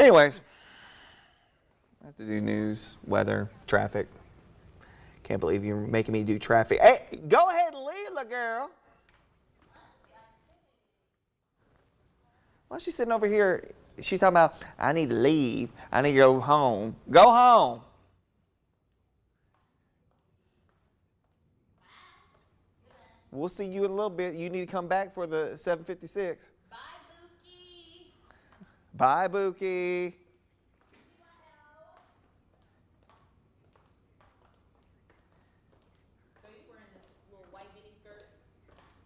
Anyways, I have to do news, weather, traffic. Can't believe you're making me do traffic. Hey, go ahead and leave, little girl. Why is she sitting over here? She's talking about, I need to leave. I need to go home. Go home. We'll see you in a little bit. You need to come back for the 7:56. Bye, Bookie. Bye, Bookie. So you wearing this little white mini skirt?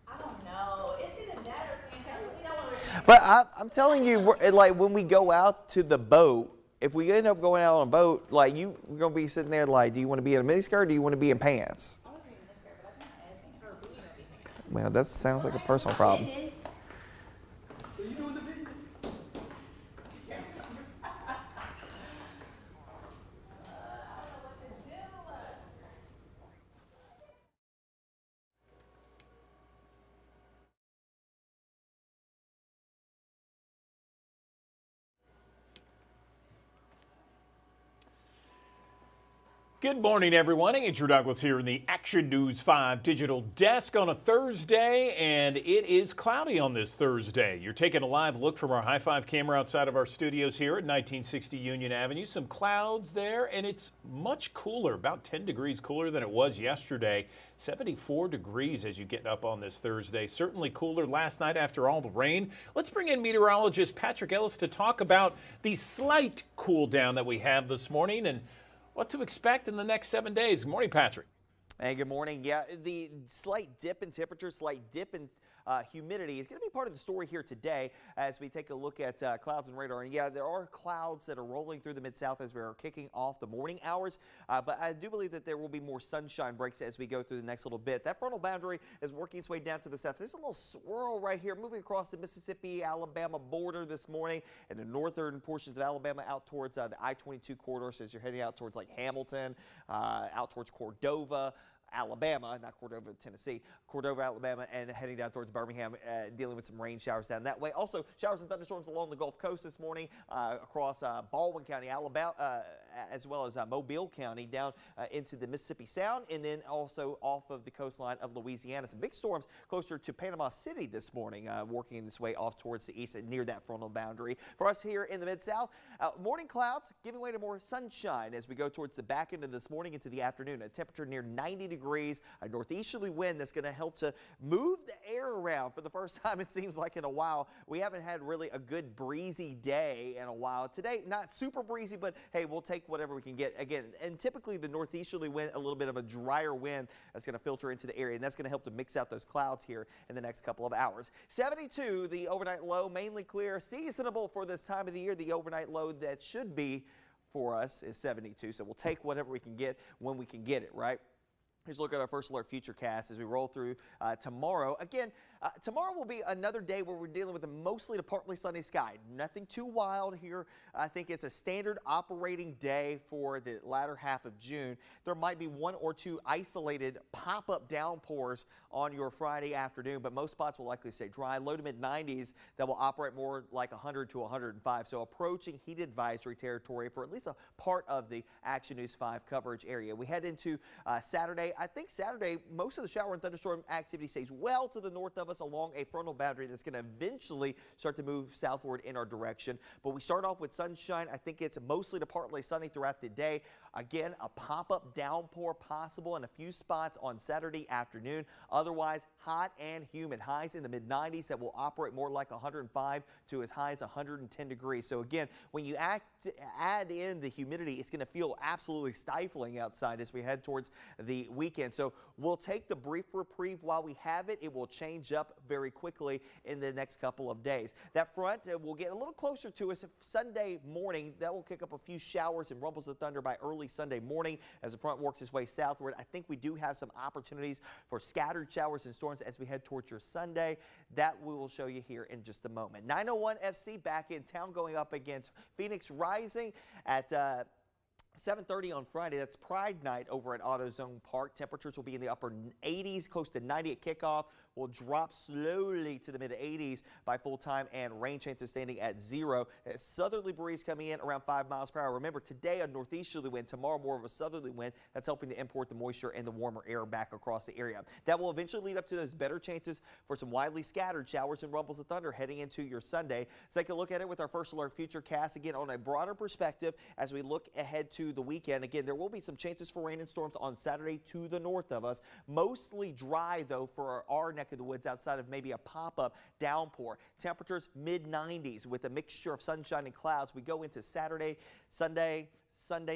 I don't know. It's either that or pants. We don't want to. But I'm telling you, like when we go out to the boat, if we end up going out on a boat, like we're gonna be sitting there like, do you want to be in a miniskirt or do you want to be in pants? I want to be in this skirt, but I'm not asking her. Bookie gonna be pants. Well, that sounds like a personal problem. Good morning, everyone. Andrew Douglas here in the Action News 5 digital desk on a Thursday, and it is cloudy on this Thursday. You're taking a live look from our High 5 camera outside of our studios here at 1960 Union Avenue. Some clouds there, and it's much cooler, about 10 degrees cooler than it was yesterday. 74 degrees as you get up on this Thursday. Certainly cooler last night after all the rain. Let's bring in meteorologist Patrick Ellis to talk about the slight cool down that we have this morning and what to expect in the next 7 days. Good morning, Patrick. Hey, good morning. Yeah, the slight dip in temperature, slight dip in humidity is going to be part of the story here today as we take a look at clouds and radar. And yeah, there are clouds that are rolling through the Mid-South as we are kicking off the morning hours, but I do believe that there will be more sunshine breaks as we go through the next little bit. That frontal boundary is working its way down to the south. There's a little swirl right here moving across the Mississippi-Alabama border this morning and the northern portions of Alabama out towards the I-22 corridor. So as you're heading out towards like Hamilton, out towards Cordova, Alabama, not Cordova, Tennessee, Cordova, Alabama, and heading down towards Birmingham, dealing with some rain showers down that way. Also, showers and thunderstorms along the Gulf Coast this morning across Baldwin County, Alabama, as well as Mobile County down into the Mississippi Sound, and then also off of the coastline of Louisiana. Some big storms closer to Panama City this morning, working this way off towards the east and near that frontal boundary. For us here in the Mid-South, morning clouds giving way to more sunshine as we go towards the back end of this morning into the afternoon. A temperature near 90 degrees, a northeasterly wind that's going to help to move the air around for the first time it seems like in a while. We haven't had really a good breezy day in a while. Today, not super breezy, but hey, we'll take whatever we can get. Again, and typically the northeasterly wind, a little bit of a drier wind that's going to filter into the area, and that's going to help to mix out those clouds here in the next couple of hours. 72, the overnight low, mainly clear, seasonable for this time of the year. The overnight low that should be for us is 72, so we'll take whatever we can get when we can get it, right? Here's a look at our first alert futurecast as we roll through tomorrow. Again, tomorrow will be another day where we're dealing with a mostly to partly sunny sky. Nothing too wild here. I think it's a standard operating day for the latter half of June. There might be one or two isolated pop-up downpours on your Friday afternoon, but most spots will likely stay dry. Low to mid-90s that will operate more like 100 to 105. So approaching heat advisory territory for at least a part of the Action News 5 coverage area. We head into Saturday. I think Saturday, most of the shower and thunderstorm activity stays well to the north of us along a frontal boundary that's going to eventually start to move southward in our direction. But we start off with sunshine. I think it's mostly to partly sunny throughout the day. Again, a pop-up downpour possible in a few spots on Saturday afternoon. Otherwise, hot and humid. Highs in the mid-90s that will operate more like 105 to as high as 110 degrees. So again, when you add in the humidity, it's going to feel absolutely stifling outside as we head towards the weekend. So we'll take the brief reprieve while we have it. It will change up very quickly in the next couple of days. That front will get a little closer to us Sunday morning. That will kick up a few showers and rumbles of thunder by early Sunday morning as the front works its way southward. I think we do have some opportunities for scattered showers and storms as we head towards your Sunday. That we will show you here in just a moment. 901 FC back in town going up against Phoenix Rising at 7:30 on Friday. That's Pride Night over at AutoZone Park. Temperatures will be in the upper 80s, close to 90 at kickoff. will drop slowly to the mid-80s by full time, and rain chances standing at 0. A southerly breeze coming in around 5 miles per hour. Remember, today a northeasterly wind, tomorrow more of a southerly wind. That's helping to import the moisture and the warmer air back across the area. That will eventually lead up to those better chances for some widely scattered showers and rumbles of thunder heading into your Sunday. Let's take a look at it with our First Alert Futurecast again on a broader perspective as we look ahead to the weekend. Again, there will be some chances for rain and storms on Saturday to the north of us. Mostly dry, though, for our neck of the woods outside of maybe a pop-up downpour. Temperatures mid-90s with a mixture of sunshine and clouds. We go into Saturday, Sunday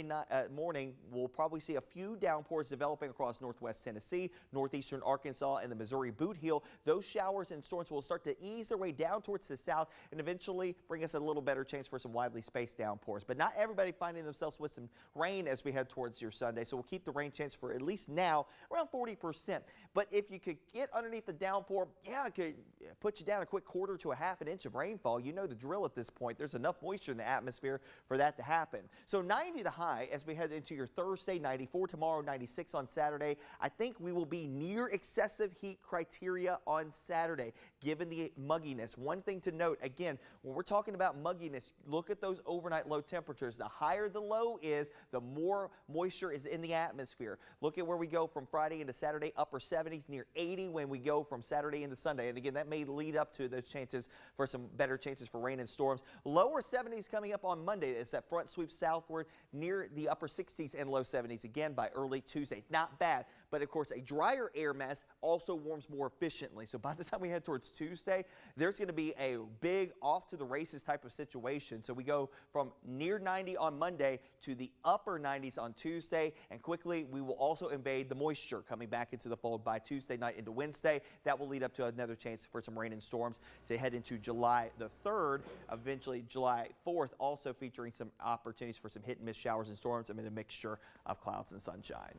night, morning, we'll probably see a few downpours developing across northwest Tennessee, northeastern Arkansas, and the Missouri Boot Heel. Those showers and storms will start to ease their way down towards the south and eventually bring us a little better chance for some widely spaced downpours. But not everybody finding themselves with some rain as we head towards your Sunday, so we'll keep the rain chance for at least now around 40%. But if you could get underneath the downpour, yeah, it could put you down a quick quarter to a half an inch of rainfall. You know the drill at this point. There's enough moisture in the atmosphere for that to happen. So 90 the high as we head into your Thursday, 94 tomorrow, 96 on Saturday. I think we will be near excessive heat criteria on Saturday, given the mugginess. One thing to note, again, when we're talking about mugginess, look at those overnight low temperatures. The higher the low is, the more moisture is in the atmosphere. Look at where we go from Friday into Saturday, upper 70s, near 80 when we go from Saturday into Sunday. And again, that may lead up to those chances for some better chances for rain and storms. Lower 70s coming up on Monday as that front sweeps southward, near the upper 60s and low 70s again by early Tuesday. Not bad, but of course a drier air mass also warms more efficiently. So by the time we head towards Tuesday, there's going to be a big off to the races type of situation. So we go from near 90 on Monday to the upper 90s on Tuesday, and quickly we will also invade the moisture coming back into the fold by Tuesday night into Wednesday. That will lead up to another chance for some rain and storms to head into July the 3rd, eventually July 4th, also featuring some opportunities for some hit and miss showers and storms amid a mixture of clouds and sunshine.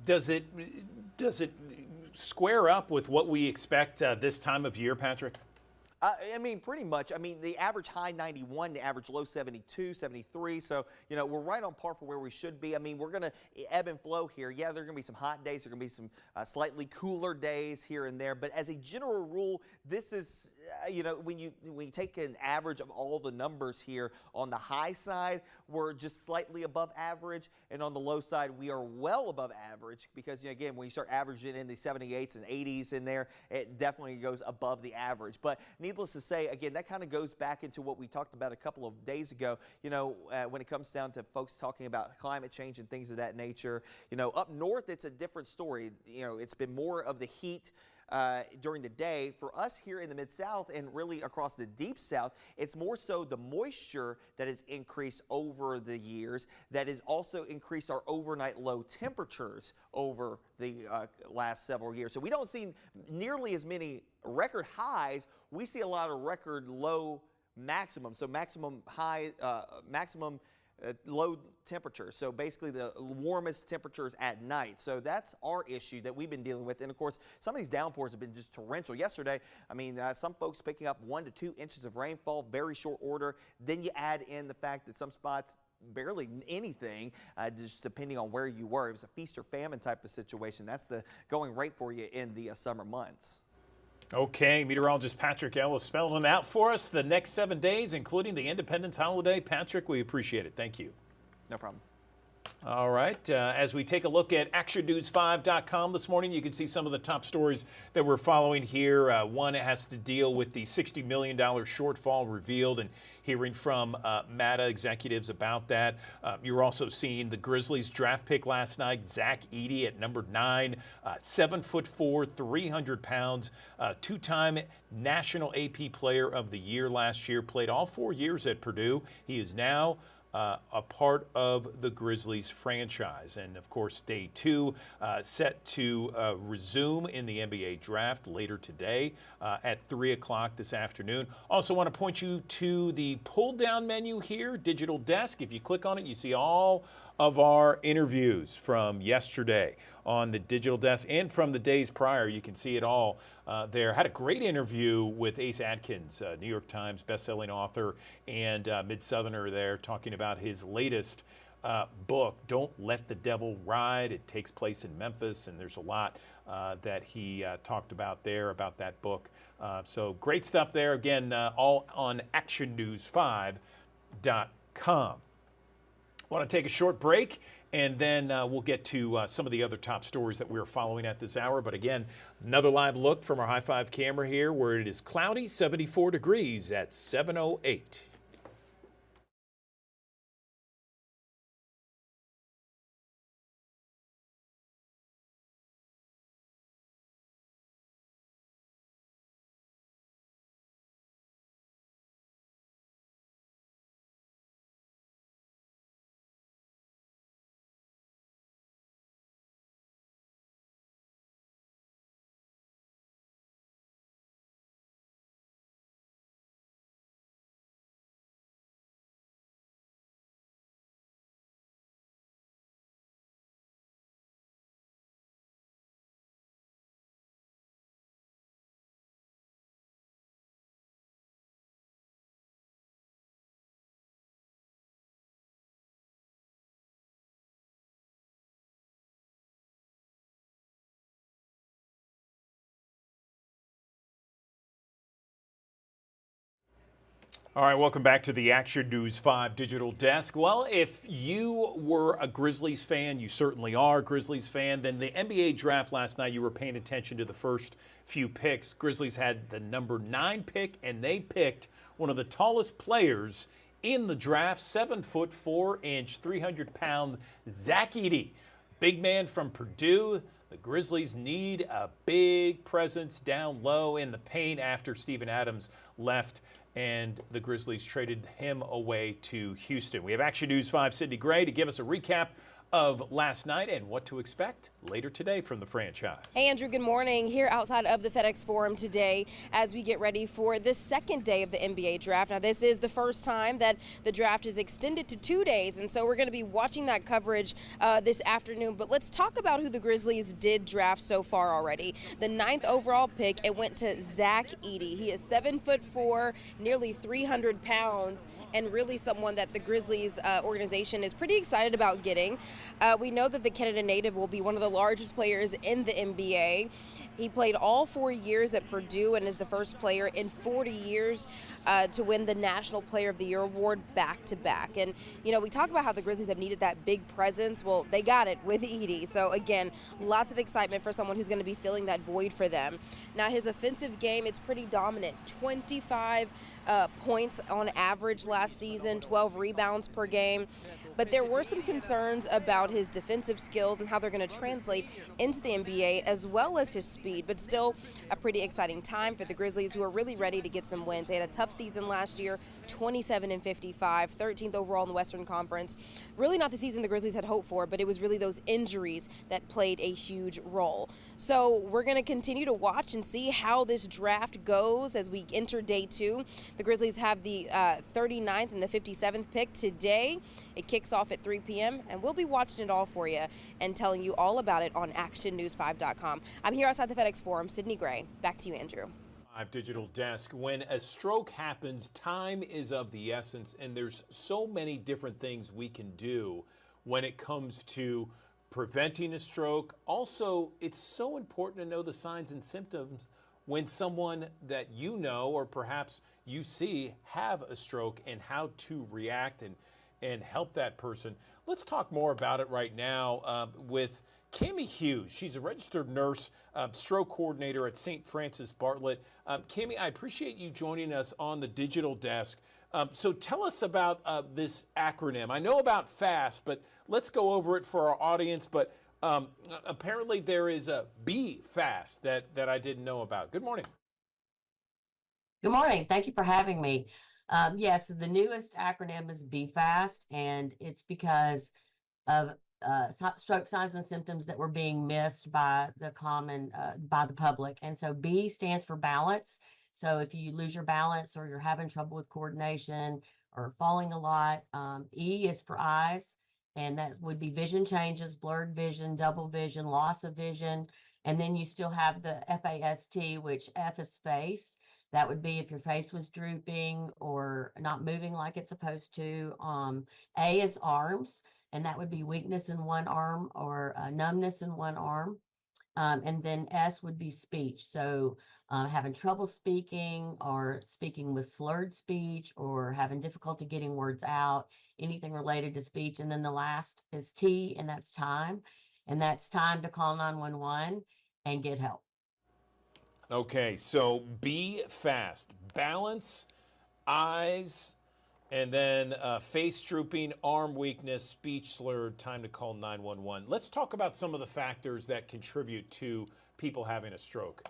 Does it square up with what we expect this time of year, Patrick? I mean, pretty much. I mean, the average high 91, the average low 72, 73. So, you know, we're right on par for where we should be. I mean, we're going to ebb and flow here. Yeah, there are going to be some hot days. There are going to be some slightly cooler days here and there. But as a general rule, this is, you know, when you take an average of all the numbers here, on the high side, we're just slightly above average. And on the low side, we are well above average because, you know, again, when you start averaging in the 78s and 80s in there, it definitely goes above the average. But needless to say, again, that kind of goes back into what we talked about a couple of days ago, you know, when it comes down to folks talking about climate change and things of that nature. You know, up north, it's a different story. You know, it's been more of the heat during the day. For us here in the Mid-South and really across the Deep South, it's more so the moisture that has increased over the years that has also increased our overnight low temperatures over the last several years. So we don't see nearly as many record highs. We see a lot of record low maximums. So maximum high, low temperature. So basically the warmest temperatures at night. So that's our issue that we've been dealing with. And of course, some of these downpours have been just torrential. Yesterday, I mean, some folks picking up 1 to 2 inches of rainfall, very short order. Then you add in the fact that some spots barely anything, just depending on where you were. It was a feast or famine type of situation. That's the going rate for you in the summer months. Okay, meteorologist Patrick Ellis spelling it out for us the next 7 days, including the Independence holiday. Patrick, we appreciate it. Thank you. No problem. All right, as we take a look at actionnews5.com this morning, you can see some of the top stories that we're following here. One has to deal with the $60 million shortfall revealed and hearing from MATA executives about that. You're also seeing the Grizzlies draft pick last night, Zach Edey at number 9, 7'4", 300 pounds, two-time National AP Player of the Year last year, played all 4 years at Purdue. He is now a part of the Grizzlies franchise. And of course, day 2 set to resume in the NBA draft later today at 3 o'clock this afternoon. Also want to point you to the pull down menu here, Digital Desk. If you click on it, you see all of our interviews from yesterday on the Digital Desk and from the days prior. You can see it all there. Had a great interview with Ace Atkins, New York Times bestselling author and Mid-Southerner there, talking about his latest book, Don't Let the Devil Ride. It takes place in Memphis, and there's a lot that he talked about there about that book. So great stuff there. Again, all on actionnews5.com. I want to take a short break, and then we'll get to some of the other top stories that we're following at this hour. But again, another live look from our High 5 camera here, where it is cloudy, 74 degrees at 7:08. All right, welcome back to the Action News 5 digital desk. Well, if you were a Grizzlies fan, you certainly are a Grizzlies fan, then the NBA draft last night, you were paying attention to the first few picks. Grizzlies had the number 9 pick, and they picked one of the tallest players in the draft, 7'4", 300-pound Zach Edey. Big man from Purdue. The Grizzlies need a big presence down low in the paint after Steven Adams left, and the Grizzlies traded him away to Houston. We have Action News 5 Sydney Gray to give us a recap of last night and what to expect later today from the franchise. Hey, Andrew, good morning. Here outside of the FedEx Forum today as we get ready for the second day of the NBA draft. Now, this is the first time that the draft is extended to 2 days, and so we're going to be watching that coverage this afternoon. But let's talk about who the Grizzlies did draft so far already. The 9th overall pick, it went to Zach Edey. He is 7'4", nearly 300 pounds, and really someone that the Grizzlies organization is pretty excited about getting. We know that the Canada native will be one of the largest players in the NBA. He played all 4 years at Purdue and is the first player in 40 years to win the National Player of the Year award back-to-back. And, you know, we talk about how the Grizzlies have needed that big presence. Well, they got it with Edey. So, again, lots of excitement for someone who's going to be filling that void for them. Now, his offensive game, it's pretty dominant. 25 points on average last season, 12 rebounds per game. But there were some concerns about his defensive skills and how they're going to translate into the NBA, as well as his speed. But still a pretty exciting time for the Grizzlies, who are really ready to get some wins. They had a tough season last year, 27-55, 13th overall in the Western Conference. Really not the season the Grizzlies had hoped for, but it was really those injuries that played a huge role. So we're going to continue to watch and see how this draft goes as we enter day 2. The Grizzlies have the 39th and the 57th pick today. It kicks off at 3 p.m., and we'll be watching it all for you and telling you all about it on actionnews5.com. I'm here outside the FedEx Forum. Sydney Gray. Back to you, Andrew. Digital desk. When a stroke happens, time is of the essence, and there's so many different things we can do when it comes to preventing a stroke. Also, it's so important to know the signs and symptoms when someone that you know or perhaps you see have a stroke and how to react and help that person. Let's talk more about it right now with Cami Hughes. She's a registered nurse, stroke coordinator at St. Francis Bartlett. Cami, I appreciate you joining us on the digital desk. So tell us about this acronym. I know about FAST, but let's go over it for our audience. But apparently there is a B FAST that I didn't know about. Good morning. Good morning. Thank you for having me. Yes, the newest acronym is BFAST, and it's because of stroke signs and symptoms that were being missed by the public. And so B stands for balance. So if you lose your balance or you're having trouble with coordination or falling a lot, E is for eyes, and that would be vision changes, blurred vision, double vision, loss of vision. And then you still have the FAST, which F is face. That would be if your face was drooping or not moving like it's supposed to. A is arms, and that would be weakness in one arm or numbness in one arm. And then S would be speech. So having trouble speaking or speaking with slurred speech or having difficulty getting words out, anything related to speech. And then the last is T, and that's time. And that's time to call 911 and get help. Okay, so be fast. Balance, eyes, and then face drooping, arm weakness, speech slurred, time to call 911. Let's talk about some of the factors that contribute to people having a stroke.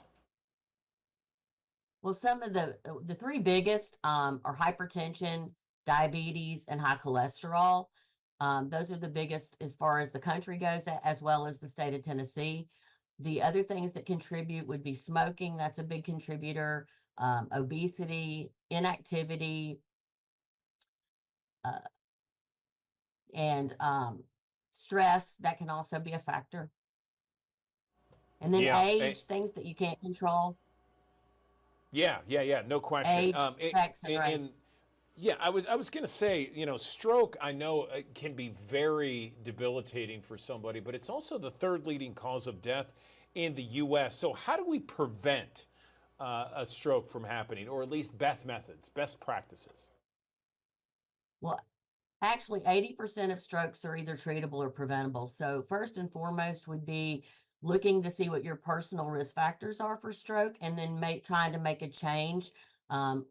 Well, some of the three biggest are hypertension, diabetes, and high cholesterol. Those are the biggest as far as the country goes, as well as the state of Tennessee. The other things that contribute would be smoking. That's a big contributor. Obesity, inactivity, and stress. That can also be a factor. And then age, things that you can't control. Yeah, no question. Age, sex, and race. Yeah, I was going to say, stroke, I know it can be very debilitating for somebody, but it's also the third leading cause of death in the U.S. So how do we prevent a stroke from happening, or at least best practices? Well, actually, 80% of strokes are either treatable or preventable. So first and foremost would be looking to see what your personal risk factors are for stroke, and then trying to make a change.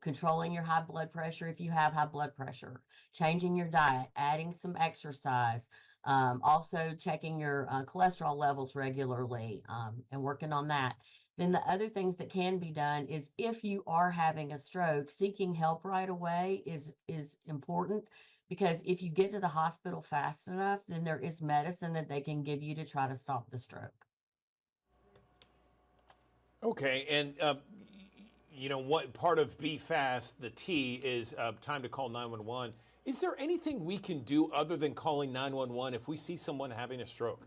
Controlling your high blood pressure if you have high blood pressure, changing your diet, adding some exercise, also checking your cholesterol levels regularly, and working on that. Then the other things that can be done is if you are having a stroke, seeking help right away is important, because if you get to the hospital fast enough, then there is medicine that they can give you to try to stop the stroke. Okay, and what part of Be Fast, the T, is time to call 911. Is there anything we can do other than calling 911 if we see someone having a stroke?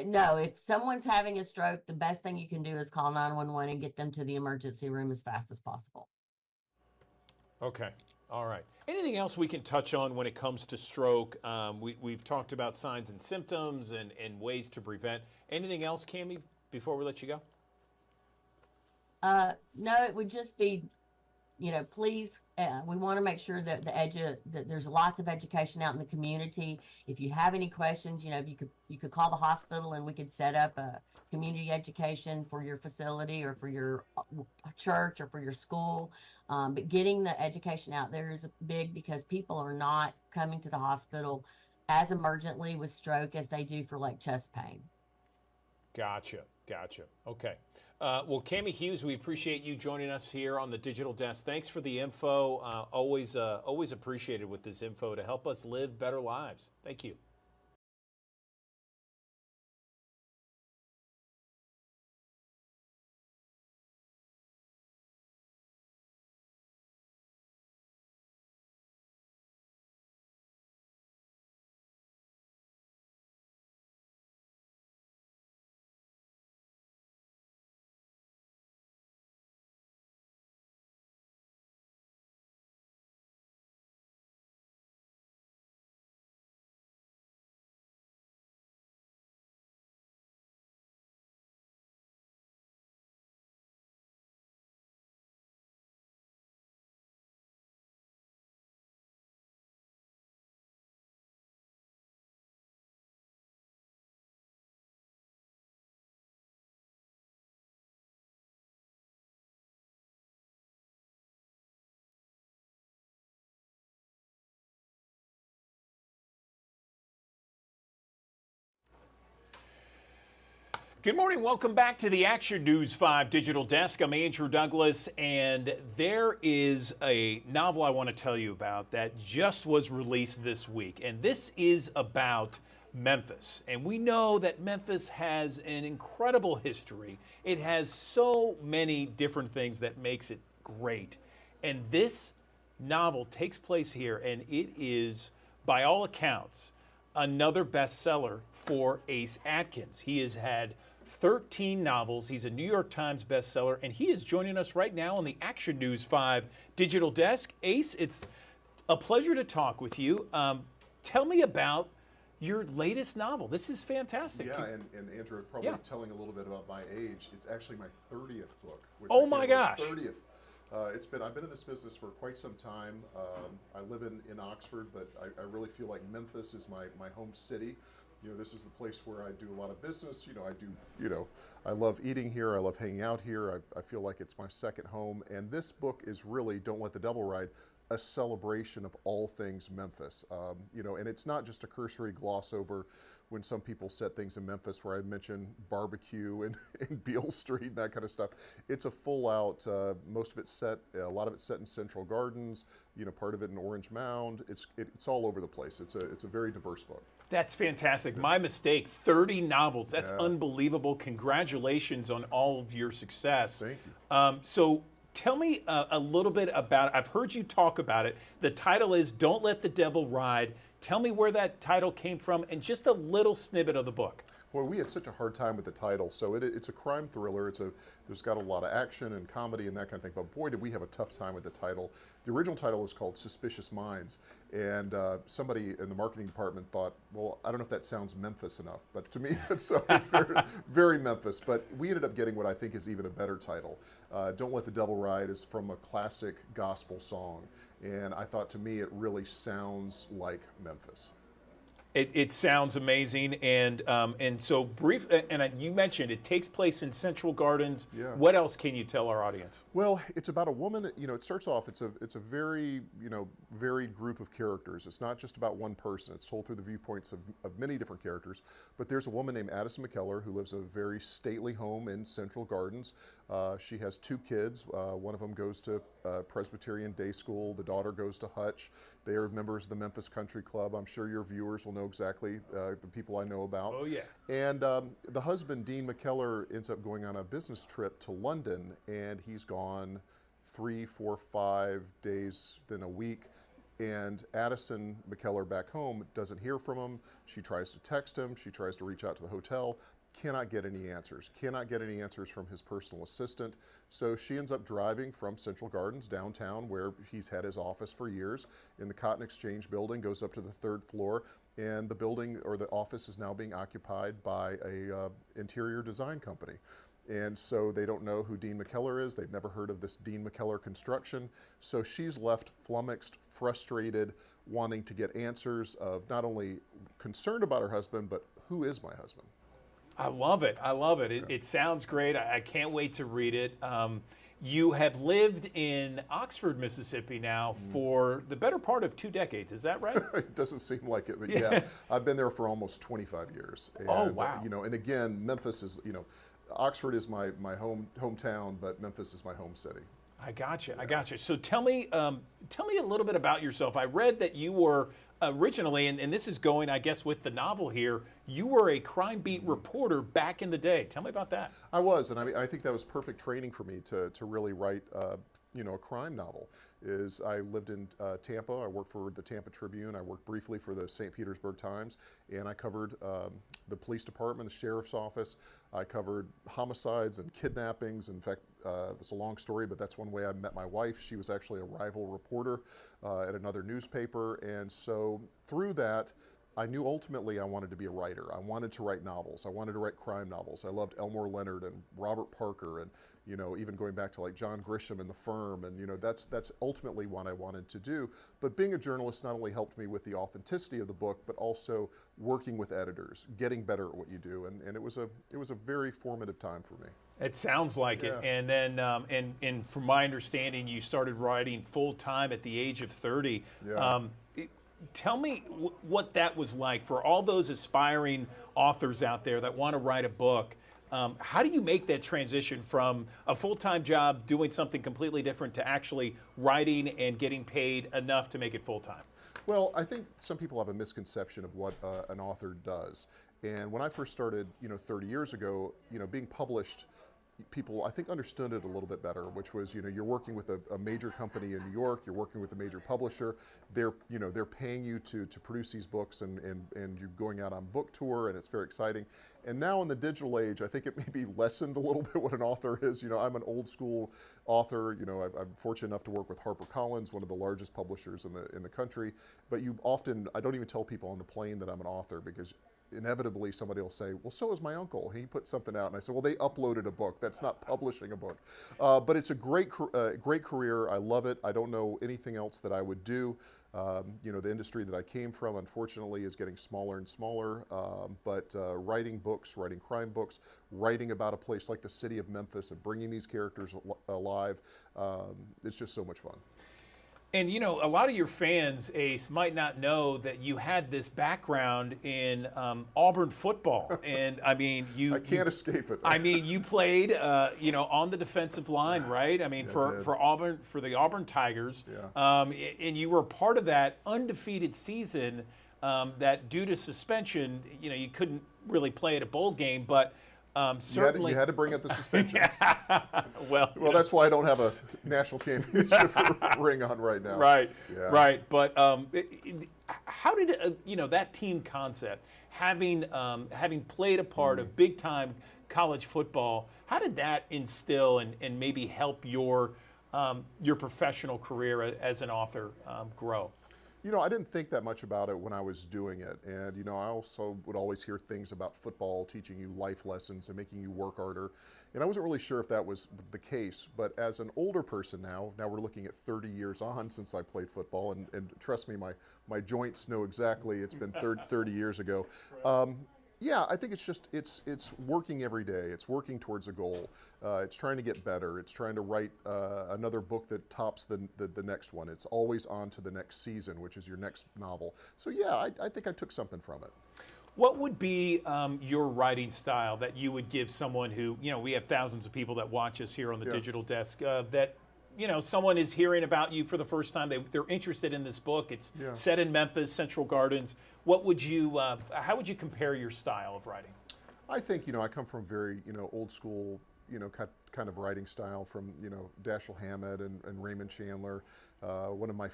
No, if someone's having a stroke, the best thing you can do is call 911 and get them to the emergency room as fast as possible. Okay, all right. Anything else we can touch on when it comes to stroke? We've talked about signs and symptoms and ways to prevent. Anything else, Cammie, before we let you go? No, it would just be, please, we want to make sure that that there's lots of education out in the community. If you have any questions, you could call the hospital and we could set up a community education for your facility or for your church or for your school. But getting the education out there is big, because people are not coming to the hospital as emergently with stroke as they do for like chest pain. Gotcha. Okay. Well, Cammie Hughes, we appreciate you joining us here on the Digital Desk. Thanks for the info. Always appreciated with this info to help us live better lives. Thank you. Good morning. Welcome back to the Action News 5 Digital Desk. I'm Andrew Douglas, and there is a novel I want to tell you about that just was released this week. And this is about Memphis. And we know that Memphis has an incredible history. It has so many different things that makes it great. And this novel takes place here, and it is, by all accounts, another bestseller for Ace Atkins. He has had 13 novels. He's a New York Times bestseller, and he is joining us right now on the Action News 5 digital desk. Ace, it's a pleasure to talk with you. Tell me about your latest novel. This is fantastic. Yeah, and Andrew, probably Yeah. telling a little bit about my age. It's actually my 30th book. Which Oh I my can't gosh. believe. 30th. I've been in this business for quite some time. I live in Oxford, but I really feel like Memphis is my home city. You know, this is the place where I do a lot of business. I love eating here. I love hanging out here. I feel like it's my second home. And this book is really, Don't Let the Devil Ride, a celebration of all things Memphis. And it's not just a cursory gloss over when some people set things in Memphis where I mention barbecue and Beale Street and that kind of stuff. It's a full out, most of it's set, a lot of it's set in Central Gardens, part of it in Orange Mound. It's all over the place. It's a very diverse book. That's fantastic. My mistake. 30 novels. That's Yeah. unbelievable. Congratulations on all of your success. Thank you. So tell me a little bit about it. I've heard you talk about it. The title is Don't Let the Devil Ride. Tell me where that title came from and just a little snippet of the book. Well, we had such a hard time with the title. So it's a crime thriller. There's got a lot of action and comedy and that kind of thing. But boy, did we have a tough time with the title. The original title was called Suspicious Minds. And somebody in the marketing department thought, well, I don't know if that sounds Memphis enough. But to me, it sounded very, very Memphis. But we ended up getting what I think is even a better title. Don't Let the Devil Ride is from a classic gospel song. And I thought, to me, it really sounds like Memphis. It sounds amazing, and so brief. And you mentioned it takes place in Central Gardens. Yeah. What else can you tell our audience? Well, it's about a woman. It starts off. It's a very varied group of characters. It's not just about one person. It's told through the viewpoints of many different characters. But there's a woman named Addison McKellar who lives a very stately home in Central Gardens. She has 2 kids. One of them goes to Presbyterian Day School. The daughter goes to Hutch. They are members of the Memphis Country Club. I'm sure your viewers will know exactly the people I know about. Oh, yeah. And the husband, Dean McKellar, ends up going on a business trip to London, and he's gone 3, 4, 5 days, then a week. And Addison McKellar back home doesn't hear from him. She tries to text him. She tries to reach out to the hotel. Cannot get any answers. Cannot get any answers from his personal assistant. So she ends up driving from Central Gardens downtown, where he's had his office for years, in the Cotton Exchange building, goes up to the 3rd floor, and the building or the office is now being occupied by a interior design company. And so they don't know who Dean McKellar is. They've never heard of this Dean McKellar construction. So she's left flummoxed, frustrated, wanting to get answers of not only concerned about her husband, but who is my husband? I love it. I love it. It sounds great. I can't wait to read it. You have lived in Oxford, Mississippi now for the better part of 2 decades. Is that right? It doesn't seem like it, but yeah, I've been there for almost 25 years. And, Oh, wow. And again, Memphis is, Oxford is my hometown, but Memphis is my home city. I gotcha. I gotcha. So tell me a little bit about yourself. I read that you were originally, and this is going, I guess, with the novel here, you were a crime beat reporter back in the day. Tell me about that. I was, and I think that was perfect training for me to really write, a crime novel. I lived in Tampa. I worked for the Tampa Tribune. I worked briefly for the St. Petersburg Times, and I covered the police department, the sheriff's office. I covered homicides and kidnappings. In fact, it's a long story, but that's one way I met my wife. She was actually a rival reporter at another newspaper, and so through that, I knew ultimately I wanted to be a writer. I wanted to write novels. I wanted to write crime novels. I loved Elmore Leonard and Robert Parker, and even going back to like John Grisham and The Firm, and that's ultimately what I wanted to do. But being a journalist not only helped me with the authenticity of the book, but also working with editors, getting better at what you do, and it was a very formative time for me. It sounds like it. Yeah. And then, and from my understanding, you started writing full time at the age of 30. Yeah. Tell me what that was like for all those aspiring authors out there that want to write a book. How do you make that transition from a full-time job doing something completely different to actually writing and getting paid enough to make it full-time? Well, I think some people have a misconception of what an author does. And when I first started, 30 years ago, being published people, I think, understood it a little bit better, which was, you're working with a major company in New York, you're working with a major publisher, they're paying you to produce these books, and you're going out on book tour, and it's very exciting. And now in the digital age, I think it maybe lessened a little bit what an author is. I'm an old school author. I'm fortunate enough to work with HarperCollins, one of the largest publishers in the country. But I don't even tell people on the plane that I'm an author, because inevitably somebody will say, well, so is my uncle. He put something out. And I said, well, they uploaded a book. That's not publishing a book. But it's a great career. I love it. I don't know anything else that I would do. The industry that I came from, unfortunately, is getting smaller and smaller. But writing books, writing crime books, writing about a place like the city of Memphis and bringing these characters alive, it's just so much fun. And a lot of your fans, Ace, might not know that you had this background in Auburn football, and I mean, I can't escape it. I mean, you played, on the defensive line, right? I mean, for Auburn, for the Auburn Tigers, yeah. And you were part of that undefeated season that, due to suspension, you couldn't really play at a bowl game, but. Certainly, you had to bring up the suspension. well, that's why I don't have a national championship ring on right now. Right, yeah. right. But how did that team concept, having played a part of big time college football, how did that instill and maybe help your professional career as an author grow? I didn't think that much about it when I was doing it. And, I also would always hear things about football teaching you life lessons and making you work harder. And I wasn't really sure if that was the case. But as an older person now we're looking at 30 years on since I played football. And trust me, my joints know exactly it's been 30 years ago. Yeah, I think it's working every day. It's working towards a goal. It's trying to get better. It's trying to write another book that tops the next one. It's always on to the next season, which is your next novel. So yeah, I think I took something from it. What would be your writing style that you would give someone who, we have thousands of people that watch us here on the digital desk that, someone is hearing about you for the first time. They're interested in this book. It's set in Memphis, Central Gardens. What would you, how would you compare your style of writing? I think, I come from very, old school, kind of writing style from, Dashiell Hammett and Raymond Chandler. One of my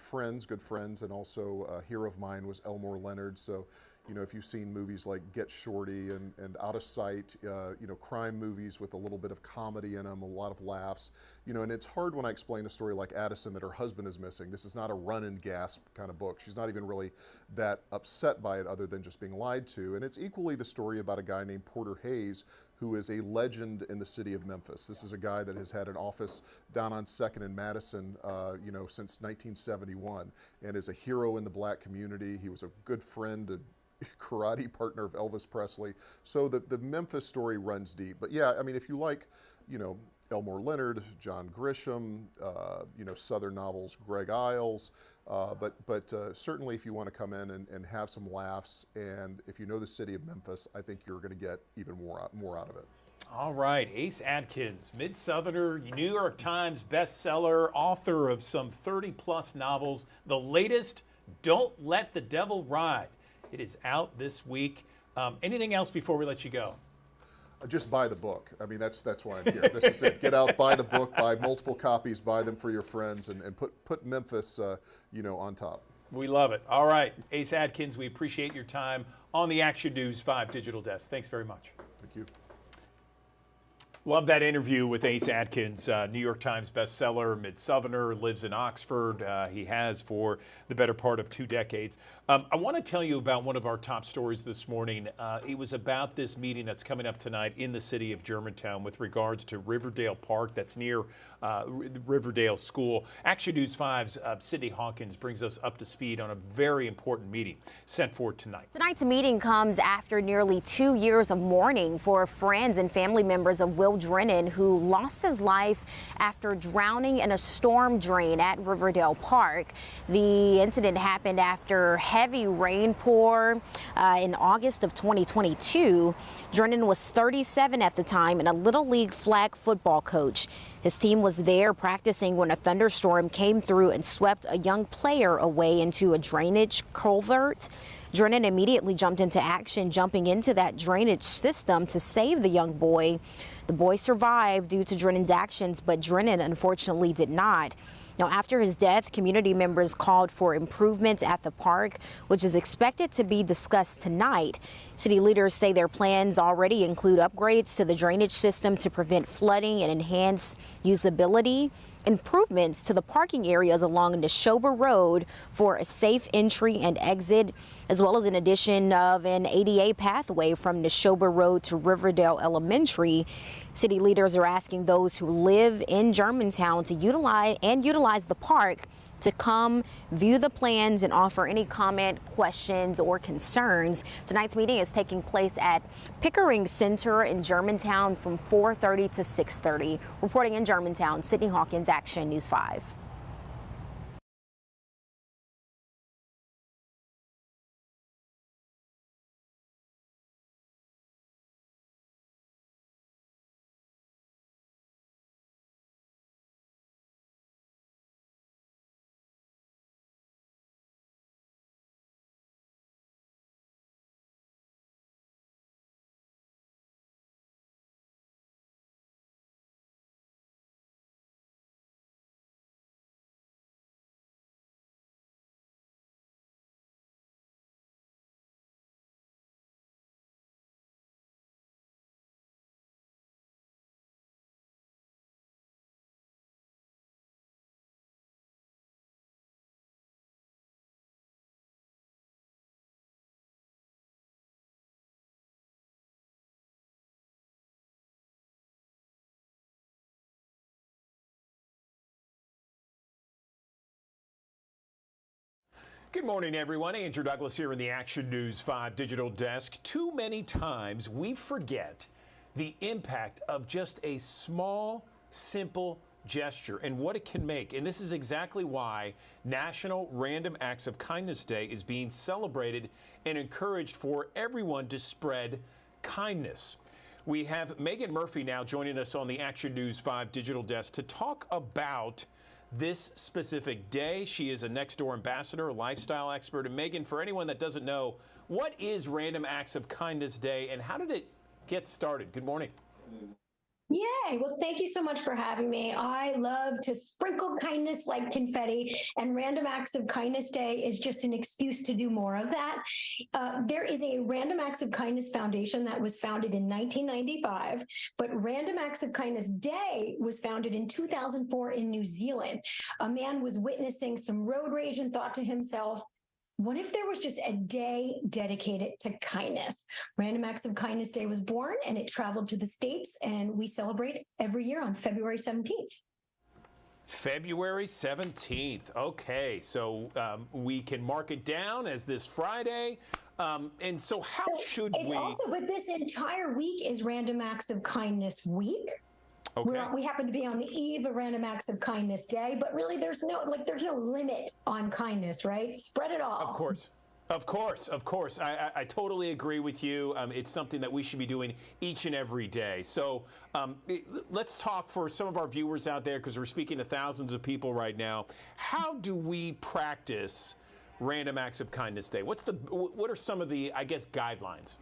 good friends, and also a hero of mine was Elmore Leonard. So, if you've seen movies like Get Shorty and Out of Sight, crime movies with a little bit of comedy in them, a lot of laughs, and it's hard when I explain a story like Addison that her husband is missing. This is not a run and gasp kind of book. She's not even really that upset by it other than just being lied to. And it's equally the story about a guy named Porter Hayes, who is a legend in the city of Memphis. This is a guy that has had an office down on 2nd and Madison, since 1971, and is a hero in the black community. He was a good friend, a karate partner of Elvis Presley. So the Memphis story runs deep. But yeah, I mean, if you like, Elmore Leonard, John Grisham, Southern novels, Greg Iles, but certainly if you want to come in and have some laughs, and if you know the city of Memphis, I think you're going to get even more out of it. All right, Ace Atkins, Mid-Southerner, New York Times bestseller, author of some 30-plus novels. The latest, Don't Let the Devil Ride. It is out this week. Anything else before we let you go? Just buy the book. I mean, that's why I'm here. This is it. Get out, buy the book, buy multiple copies, buy them for your friends, and put Memphis, on top. We love it. All right, Ace Atkins, we appreciate your time on the Action News 5 Digital Desk. Thanks very much. Thank you. Love that interview with Ace Atkins, New York Times bestseller, Mid-Southerner, lives in Oxford. He has for the better part of 2 decades. I want to tell you about one of our top stories this morning. It was about this meeting that's coming up tonight in the city of Germantown with regards to Riverdale Park that's near Riverdale School. Action News 5's Sydney Hawkins brings us up to speed on a very important meeting sent for tonight. Tonight's meeting comes after nearly 2 years of mourning for friends and family members of Will Drennan, who lost his life after drowning in a storm drain at Riverdale Park. The incident happened after heavy rain pour in August of 2022. Drennan was 37 at the time and a Little League flag football coach. His team was there practicing when a thunderstorm came through and swept a young player away into a drainage culvert. Drennan immediately jumped into action, jumping into that drainage system to save the young boy. The boy survived due to Drennan's actions, but Drennan unfortunately did not. Now, after his death, community members called for improvements at the park, which is expected to be discussed tonight. City leaders say their plans already include upgrades to the drainage system to prevent flooding and enhance usability, improvements to the parking areas along Neshoba Road for a safe entry and exit, as well as an addition of an ADA pathway from Neshoba Road to Riverdale Elementary. City leaders are asking those who live in Germantown to utilize the park to come view the plans and offer any comment, questions, or concerns. Tonight's meeting is taking place at Pickering Center in Germantown from 4:30 to 6:30. Reporting in Germantown, Sydney Hawkins, Action News 5. Good morning, everyone. Andrew Douglas here in the Action News 5 digital desk. Too many times we forget the impact of just a small, simple gesture and what it can make. And this is exactly why National Random Acts of Kindness Day is being celebrated and encouraged for everyone to spread kindness. We have Megan Murphy now joining us on the Action News 5 digital desk to talk about this specific day. She is a Nextdoor ambassador, a lifestyle expert. And Megan, for anyone that doesn't know, what is Random Acts of Kindness Day and how did it get started? Good morning. Yay. Well, thank you so much for having me. I love to sprinkle kindness like confetti, and Random Acts of Kindness Day is just an excuse to do more of that. There is a Random Acts of Kindness Foundation that was founded in 1995, but Random Acts of Kindness Day was founded in 2004 in New Zealand. A man was witnessing some road rage and thought to himself, what if there was just a day dedicated to kindness? Random Acts of Kindness Day was born, and it traveled to the States, and we celebrate every year on February 17th. February 17th. Okay, so we can mark it down as this Friday. And so how should we? It's also, but this entire week is Random Acts of Kindness Week. Okay. We happen to be on the eve of Random Acts of Kindness Day, but really there's no limit on kindness, right? Spread it all. Of course. Of course, of course. I totally agree with you. It's something that we should be doing each and every day. So let's talk for some of our viewers out there, because we're speaking to thousands of people right now. How do we practice Random Acts of Kindness Day? What are some of the, I guess, guidelines?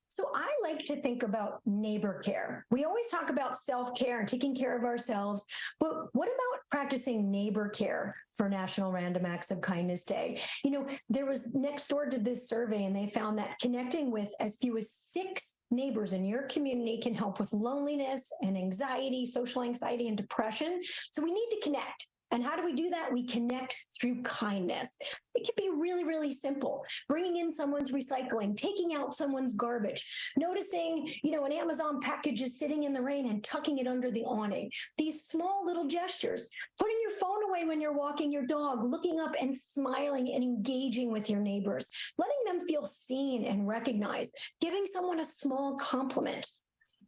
So I like to think about neighbor care. We always talk about self-care and taking care of ourselves, but what about practicing neighbor care for National Random Acts of Kindness Day? You know, Nextdoor did this survey, and they found that connecting with as few as 6 neighbors in your community can help with loneliness and anxiety, social anxiety and depression. So we need to connect. And how do we do that? We connect through kindness. It can be really, really simple. Bringing in someone's recycling, taking out someone's garbage, noticing, an Amazon package is sitting in the rain and tucking it under the awning. These small little gestures, putting your phone away when you're walking your dog, looking up and smiling and engaging with your neighbors, letting them feel seen and recognized, giving someone a small compliment.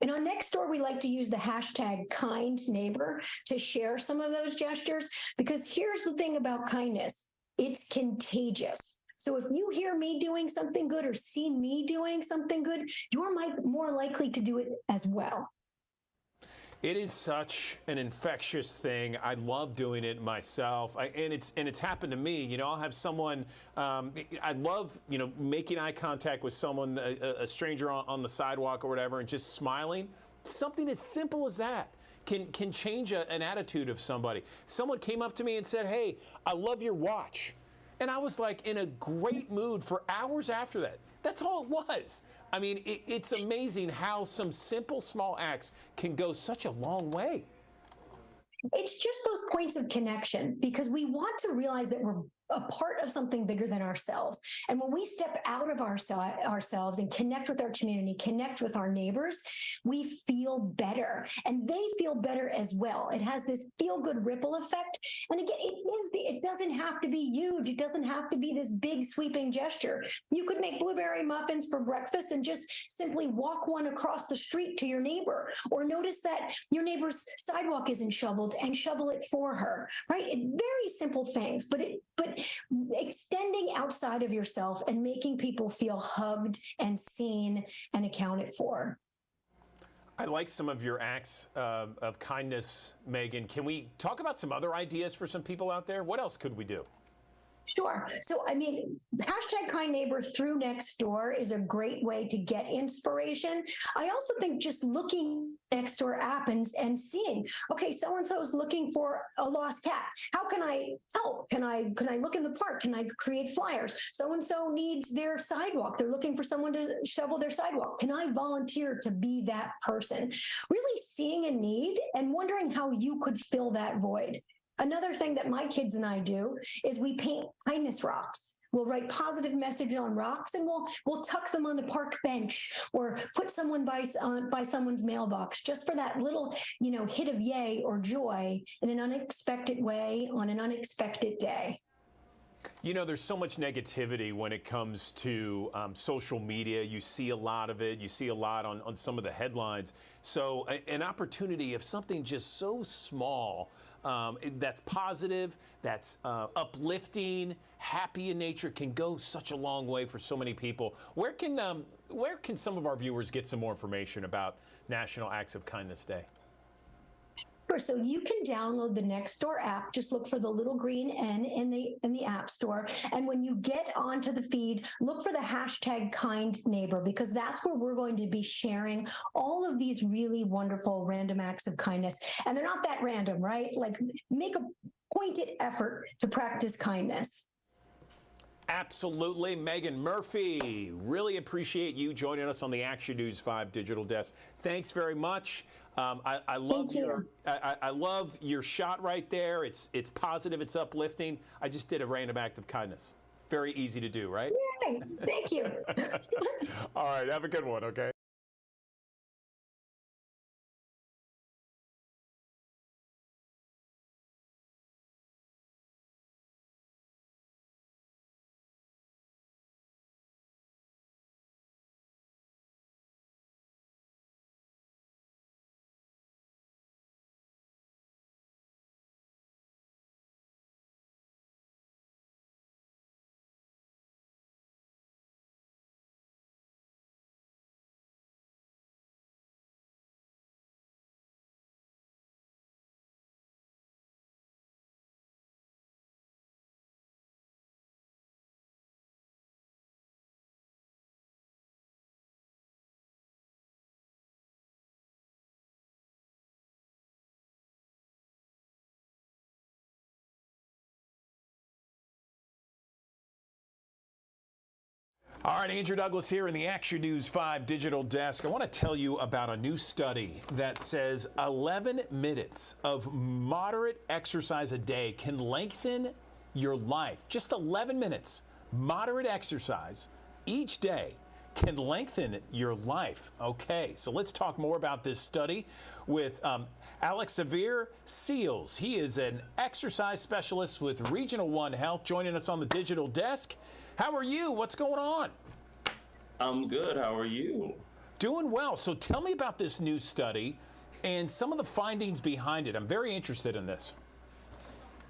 And on Nextdoor, we like to use the hashtag #KindNeighbor to share some of those gestures, because here's the thing about kindness. It's contagious. So if you hear me doing something good or see me doing something good, you're more likely to do it as well. It is such an infectious thing. I love doing it myself, and it's happened to me. You know, I'll have someone. I love making eye contact with someone, a stranger on the sidewalk or whatever, and just smiling. Something as simple as that can change an attitude of somebody. Someone came up to me and said, "Hey, I love your watch," and I was like in a great mood for hours after that. That's all it was. I mean, it's amazing how some simple, small acts can go such a long way. It's just those points of connection, because we want to realize that we're a part of something bigger than ourselves. And when we step out of ourselves and connect with our community, connect with our neighbors, we feel better, and they feel better as well. It has this feel-good ripple effect. And again, it doesn't have to be huge. It doesn't have to be this big sweeping gesture. You could make blueberry muffins for breakfast and just simply walk one across the street to your neighbor, or notice that your neighbor's sidewalk isn't shoveled and shovel it for her, right? Very simple things, but extending outside of yourself and making people feel hugged and seen and accounted for. I like some of your acts of kindness, Megan. Can we talk about some other ideas for some people out there? What else could we do? Sure. So, I mean, hashtag kind neighbor through Nextdoor is a great way to get inspiration. I also think just looking Nextdoor app and seeing, okay, so-and-so is looking for a lost cat. How can I help? Can I look in the park? Can I create flyers? So-and-so needs their sidewalk. They're looking for someone to shovel their sidewalk. Can I volunteer to be that person? Really seeing a need and wondering how you could fill that void. Another thing that my kids and I do is we paint kindness rocks. We'll write positive message on rocks, and we'll tuck them on the park bench or put someone by someone's mailbox, just for that little, hit of yay or joy in an unexpected way on an unexpected day. You know, there's so much negativity when it comes to social media. You see a lot of it. You see a lot on some of the headlines. So an opportunity of something just so small that's positive, that's uplifting, happy in nature, can go such a long way for so many people. Where can some of our viewers get some more information about National Acts of Kindness Day? So you can download the Nextdoor app. Just look for the little green N in the App Store. And when you get onto the feed, look for the hashtag kind neighbor, because that's where we're going to be sharing all of these really wonderful random acts of kindness. And they're not that random, right? Like, make a pointed effort to practice kindness. Absolutely. Megan Murphy, really appreciate you joining us on the Action News 5 Digital Desk. Thanks very much. I love your shot right there. It's positive, it's uplifting. I just did a random act of kindness. Very easy to do, right? Yay, thank you. All right, have a good one, okay? All right, Andrew Douglas here in the Action News 5 Digital Desk. I want to tell you about a new study that says 11 minutes of moderate exercise a day can lengthen your life. Just 11 minutes, moderate exercise each day can lengthen your life. Okay, so let's talk more about this study with Alex Xavier Seals. He is an exercise specialist with Regional One Health, joining us on the digital desk. How are you? What's going on? I'm good. How are you? Doing well. So tell me about this new study and some of the findings behind it. I'm very interested in this.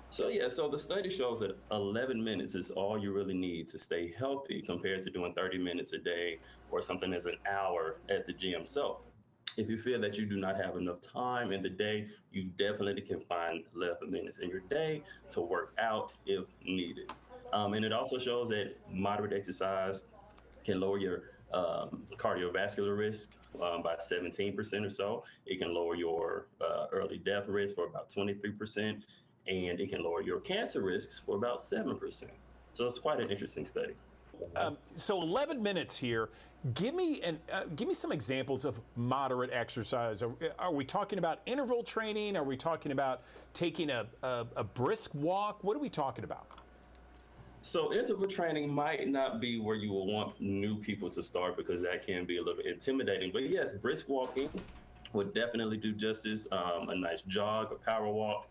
So the study shows that 11 minutes is all you really need to stay healthy, compared to doing 30 minutes a day or something as an hour at the gym. So If you feel that you do not have enough time in the day, you definitely can find 11 minutes in your day to work out if needed. And it also shows that moderate exercise can lower your cardiovascular risk by 17% or so. It can lower your early death risk for about 23%, and it can lower your cancer risks for about 7%. So it's quite an interesting study. So 11 minutes here. Give me some examples of moderate exercise. Are we talking about interval training? Are we talking about taking a brisk walk? What are we talking about? So interval training might not be where you will want new people to start because that can be a little intimidating. But yes, brisk walking would definitely do justice. A nice jog, a power walk,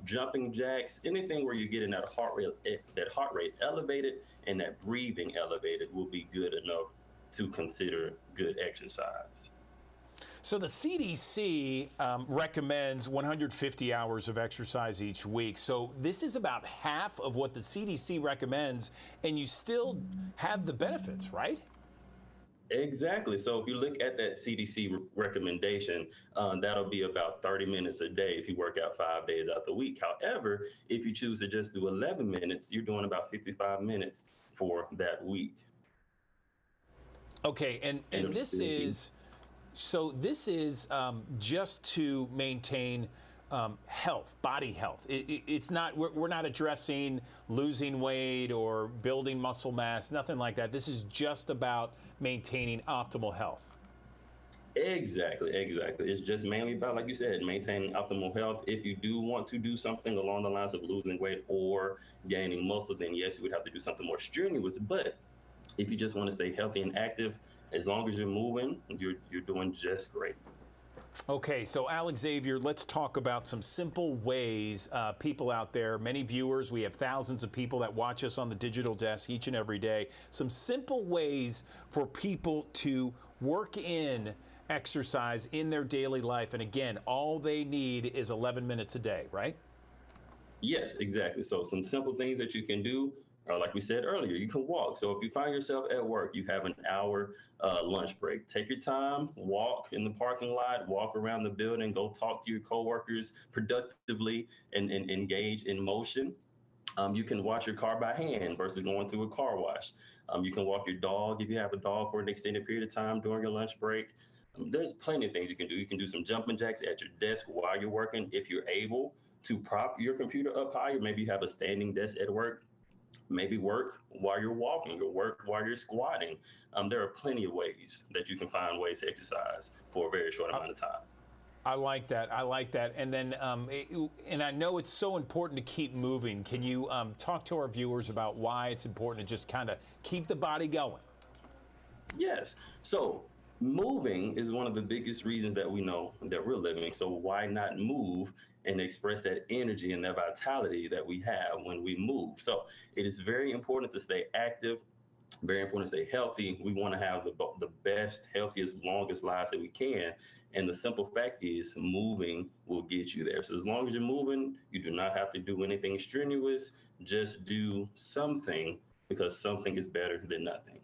jumping jacks, anything where you're getting that heart rate elevated and that breathing elevated will be good enough to consider good exercise. So the CDC recommends 150 hours of exercise each week. So this is about half of what the CDC recommends, and you still have the benefits, right? Exactly. So if you look at that CDC recommendation, that'll be about 30 minutes a day if you work out 5 days out the week. However, if you choose to just do 11 minutes, you're doing about 55 minutes for that week. Okay, and this is, so this is just to maintain health, body health. It's not, we're not addressing losing weight or building muscle mass, nothing like that. This is just about maintaining optimal health. Exactly. It's just mainly about, like you said, maintaining optimal health. If you do want to do something along the lines of losing weight or gaining muscle, then yes, you would have to do something more strenuous. But if you just want to stay healthy and active, as long as you're moving, you're doing just great. Okay, so Alex Xavier, let's talk about some simple ways people out there, many viewers, we have thousands of people that watch us on the digital desk each and every day, some simple ways for people to work in exercise in their daily life. And again, all they need is 11 minutes a day, right? Yes, exactly. So some simple things that you can do are, like we said earlier, you can walk. So if you find yourself at work, you have an hour lunch break. Take your time, walk in the parking lot, walk around the building, go talk to your coworkers productively and engage in motion. You can wash your car by hand versus going through a car wash. You can walk your dog if you have a dog for an extended period of time during your lunch break. There's plenty of things you can do. You can do some jumping jacks at your desk while you're working. If you're able to prop your computer up higher, maybe you have a standing desk at work, maybe work while you're walking or work while you're squatting. There are plenty of ways that you can find ways to exercise for a very short amount of time. I like that. I like that. And then, and I know it's so important to keep moving. Can you talk to our viewers about why it's important to just kind of keep the body going? Yes. So moving is one of the biggest reasons that we know that we're living. So why not move and express that energy and that vitality that we have when we move? So it is very important to stay active, very important to stay healthy. We want to have the best, healthiest, longest lives that we can. And the simple fact is moving will get you there. So as long as you're moving, you do not have to do anything strenuous. Just do something, because something is better than nothing.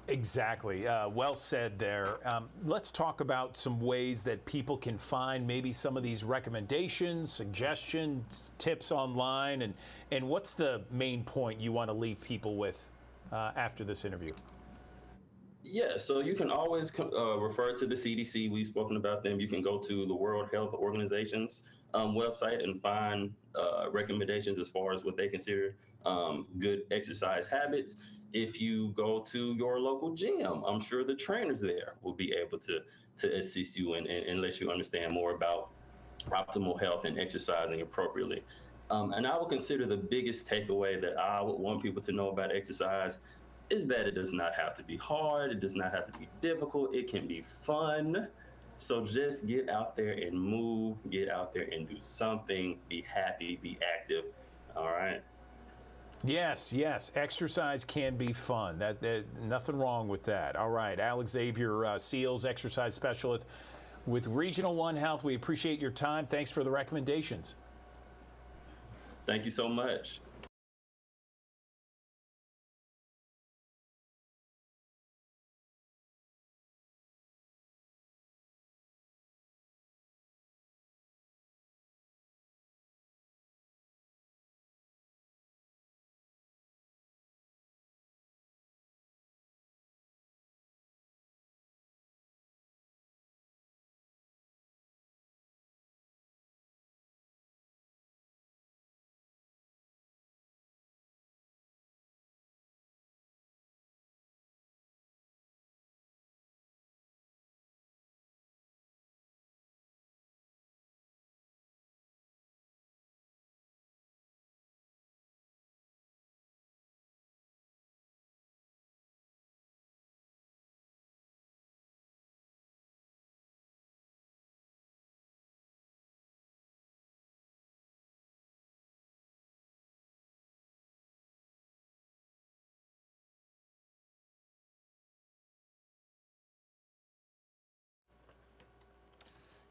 Exactly. Well said there. Let's talk about some ways that people can find maybe some of these recommendations, suggestions, tips online, and what's the main point you want to leave people with after this interview? Yeah, so you can always refer to the CDC. We've spoken about them. You can go to the World Health Organization's website and find recommendations as far as what they consider good exercise habits. If you go to your local gym, I'm sure the trainers there will be able to assist you and let you understand more about optimal health and exercising appropriately. And I would consider the biggest takeaway that I would want people to know about exercise is that it does not have to be hard. It does not have to be difficult. It can be fun. So just get out there and move, get out there and do something, be happy, be active. All right. Yes, exercise can be fun. Nothing wrong with that. All right, Alex Xavier Seals, exercise specialist with Regional One Health. We appreciate your time. Thanks for the recommendations. Thank you so much.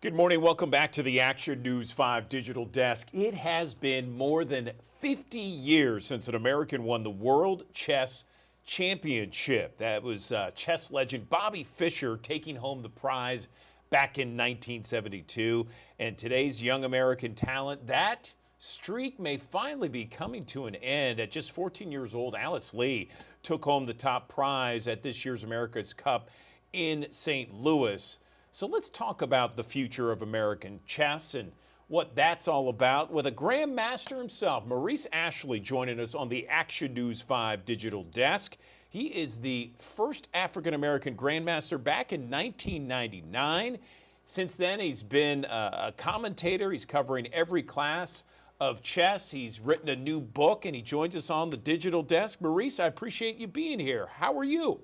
Good morning. Welcome back to the Action News 5 Digital Desk. It has been more than 50 years since an American won the World Chess Championship. That was chess legend Bobby Fischer taking home the prize back in 1972. And today's young American talent, that streak may finally be coming to an end. At just 14 years old, Alice Lee took home the top prize at this year's America's Cup in St. Louis. So let's talk about the future of American chess and what that's all about with a grandmaster himself, Maurice Ashley, joining us on the Action News 5 Digital Desk. He is the first African-American grandmaster back in 1999. Since then, he's been a commentator. He's covering every class of chess. He's written a new book, and he joins us on the Digital Desk. Maurice, I appreciate you being here. How are you?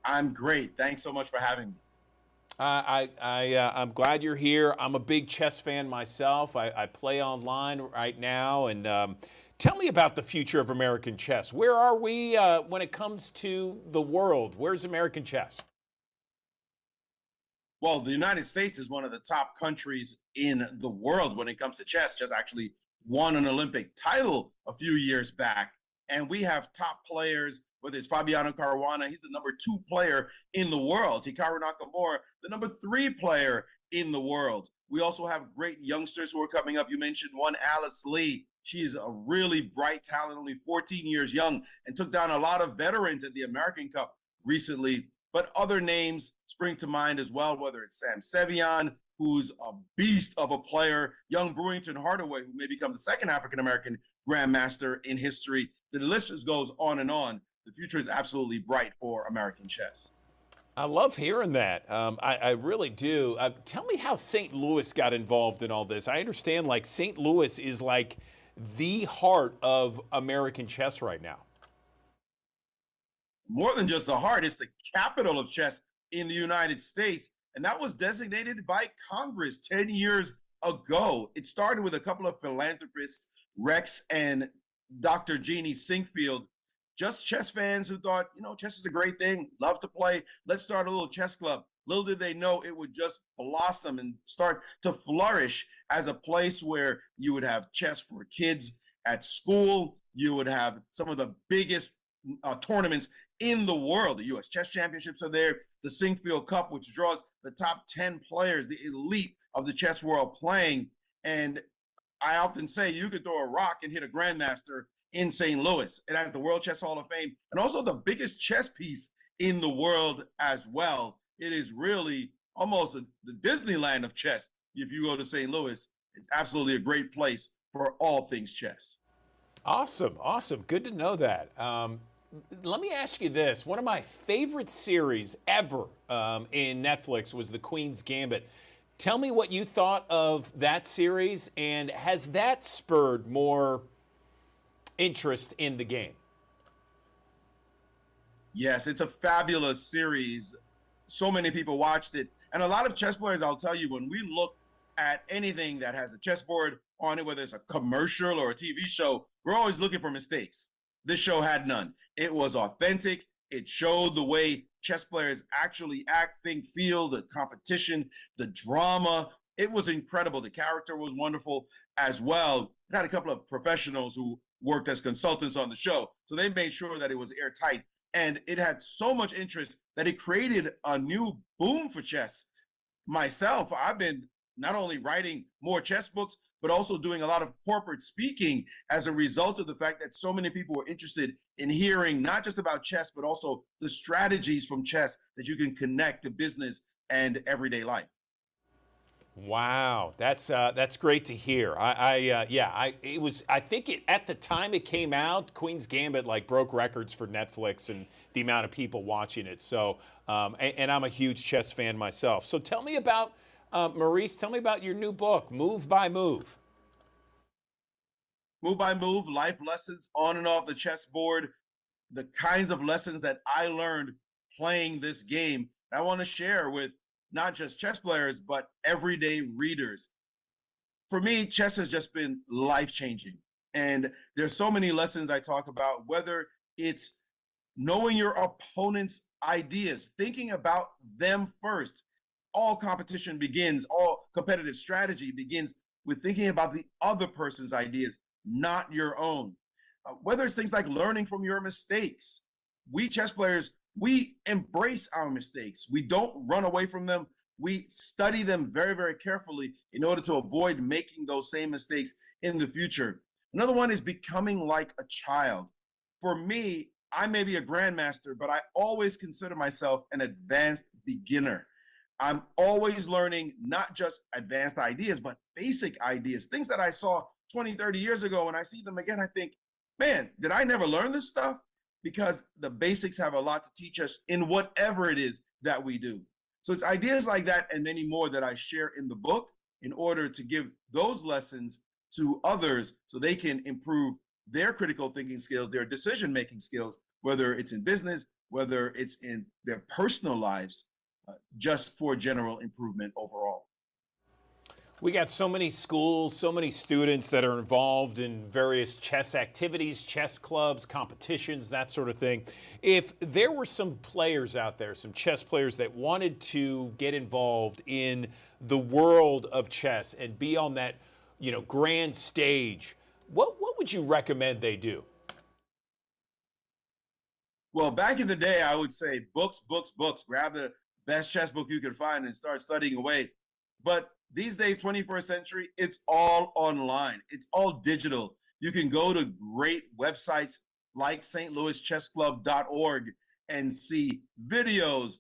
I'm great. Thanks so much for having me. I'm glad you're here. I'm a big chess fan myself. I play online right now. And tell me about the future of American chess. Where are we when it comes to the world? Where's American chess? Well, the United States is one of the top countries in the world when it comes to chess. Chess actually won an Olympic title a few years back. And we have top players, whether it's Fabiano Caruana, he's the number 2 player in the world. Hikaru Nakamura, the number 3 player in the world. We also have great youngsters who are coming up. You mentioned one, Alice Lee. She is a really bright talent, only 14 years young, and took down a lot of veterans at the American Cup recently. But other names spring to mind as well, whether it's Sam Sevian, who's a beast of a player, young Brewington Hardaway, who may become the second African-American grandmaster in history. The list just goes on and on. The future is absolutely bright for American chess. I love hearing that. I really do. Tell me how St. Louis got involved in all this. I understand like St. Louis is like the heart of American chess right now. More than just the heart, it's the capital of chess in the United States. And that was designated by Congress 10 years ago. It started with a couple of philanthropists, Rex and Dr. Jeannie Sinkfield, just chess fans who thought, chess is a great thing, love to play. Let's start a little chess club. Little did they know it would just blossom and start to flourish as a place where you would have chess for kids at school. You would have some of the biggest tournaments in the world. The U.S. Chess Championships are there. The Sinkfield Cup, which draws the top 10 players, the elite of the chess world playing. And I often say you could throw a rock and hit a grandmaster in St. Louis. It has the World Chess Hall of Fame and also the biggest chess piece in the world as well. It is really almost the Disneyland of chess. If you go to St. Louis, it's absolutely a great place for all things chess. Awesome. Awesome. Good to know that. Let me ask you this. One of my favorite series ever in Netflix was The Queen's Gambit. Tell me what you thought of that series, and has that spurred more interest in the game? Yes, it's a fabulous series. So many people watched it. And a lot of chess players, I'll tell you, when we look at anything that has a chessboard on it, whether it's a commercial or a TV show, we're always looking for mistakes. This show had none. It was authentic. It showed the way chess players actually act, think, feel, the competition, the drama. It was incredible. The character was wonderful as well. It had a couple of professionals who worked as consultants on the show, so they made sure that it was airtight. And it had so much interest that it created a new boom for chess. Myself, I've been not only writing more chess books, but also doing a lot of corporate speaking as a result of the fact that so many people were interested in hearing not just about chess, but also the strategies from chess that you can connect to business and everyday life. Wow, that's great to hear. I think at the time it came out, Queen's Gambit like broke records for Netflix and the amount of people watching it. So, and I'm a huge chess fan myself. So tell me about Maurice. Tell me about your new book, Move by Move. Move by Move: Life Lessons on and off the chessboard. The kinds of lessons that I learned playing this game, I want to share with not just chess players, but everyday readers. For me, chess has just been life-changing. And there's so many lessons I talk about, whether it's knowing your opponent's ideas, thinking about them first, all competition begins, all competitive strategy begins with thinking about the other person's ideas, not your own. Whether it's things like learning from your mistakes, we chess players, we embrace our mistakes. We don't run away from them. We study them very, very carefully in order to avoid making those same mistakes in the future. Another one is becoming like a child. For me, I may be a grandmaster, but I always consider myself an advanced beginner. I'm always learning not just advanced ideas, but basic ideas, things that I saw 20, 30 years ago. When I see them again, I think, man, did I never learn this stuff? Because the basics have a lot to teach us in whatever it is that we do. So it's ideas like that and many more that I share in the book in order to give those lessons to others so they can improve their critical thinking skills, their decision-making skills, whether it's in business, whether it's in their personal lives, just for general improvement overall. We got so many schools, so many students that are involved in various chess activities, chess clubs, competitions, that sort of thing. If there were some players out there, some chess players that wanted to get involved in the world of chess and be on that, grand stage, what would you recommend they do? Well, back in the day, I would say books, books, books. Grab the best chess book you can find and start studying away. But these days, 21st century, it's all online. It's all digital. You can go to great websites like stlouischessclub.org and see videos,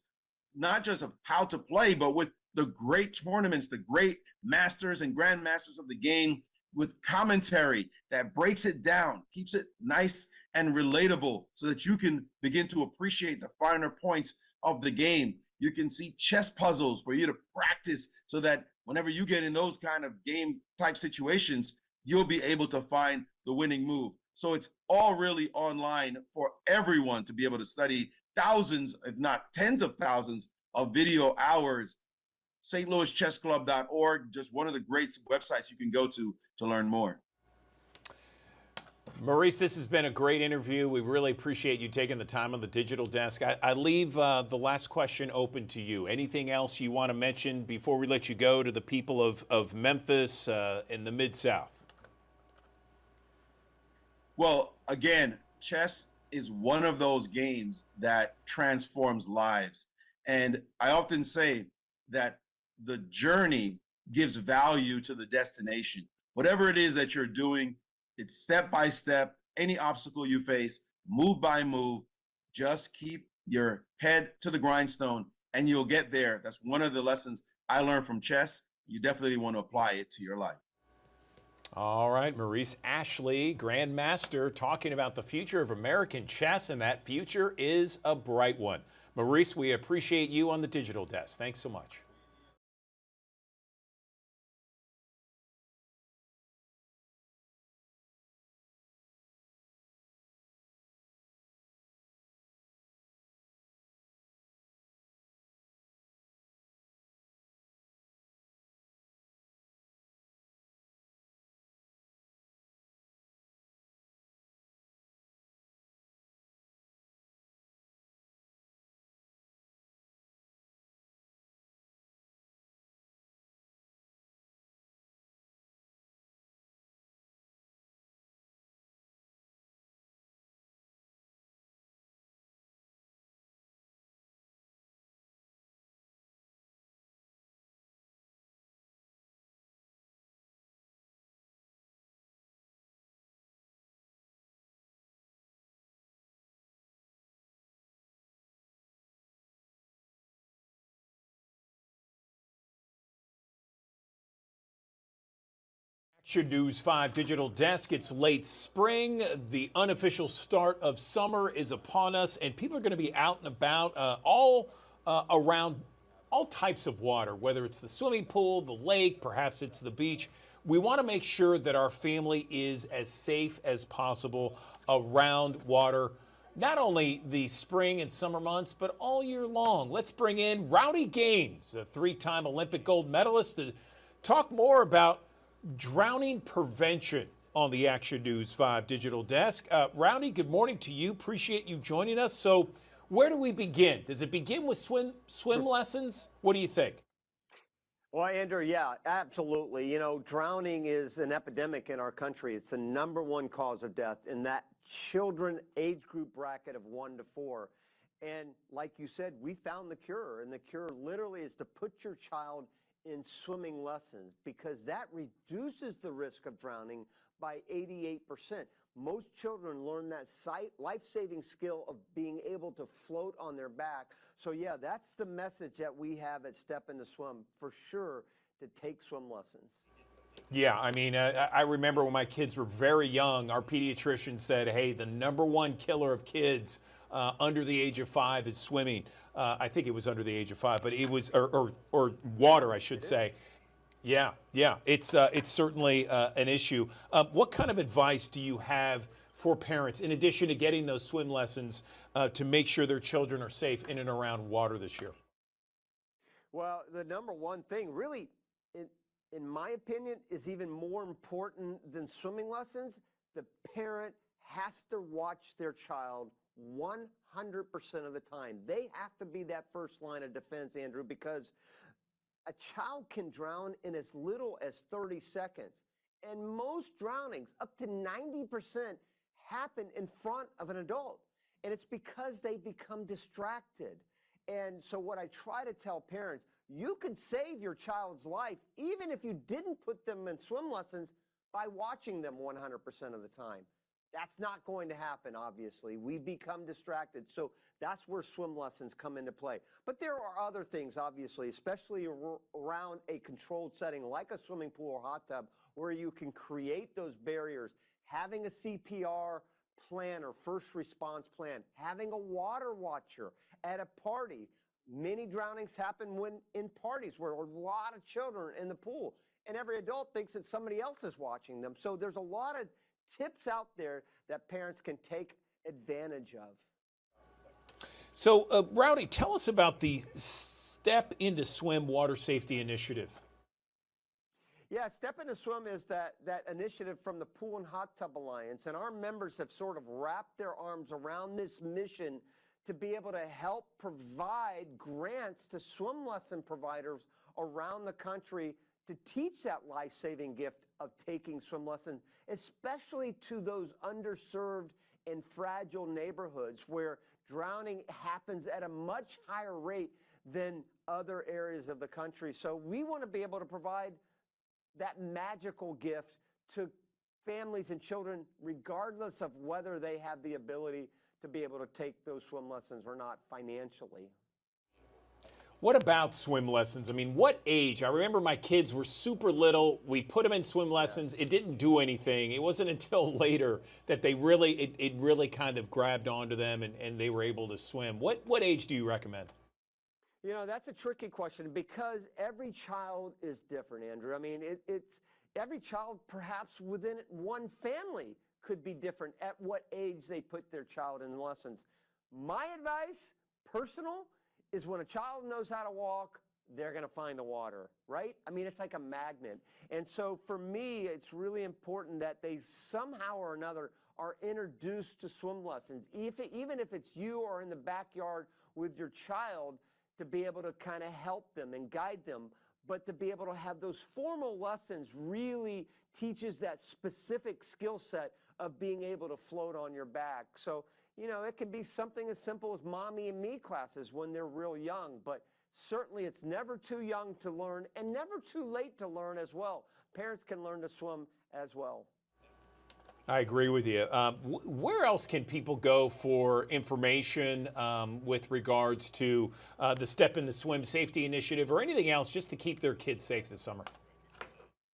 not just of how to play, but with the great tournaments, the great masters and grandmasters of the game, with commentary that breaks it down, keeps it nice and relatable so that you can begin to appreciate the finer points of the game. You can see chess puzzles for you to practice so that whenever you get in those kind of game type situations, you'll be able to find the winning move. So it's all really online for everyone to be able to study thousands, if not tens of thousands of video hours. stlouischessclub.org, just one of the great websites you can go to learn more. Maurice, this has been a great interview. We really appreciate you taking the time on the digital desk. I leave the last question open to you. Anything else you want to mention before we let you go to the people of Memphis in the Mid-South? Well, again, chess is one of those games that transforms lives. And I often say that the journey gives value to the destination. Whatever it is that you're doing, it's step by step, any obstacle you face, move by move, just keep your head to the grindstone and you'll get there. That's one of the lessons I learned from chess. You definitely want to apply it to your life. All right, Maurice Ashley, Grandmaster, talking about the future of American chess, and that future is a bright one. Maurice, we appreciate you on the digital desk. Thanks so much. Action News 5 Digital Desk. It's late spring. The unofficial start of summer is upon us, and people are going to be out and about all around all types of water, whether it's the swimming pool, the lake, perhaps it's the beach. We want to make sure that our family is as safe as possible around water, not only the spring and summer months, but all year long. Let's bring in Rowdy Gaines, a three-time Olympic gold medalist, to talk more about drowning prevention on the Action News 5 Digital Desk. Rowdy, good morning to you. Appreciate you joining us. So where do we begin? Does it begin with swim lessons? What do you think? Well, Andrew, yeah, absolutely. You know, drowning is an epidemic in our country. It's the #1 cause of death in that children age group bracket of 1 to 4. And like you said, we found the cure, and the cure literally is to put your child in swimming lessons because that reduces the risk of drowning by 88%. Most children learn that life-saving skill of being able to float on their back. So yeah, that's the message that we have at Step Into Swim for sure, to take swim lessons. Yeah, I mean, I remember when my kids were very young, our pediatrician said, hey, the #1 killer of kids under the age of 5 is swimming. I think it was under the age of 5, but it was, or water, I should say. Yeah, it's certainly an issue. What kind of advice do you have for parents, in addition to getting those swim lessons, to make sure their children are safe in and around water this year? Well, the #1 thing, really, in my opinion, is even more important than swimming lessons. The parent has to watch their child 100% of the time. They have to be that first line of defense, Andrew, because a child can drown in as little as 30 seconds. And most drownings, up to 90%, happen in front of an adult. And it's because they become distracted. And so what I try to tell parents, you can save your child's life even if you didn't put them in swim lessons by watching them 100% of the time. That's not going to happen, obviously. We become distracted. So that's where swim lessons come into play. But there are other things, obviously, especially around a controlled setting like a swimming pool or hot tub, where you can create those barriers. Having a CPR plan or first response plan, having a water watcher at a party. Many drownings happen when in parties where a lot of children are in the pool, and every adult thinks that somebody else is watching them. So there's a lot of tips out there that parents can take advantage of. So, Rowdy, tell us about the Step Into Swim Water Safety Initiative. Yeah, Step Into Swim is that initiative from the Pool and Hot Tub Alliance, and our members have sort of wrapped their arms around this mission to be able to help provide grants to swim lesson providers around the country to teach that life-saving gift of taking swim lessons, especially to those underserved and fragile neighborhoods where drowning happens at a much higher rate than other areas of the country. So we want to be able to provide that magical gift to families and children, regardless of whether they have the ability to be able to take those swim lessons or not financially. What about swim lessons? I mean, what age? I remember my kids were super little. We put them in swim lessons. It didn't do anything. It wasn't until later that they really, it really kind of grabbed onto them and they were able to swim. What age do you recommend? You know, that's a tricky question because every child is different, Andrew. I mean, it's every child perhaps within one family could be different at what age they put their child in lessons. My advice, personal, is when a child knows how to walk, they're going to find the water, right? I mean, it's like a magnet. And so for me, it's really important that they somehow or another are introduced to swim lessons, even if it's you or in the backyard with your child, to be able to kind of help them and guide them. But to be able to have those formal lessons really teaches that specific skill set of being able to float on your back. So, you know, it can be something as simple as mommy and me classes when they're real young, but certainly it's never too young to learn and never too late to learn as well. Parents can learn to swim as well. I agree with you. Where else can people go for information with regards to the Step Into Swim Safety Initiative or anything else just to keep their kids safe this summer?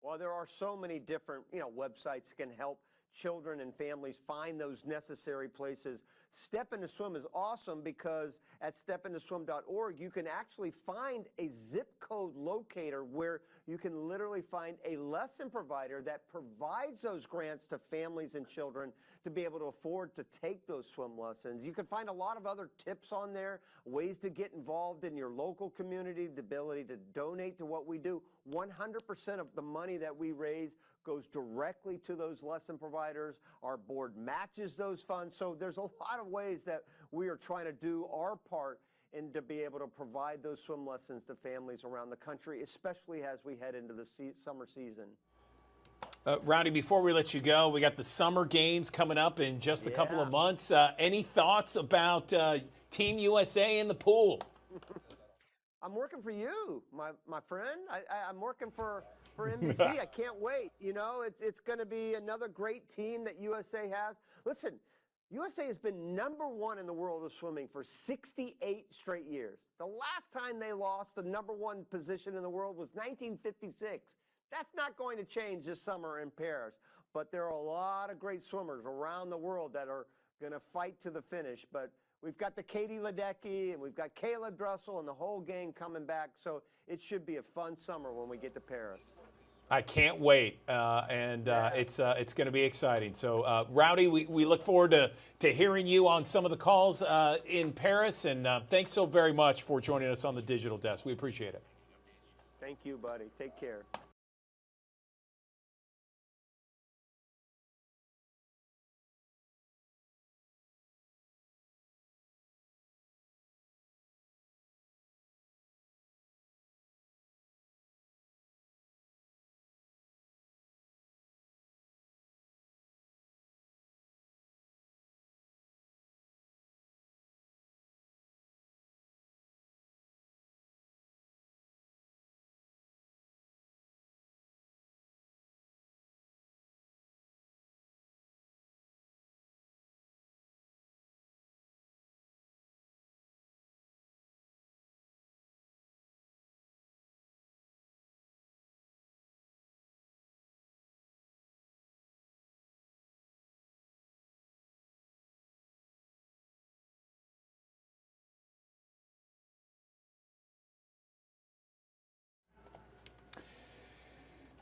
Well, there are so many different, websites that can help children and families find those necessary places. Step Into Swim is awesome because at stepintoswim.org, you can actually find a zip code locator where you can literally find a lesson provider that provides those grants to families and children to be able to afford to take those swim lessons. You can find a lot of other tips on there, ways to get involved in your local community, the ability to donate to what we do. 100% of the money that we raise goes directly to those lesson providers. Our board matches those funds. So there's a lot of ways that we are trying to do our part and to be able to provide those swim lessons to families around the country, especially as we head into the summer season. Rowdy, before we let you go, we got the summer games coming up in just a couple of months. Any thoughts about Team USA in the pool? I'm working for you, my friend. I'm working for NBC. I can't wait. You know, it's going to be another great team that USA has. Listen, USA has been #1 in the world of swimming for 68 straight years. The last time they lost the #1 position in the world was 1956. That's not going to change this summer in Paris. But there are a lot of great swimmers around the world that are going to fight to the finish. But we've got the Katie Ledecky, and we've got Kayla Drussel, and the whole gang coming back. So it should be a fun summer when we get to Paris. I can't wait, it's going to be exciting. So, Rowdy, we look forward to hearing you on some of the calls in Paris, and thanks so very much for joining us on the Digital Desk. We appreciate it. Thank you, buddy. Take care.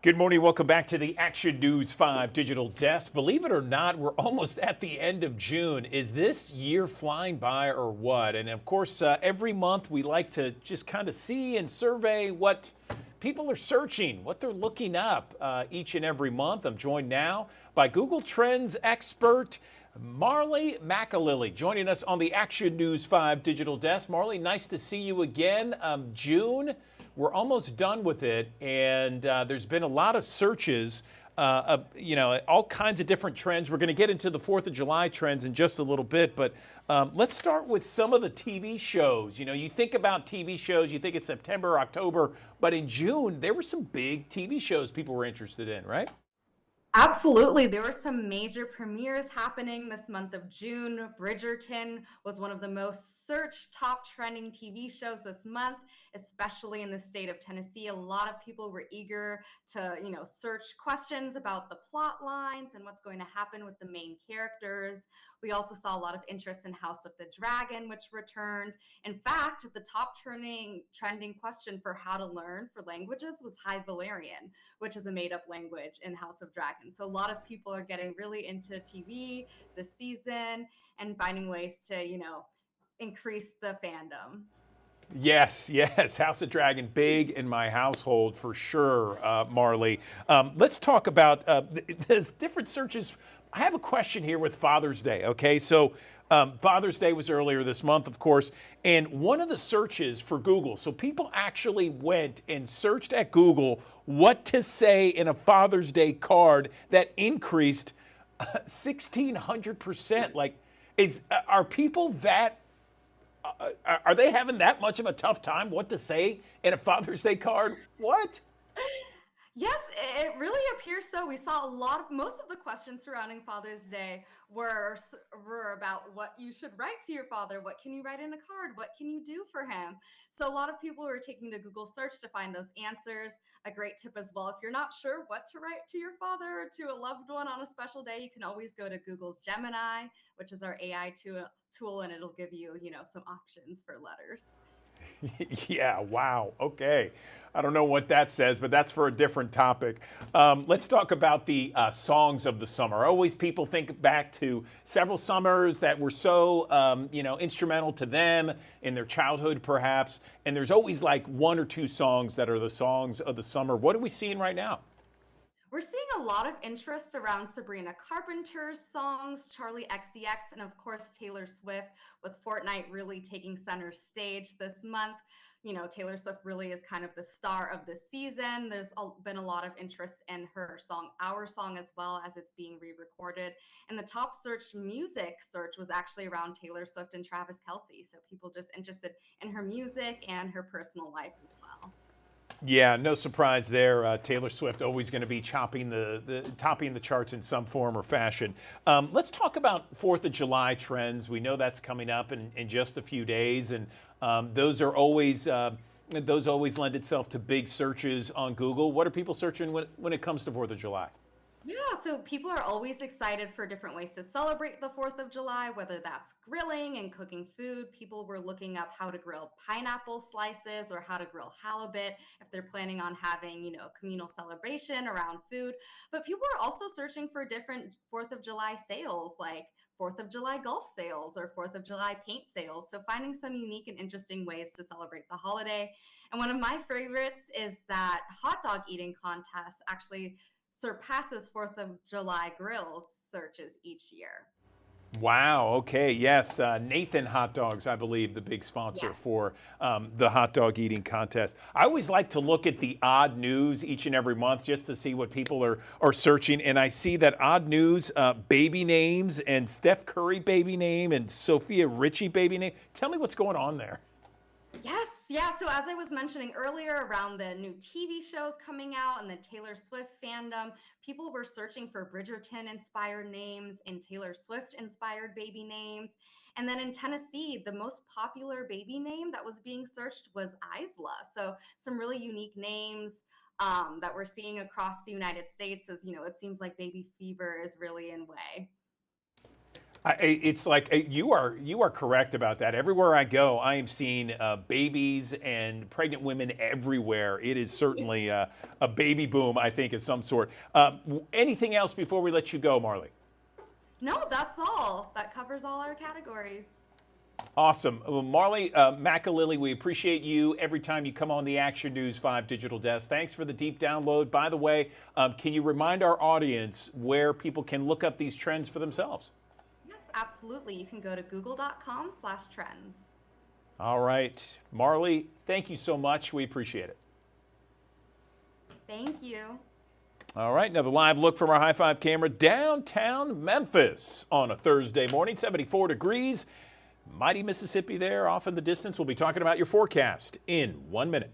Good morning. Welcome back to the Action News 5 Digital Desk. Believe it or not, we're almost at the end of June. Is this year flying by or what? And of course, every month we like to just kind of see and survey what people are searching, what they're looking up each and every month. I'm joined now by Google Trends expert Marlee McAlilly, joining us on the Action News 5 Digital Desk. Marlee, nice to see you again. June. We're almost done with it, and there's been a lot of searches, all kinds of different trends. We're going to get into the 4th of July trends in just a little bit, but let's start with some of the TV shows. You know, you think about TV shows, you think it's September, October, but in June, there were some big TV shows people were interested in, right? Absolutely. There were some major premieres happening this month of June. Bridgerton was one of the most searched top trending TV shows this month, especially in the state of Tennessee. A lot of people were eager to, search questions about the plot lines and what's going to happen with the main characters. We also saw a lot of interest in House of the Dragon, which returned. In fact, the top trending question for how to learn for languages was High Valyrian, which is a made-up language in House of Dragon. So a lot of people are getting really into TV this season and finding ways to, increase the fandom. Yes. House of Dragon, big in my household for sure, Marlee. Let's talk about there's different searches. I have a question here with Father's Day. Okay, so Father's Day was earlier this month, of course, and one of the searches for Google, so people actually went and searched at Google what to say in a Father's Day card that increased 1,600%. Like, are people that are they having that much of a tough time what to say in a Father's Day card? What? Yes, it really appears so. We saw most of the questions surrounding Father's Day were about what you should write to your father. What can you write in a card? What can you do for him? So a lot of people were taking to Google search to find those answers. A great tip as well, if you're not sure what to write to your father or to a loved one on a special day, you can always go to Google's Gemini, which is our AI tool, and it'll give you, some options for letters. Yeah, wow. Okay. I don't know what that says, but that's for a different topic. Let's talk about the songs of the summer. Always people think back to several summers that were so, instrumental to them in their childhood, perhaps. And there's always like one or two songs that are the songs of the summer. What are we seeing right now? We're seeing a lot of interest around Sabrina Carpenter's songs, Charlie XCX, and of course Taylor Swift, with Fortnite really taking center stage this month. You know, Taylor Swift really is kind of the star of the season. There's been a lot of interest in her song, Our Song, as well as it's being re-recorded. And the top searched music search was actually around Taylor Swift and Travis Kelce. So people just interested in her music and her personal life as well. Yeah, no surprise there. Taylor Swift always going to be topping the charts in some form or fashion. Let's talk about 4th of July trends. We know that's coming up in just a few days, and those always lend itself to big searches on Google. What are people searching when it comes to 4th of July? Yeah, so people are always excited for different ways to celebrate the 4th of July, whether that's grilling and cooking food. People were looking up how to grill pineapple slices or how to grill halibut if they're planning on having, you know, a communal celebration around food. But people are also searching for different 4th of July sales, like 4th of July golf sales or 4th of July paint sales. So finding some unique and interesting ways to celebrate the holiday. And one of my favorites is that hot dog eating contest actually surpasses 4th of July grills searches each year. Wow. Okay. Yes. Nathan Hot Dogs, I believe, the big sponsor for the hot dog eating contest. I always like to look at the odd news each and every month just to see what people are searching. And I see that odd news, baby names, and Steph Curry baby name and Sophia Richie baby name. Tell me what's going on there. Yes, yeah. So as I was mentioning earlier around the new TV shows coming out and the Taylor Swift fandom, people were searching for Bridgerton-inspired names and Taylor Swift-inspired baby names. And then in Tennessee, the most popular baby name that was being searched was Isla. So some really unique names that we're seeing across the United States as, you know, it seems like baby fever is really in way. It's like you are correct about that. Everywhere I go, I am seeing babies and pregnant women everywhere. It is certainly a baby boom, I think, of some sort. Anything else before we let you go, Marley? No, that's all. That covers all our categories. Awesome. Well, Marley McAlilly, we appreciate you every time you come on the Action News 5 Digital Desk. Thanks for the deep download. By the way, can you remind our audience where people can look up these trends for themselves? Absolutely. You can go to google.com/trends. All right. Marley, thank you so much. We appreciate it. Thank you. All right. Now the live look from our High Five camera downtown Memphis on a Thursday morning, 74 degrees. Mighty Mississippi there off in the distance. We'll be talking about your forecast in 1 minute.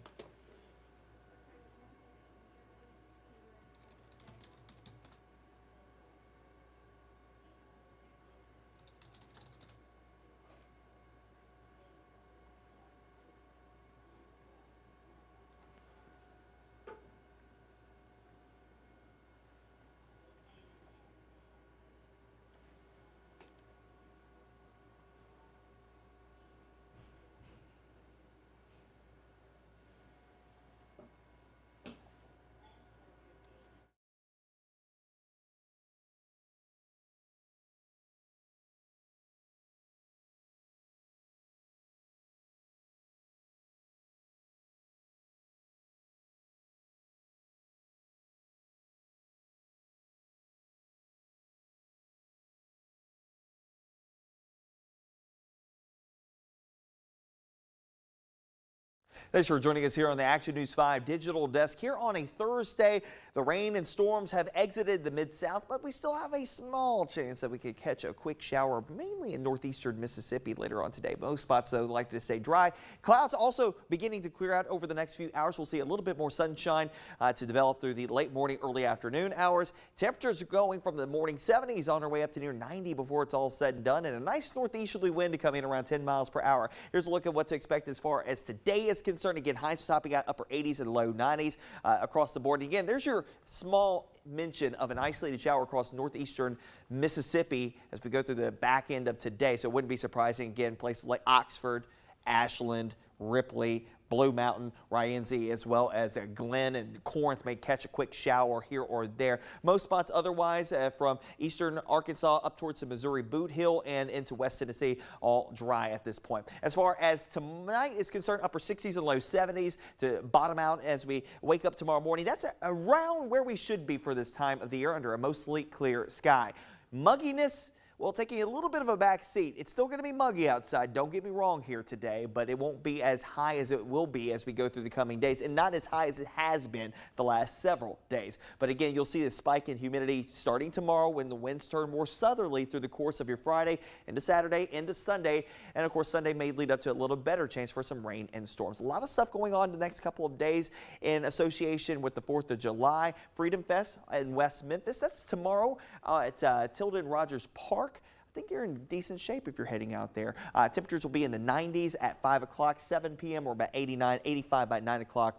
Thanks for joining us here on the Action News 5 Digital Desk. Here on a Thursday, the rain and storms have exited the Mid-South, but we still have a small chance that we could catch a quick shower, mainly in northeastern Mississippi later on today. Most spots, though, likely to stay dry. Clouds also beginning to clear out over the next few hours. We'll see a little bit more sunshine to develop through the late morning, early afternoon hours. Temperatures are going from the morning 70s on our way up to near 90 before it's all said and done, and a nice northeasterly wind to come in around 10 miles per hour. Here's a look at what to expect as far as today is concerned. Again, highs topping out upper 80s and low 90s across the board. And again, there's your small mention of an isolated shower across northeastern Mississippi as we go through the back end of today. So it wouldn't be surprising, again, places like Oxford, Ashland, Ripley, Blue Mountain, Rienzi, as well as Glen and Corinth may catch a quick shower here or there. Most spots otherwise from eastern Arkansas up towards the Missouri Boot Hill and into West Tennessee, all dry at this point. As far as tonight is concerned, upper 60s and low 70s to bottom out as we wake up tomorrow morning. That's around where we should be for this time of the year under a mostly clear sky. Mugginess, well, taking a little bit of a back seat. It's still going to be muggy outside. Don't get me wrong here today, but it won't be as high as it will be as we go through the coming days, and not as high as it has been the last several days. But again, you'll see the spike in humidity starting tomorrow when the winds turn more southerly through the course of your Friday into Saturday into Sunday. And of course, Sunday may lead up to a little better chance for some rain and storms. A lot of stuff going on the next couple of days in association with the 4th of July Freedom Fest in West Memphis. That's tomorrow at Tilden Rogers Park. I think you're in decent shape if you're heading out there. Temperatures will be in the 90s at 5 o'clock, 7 p.m. or about 89, 85 by 9 o'clock.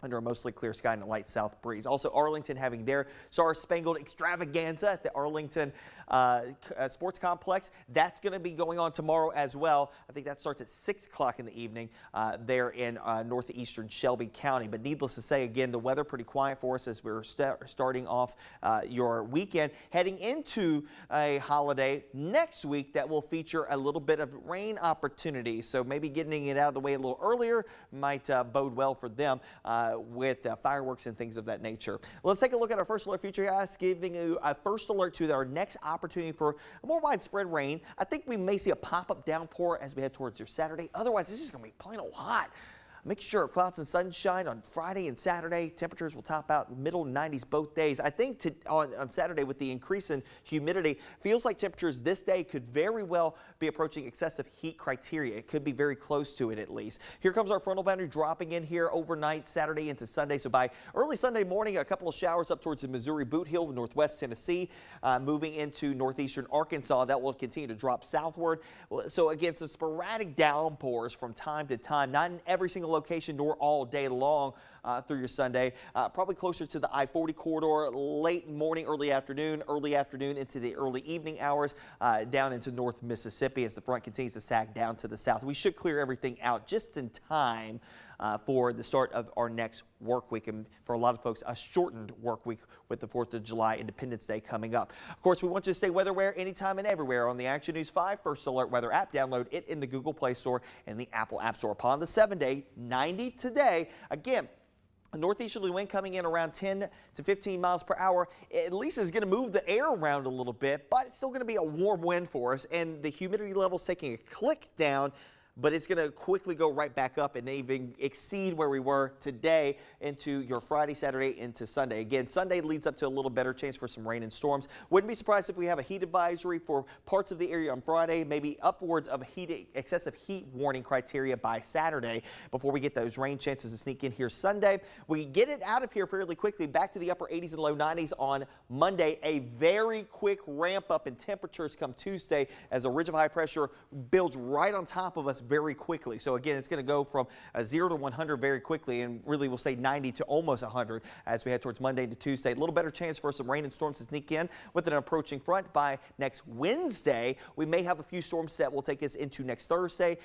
Under a mostly clear sky and a light south breeze. Also, Arlington having their Star Spangled Extravaganza at the Arlington Sports Complex. That's going to be going on tomorrow as well. I think that starts at 6 o'clock in the evening there in northeastern Shelby County. But needless to say, again, the weather pretty quiet for us as we're starting off your weekend. Heading into a holiday next week that will feature a little bit of rain opportunity. So maybe getting it out of the way a little earlier might bode well for them. With fireworks and things of that nature. Let's take a look at our first alert future guys, giving you a first alert to our next opportunity for a more widespread rain. I think we may see a pop-up downpour as we head towards your Saturday. Otherwise, this is going to be plain old hot. Mixture of clouds and sunshine on Friday and Saturday. Temperatures will top out middle 90s both days. I think on Saturday with the increase in humidity, feels like temperatures this day could very well be approaching excessive heat criteria. It could be very close to it at least. Here comes our frontal boundary dropping in here overnight Saturday into Sunday. So by early Sunday morning, a couple of showers up towards the Missouri Boot Hill, northwest Tennessee, moving into northeastern Arkansas. That will continue to drop southward. So again, some sporadic downpours from time to time, not in every single location nor all day long through your Sunday. Probably closer to the I-40 corridor, late morning, early afternoon into the early evening hours, down into North Mississippi as the front continues to sag down to the south. We should clear everything out just in time for the start of our next work week, and for a lot of folks, a shortened work week with the 4th of July Independence Day coming up. Of course, we want you to stay weather-aware anytime and everywhere on the Action News 5 First Alert Weather app. Download it in the Google Play Store and the Apple App Store. Upon the 7-day, 90 today. Again, a northeasterly wind coming in around 10 to 15 miles per hour. At least is going to move the air around a little bit, but it's still going to be a warm wind for us, and the humidity level's taking a click down, but it's going to quickly go right back up and even exceed where we were today into your Friday, Saturday, into Sunday. Again, Sunday leads up to a little better chance for some rain and storms. Wouldn't be surprised if we have a heat advisory for parts of the area on Friday, maybe upwards of excessive heat warning criteria by Saturday before we get those rain chances to sneak in here Sunday. We get it out of here fairly quickly, back to the upper 80s and low 90s on Monday. A very quick ramp up in temperatures come Tuesday as a ridge of high pressure builds right on top of us very quickly. So again, it's going to go from 0 to 100 very quickly, and really we'll say 90 to almost 100 as we head towards Monday to Tuesday. A little better chance for some rain and storms to sneak in with an approaching front by next Wednesday. We may have a few storms that will take us into next Thursday,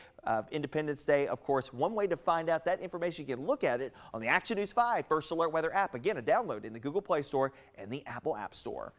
Independence Day. Of course, one way to find out that information, you can look at it on the Action News 5 First Alert Weather app. Again, a download in the Google Play Store and the Apple App Store.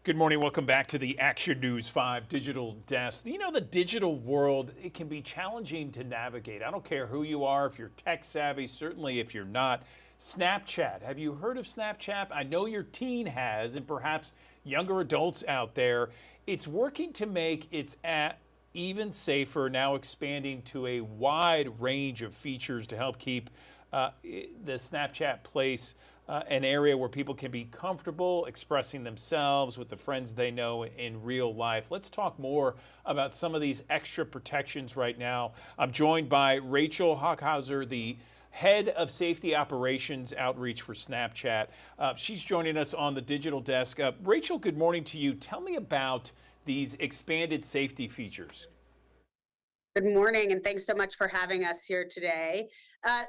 Good morning. Welcome back to the Action News 5 Digital Desk. You know, the digital world, it can be challenging to navigate. I don't care who you are, if you're tech savvy, certainly if you're not. Snapchat. Have you heard of Snapchat? I know your teen has, and perhaps younger adults out there. It's working to make its app even safer, now expanding to a wide range of features to help keep the Snapchat place an area where people can be comfortable expressing themselves with the friends they know in real life. Let's talk more about some of these extra protections right now. I'm joined by Rachel Hockhauser, the head of safety operations outreach for Snapchat. She's joining us on the digital desk. Rachel, good morning to you. Tell me about these expanded safety features. Good morning, and thanks so much for having us here today.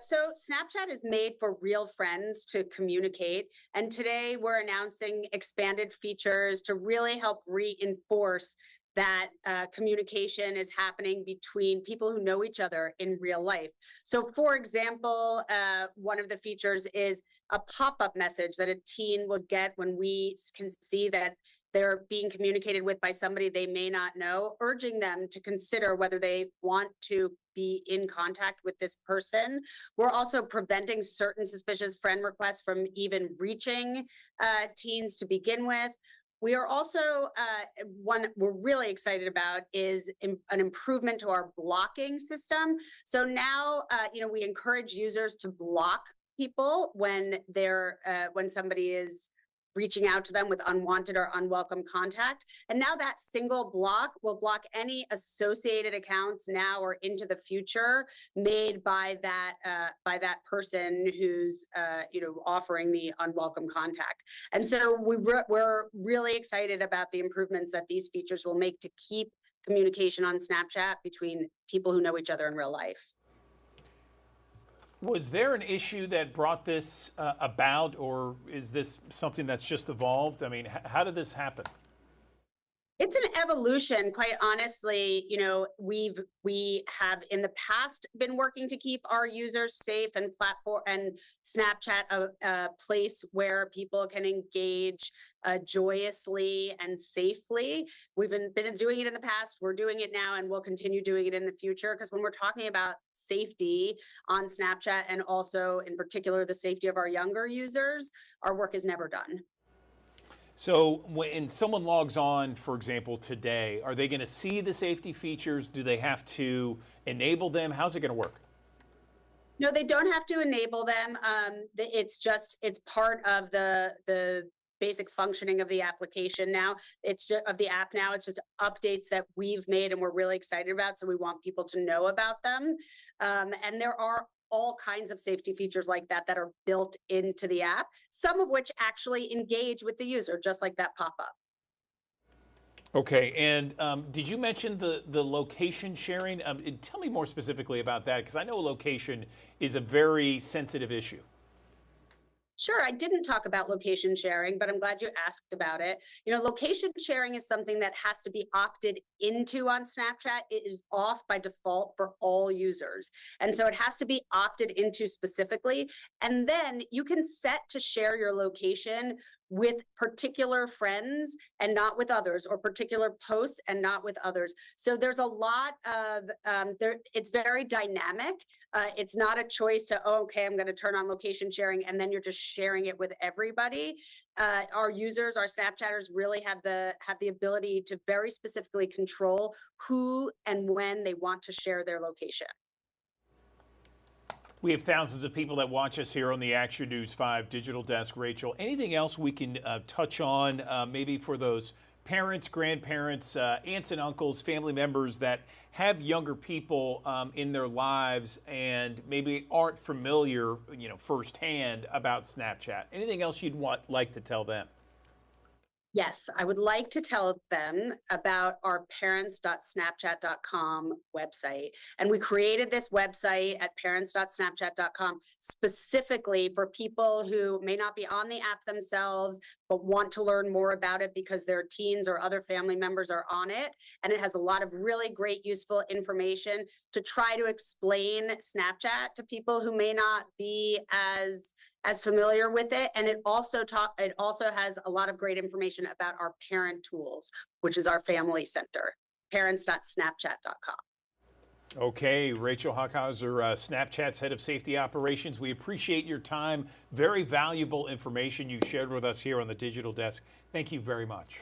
So Snapchat is made for real friends to communicate, and today we're announcing expanded features to really help reinforce that communication is happening between people who know each other in real life. So for example, one of the features is a pop-up message that a teen would get when we can see that they're being communicated with by somebody they may not know, urging them to consider whether they want to be in contact with this person. We're also preventing certain suspicious friend requests from even reaching teens to begin with. We are also, one we're really excited about is an improvement to our blocking system. So now, we encourage users to block people when when somebody is reaching out to them with unwanted or unwelcome contact. And now that single block will block any associated accounts now or into the future made by that person who's offering the unwelcome contact. And so we're really excited about the improvements that these features will make to keep communication on Snapchat between people who know each other in real life. Was there an issue that brought this about, or is this something that's just evolved? I mean, how did this happen? It's an evolution, quite honestly. We have in the past been working to keep our users safe and platform and Snapchat a place where people can engage joyously and safely. We've been doing it in the past, we're doing it now, and we'll continue doing it in the future. Because when we're talking about safety on Snapchat, and also in particular the safety of our younger users, our work is never done. So when someone logs on, for example, today, are they going to see the safety features? Do they have to enable them? How's it going to work? No, they don't have to enable them. It's part of the basic functioning of the application now. It's of the app now. It's just updates that we've made and we're really excited about. So we want people to know about them. And there are all kinds of safety features like that that are built into the app, some of which actually engage with the user, just like that pop-up. Okay, and did you mention the location sharing? Tell me more specifically about that, because I know location is a very sensitive issue. Sure, I didn't talk about location sharing, but I'm glad you asked about it. Location sharing is something that has to be opted into on Snapchat. It is off by default for all users. And so it has to be opted into specifically. And then you can set to share your location with particular friends and not with others, or particular posts and not with others. So there's a lot of, it's very dynamic. It's not a choice to, okay, I'm gonna turn on location sharing and then you're just sharing it with everybody. Our users, our Snapchatters really have the ability to very specifically control who and when they want to share their location. We have thousands of people that watch us here on the Action News 5 Digital Desk. Rachel, anything else we can touch on, maybe for those parents, grandparents, aunts and uncles, family members that have younger people in their lives and maybe aren't familiar, firsthand about Snapchat? Anything else you'd like to tell them? Yes, I would like to tell them about our parents.snapchat.com website. And we created this website at parents.snapchat.com specifically for people who may not be on the app themselves, but want to learn more about it because their teens or other family members are on it. And it has a lot of really great, useful information to try to explain Snapchat to people who may not be as familiar with it. And it also has a lot of great information about our parent tools, which is our family center, parents.snapchat.com. Okay, Rachel Hockhauser, Snapchat's head of safety operations. We appreciate your time. Very valuable information you shared with us here on the Digital Desk. Thank you very much.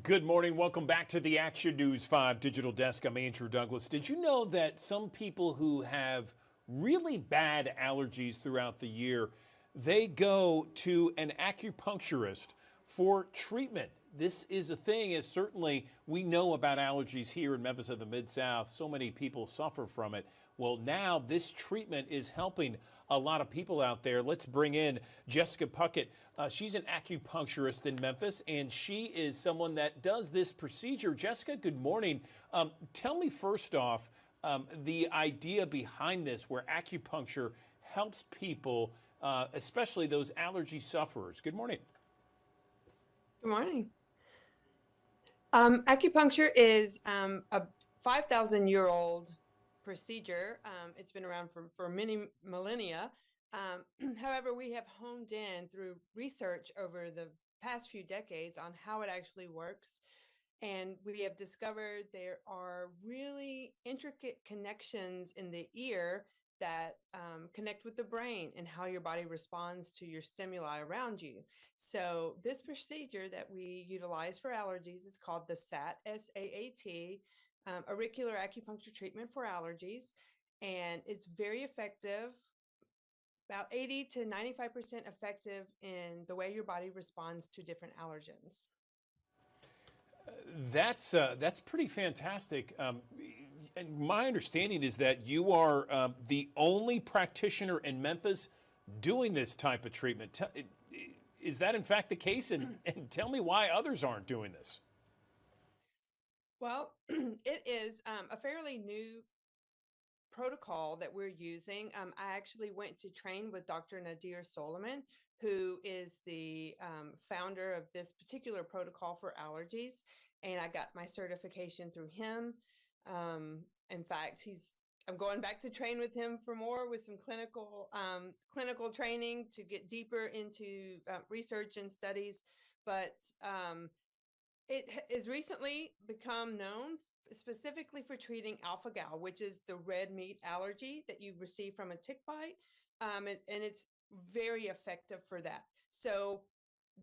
Good morning. Welcome back to the Action News 5 Digital Desk. I'm Andrew Douglas. Did you know that some people who have really bad allergies throughout the year, they go to an acupuncturist for treatment? This is a thing, as certainly we know about allergies here in Memphis and the Mid-South. So many people suffer from it. Well, now this treatment is helping a lot of people out there. Let's bring in Jessica Puckett. She's an acupuncturist in Memphis, and she is someone that does this procedure. Jessica, good morning. Tell me first off the idea behind this, where acupuncture helps people, especially those allergy sufferers. Good morning. Good morning. Acupuncture is a 5,000-year-old procedure. It's been around for many millennia. However, we have honed in through research over the past few decades on how it actually works. And we have discovered there are really intricate connections in the ear that connect with the brain and how your body responds to your stimuli around you. So this procedure that we utilize for allergies is called the SAAT, S-A-A-T, auricular acupuncture treatment for allergies. And it's very effective, about 80 to 95% effective in the way your body responds to different allergens. That's pretty fantastic. And my understanding is that you are the only practitioner in Memphis doing this type of treatment. Is that in fact the case? And tell me why others aren't doing this. Well, it is a fairly new protocol that we're using. I actually went to train with Dr. Nadir Soliman, who is the founder of this particular protocol for allergies. And I got my certification through him. In fact, I'm going back to train with him for more with some clinical training to get deeper into research and studies. But it has recently become known specifically for treating alpha-gal, which is the red meat allergy that you receive from a tick bite. And it's very effective for that. So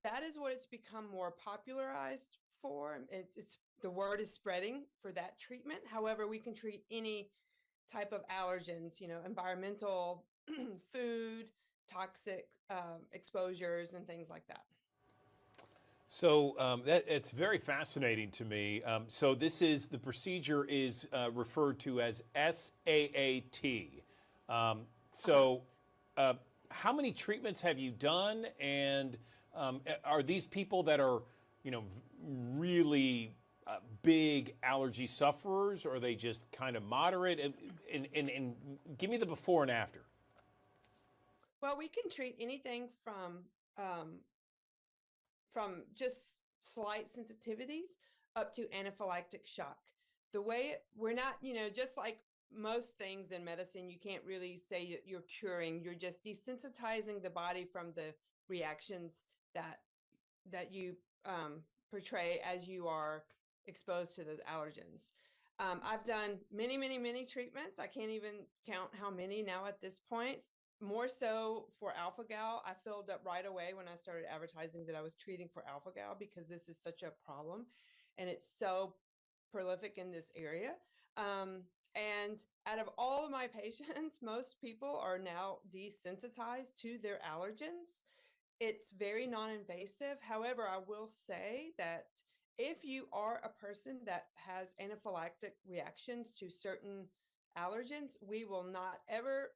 that is what it's become more popularized for. The word is spreading for that treatment. However, we can treat any type of allergens, environmental, food, toxic exposures, and things like that. So it's very fascinating to me. So the procedure is referred to as SAAT. How many treatments have you done? And are these people that are, really big allergy sufferers, or are they just kind of moderate? And give me the before and after. Well, we can treat anything from just slight sensitivities up to anaphylactic shock. The way we're not, just like most things in medicine, you can't really say you're curing. You're just desensitizing the body from the reactions that you portray as you are exposed to those allergens. I've done many treatments. I can't even count how many now at this point. More so for alpha gal. I filled up right away when I started advertising that I was treating for alpha gal because this is such a problem and it's so prolific in this area. And out of all of my patients, most people are now desensitized to their allergens. It's very non-invasive. However, I will say that if you are a person that has anaphylactic reactions to certain allergens, we will not ever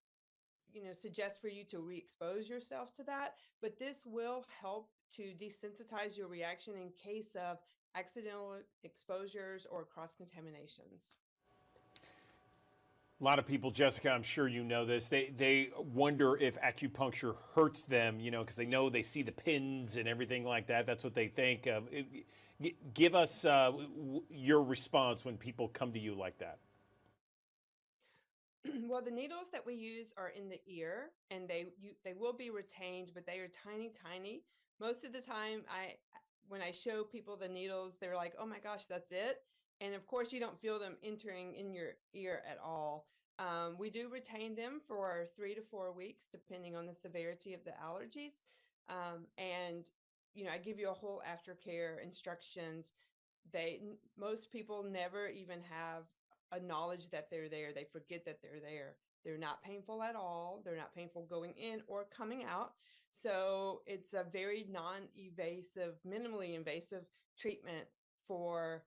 suggest for you to re-expose yourself to that, but this will help to desensitize your reaction in case of accidental exposures or cross-contaminations. A lot of people, Jessica, I'm sure you know this, they wonder if acupuncture hurts them, because they know they see the pins and everything like that. That's what they think. Give us your response when people come to you like that. Well, the needles that we use are in the ear, and they will be retained, but they are tiny. Most of the time, when I show people the needles, they're like, "Oh my gosh, that's it!" And of course, you don't feel them entering in your ear at all. We do retain them for 3 to 4 weeks, depending on the severity of the allergies. And I give you a whole aftercare instructions. Most people never even have a knowledge that they're there. They forget that they're there. They're not painful at all. They're not painful going in or coming out. So it's a very non-invasive, minimally invasive treatment for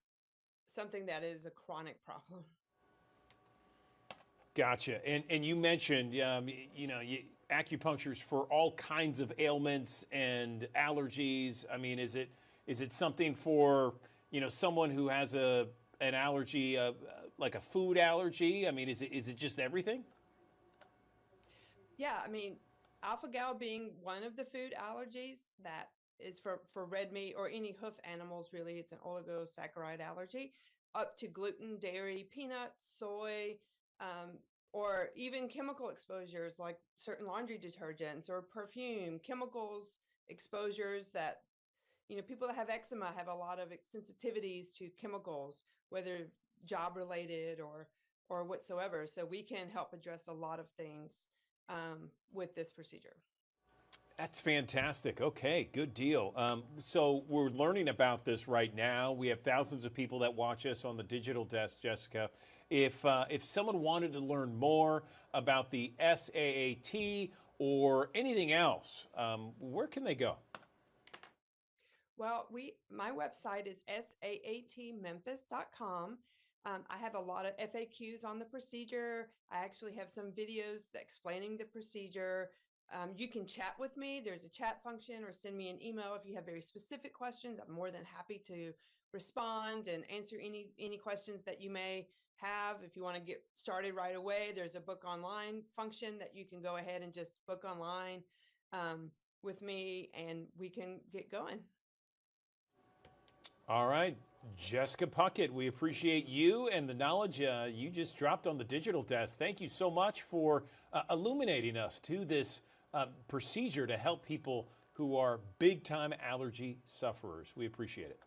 something that is a chronic problem. Gotcha. And you mentioned, acupuncture's for all kinds of ailments and allergies. I mean, is it something for, someone who has an allergy, like a food allergy? I mean, is it just everything? Yeah, I mean, alpha gal being one of the food allergies that is for red meat or any hoof animals, really, it's an oligosaccharide allergy, up to gluten, dairy, peanuts, soy, or even chemical exposures like certain laundry detergents or perfume, chemicals exposures that, people that have eczema have a lot of sensitivities to chemicals, whether job related or whatsoever. So we can help address a lot of things with this procedure. That's fantastic. Okay, good deal. So we're learning about this right now. We have thousands of people that watch us on the digital desk, Jessica. If someone wanted to learn more about the SAAT or anything else, where can they go? Well, my website is saatmemphis.com. I have a lot of FAQs on the procedure. I actually have some videos explaining the procedure. You can chat with me. There's a chat function, or send me an email if you have very specific questions. I'm more than happy to respond and answer any questions that you may have. If you want to get started right away, there's a book online function that you can go ahead and just book online with me, and we can get going. All right, Jessica Puckett, we appreciate you and the knowledge you just dropped on the digital desk. Thank you so much for illuminating us to this procedure to help people who are big-time allergy sufferers. We appreciate it.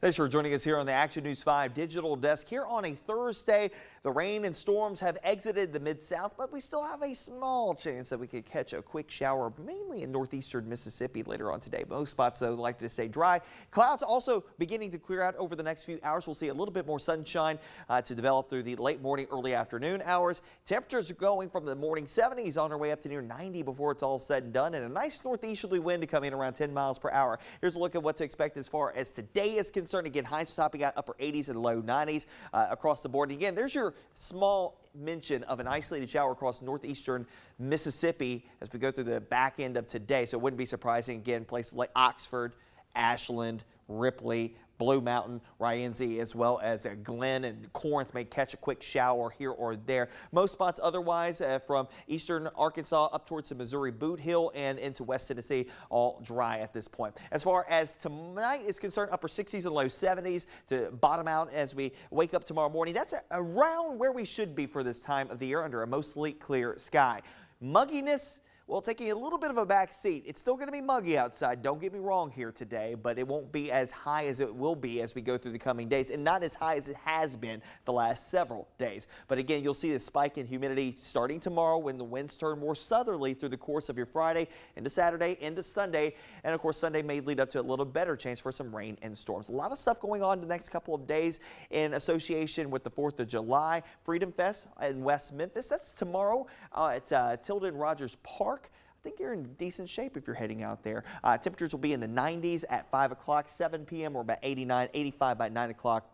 Thanks for joining us here on the Action News 5 digital desk here on a Thursday. The rain and storms have exited the Mid-South, but we still have a small chance that we could catch a quick shower, mainly in northeastern Mississippi later on today. Most spots, though, likely to stay dry. Clouds also beginning to clear out over the next few hours. We'll see a little bit more sunshine to develop through the late morning, early afternoon hours. Temperatures are going from the morning 70s on our way up to near 90 before it's all said and done, and a nice northeasterly wind to come in around 10 miles per hour. Here's a look at what to expect as far as today is concerned. Again, highs topping out upper 80s and low 90s across the board. And again, there's your small mention of an isolated shower across northeastern Mississippi as we go through the back end of today. So it wouldn't be surprising, again, places like Oxford, Ashland, Ripley, Blue Mountain, Rienzi, as well as Glenn and Corinth may catch a quick shower here or there. Most spots otherwise from eastern Arkansas up towards the Missouri Boot Hill and into West Tennessee, all dry at this point. As far as tonight is concerned, upper 60s and low 70s to bottom out as we wake up tomorrow morning. That's around where we should be for this time of the year under a mostly clear sky. Mugginess, well, taking a little bit of a back seat. It's still going to be muggy outside. Don't get me wrong here today, but it won't be as high as it will be as we go through the coming days, and not as high as it has been the last several days. But again, you'll see the spike in humidity starting tomorrow when the winds turn more southerly through the course of your Friday into Saturday into Sunday. And of course, Sunday may lead up to a little better chance for some rain and storms. A lot of stuff going on the next couple of days in association with the 4th of July. Freedom Fest in West Memphis. That's tomorrow at Tilden Rogers Park. I think you're in decent shape if you're heading out there. Temperatures will be in the 90s at 5 o'clock, 7 p.m. or about 89, 85 by 9 o'clock.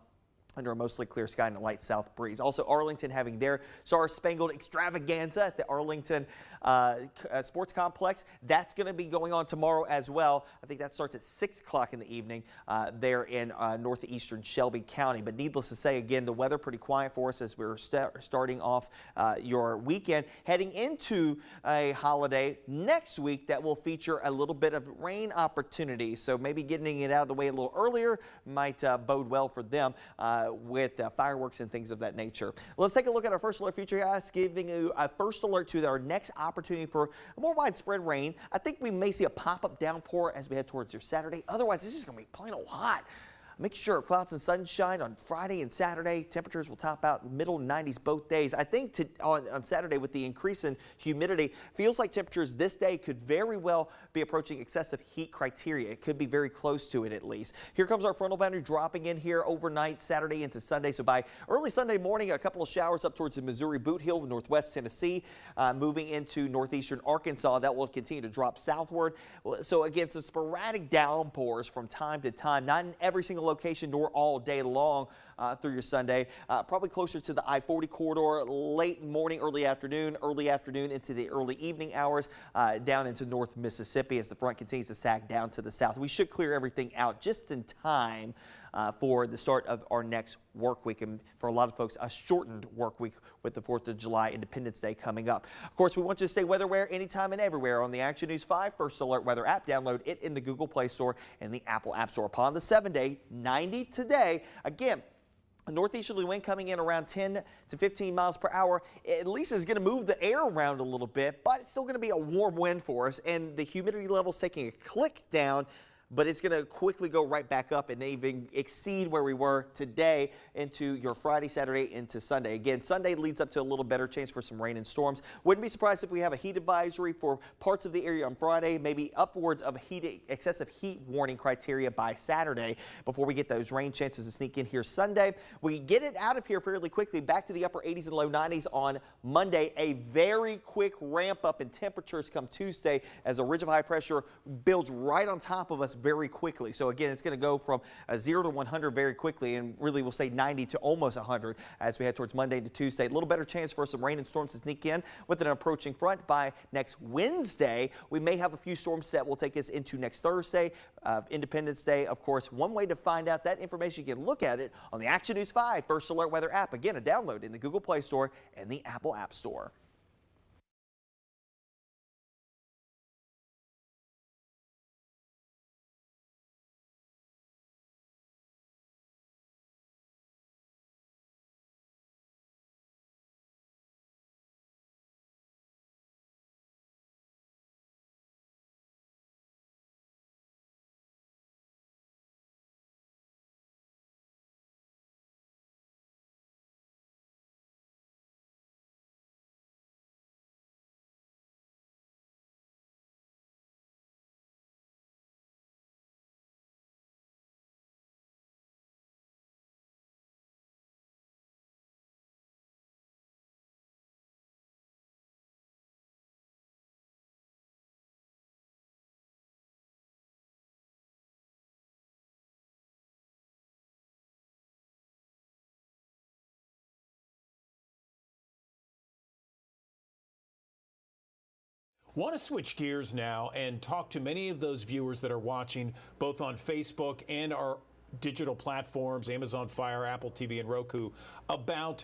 Under a mostly clear sky and a light south breeze. Also, Arlington having their Star-Spangled Extravaganza at the Arlington Sports Complex. That's going to be going on tomorrow as well. I think that starts at 6 o'clock in the evening there in northeastern Shelby County. But needless to say, again, the weather pretty quiet for us as we're starting off your weekend. Heading into a holiday next week that will feature a little bit of rain opportunity. So maybe getting it out of the way a little earlier might bode well for them. With fireworks and things of that nature. Let's take a look at our first alert futurecast, giving you a first alert to our next opportunity for more widespread rain. I think we may see a pop-up downpour as we head towards your Saturday. Otherwise, this is going to be plain old hot. Make sure clouds and sunshine on Friday and Saturday. Temperatures will top out middle 90s both days. I think on Saturday with the increase in humidity, feels like temperatures this day could very well be approaching excessive heat criteria. It could be very close to it at least. Here comes our frontal boundary dropping in here overnight Saturday into Sunday. So by early Sunday morning, a couple of showers up towards the Missouri Boot Hill, northwest Tennessee, moving into northeastern Arkansas. That will continue to drop southward. So again, some sporadic downpours from time to time, not in every single location nor all day long through your Sunday. Probably closer to the I-40 corridor, late morning, early afternoon into the early evening hours, down into North Mississippi as the front continues to sag down to the south. We should clear everything out just in time for the start of our next work week, and for a lot of folks, a shortened work week with the 4th of July Independence Day coming up. Of course, we want you to stay weather aware anytime and everywhere on the Action News 5 First Alert Weather app. Download it in the Google Play Store and the Apple App Store. Upon the 7-day, 90 today. Again, a northeasterly wind coming in around 10 to 15 miles per hour. At least is going to move the air around a little bit, but it's still going to be a warm wind for us, and the humidity level is taking a click down, but it's going to quickly go right back up and even exceed where we were today into your Friday, Saturday, into Sunday. Again, Sunday leads up to a little better chance for some rain and storms. Wouldn't be surprised if we have a heat advisory for parts of the area on Friday, maybe upwards of excessive heat warning criteria by Saturday before we get those rain chances to sneak in here Sunday. We get it out of here fairly quickly, back to the upper 80s and low 90s on Monday. A very quick ramp up in temperatures come Tuesday as a ridge of high pressure builds right on top of us very quickly. So again, it's going to go from 0 to 100 very quickly, and really we'll say 90 to almost 100 as we head towards Monday to Tuesday. A little better chance for some rain and storms to sneak in with an approaching front by next Wednesday. We may have a few storms that will take us into next Thursday, Independence Day. Of course, one way to find out that information, you can look at it on the Action News 5 First Alert Weather app. Again, a download in the Google Play Store and the Apple App Store. Want to switch gears now and talk to many of those viewers that are watching both on Facebook and our digital platforms, Amazon Fire, Apple TV, and Roku, about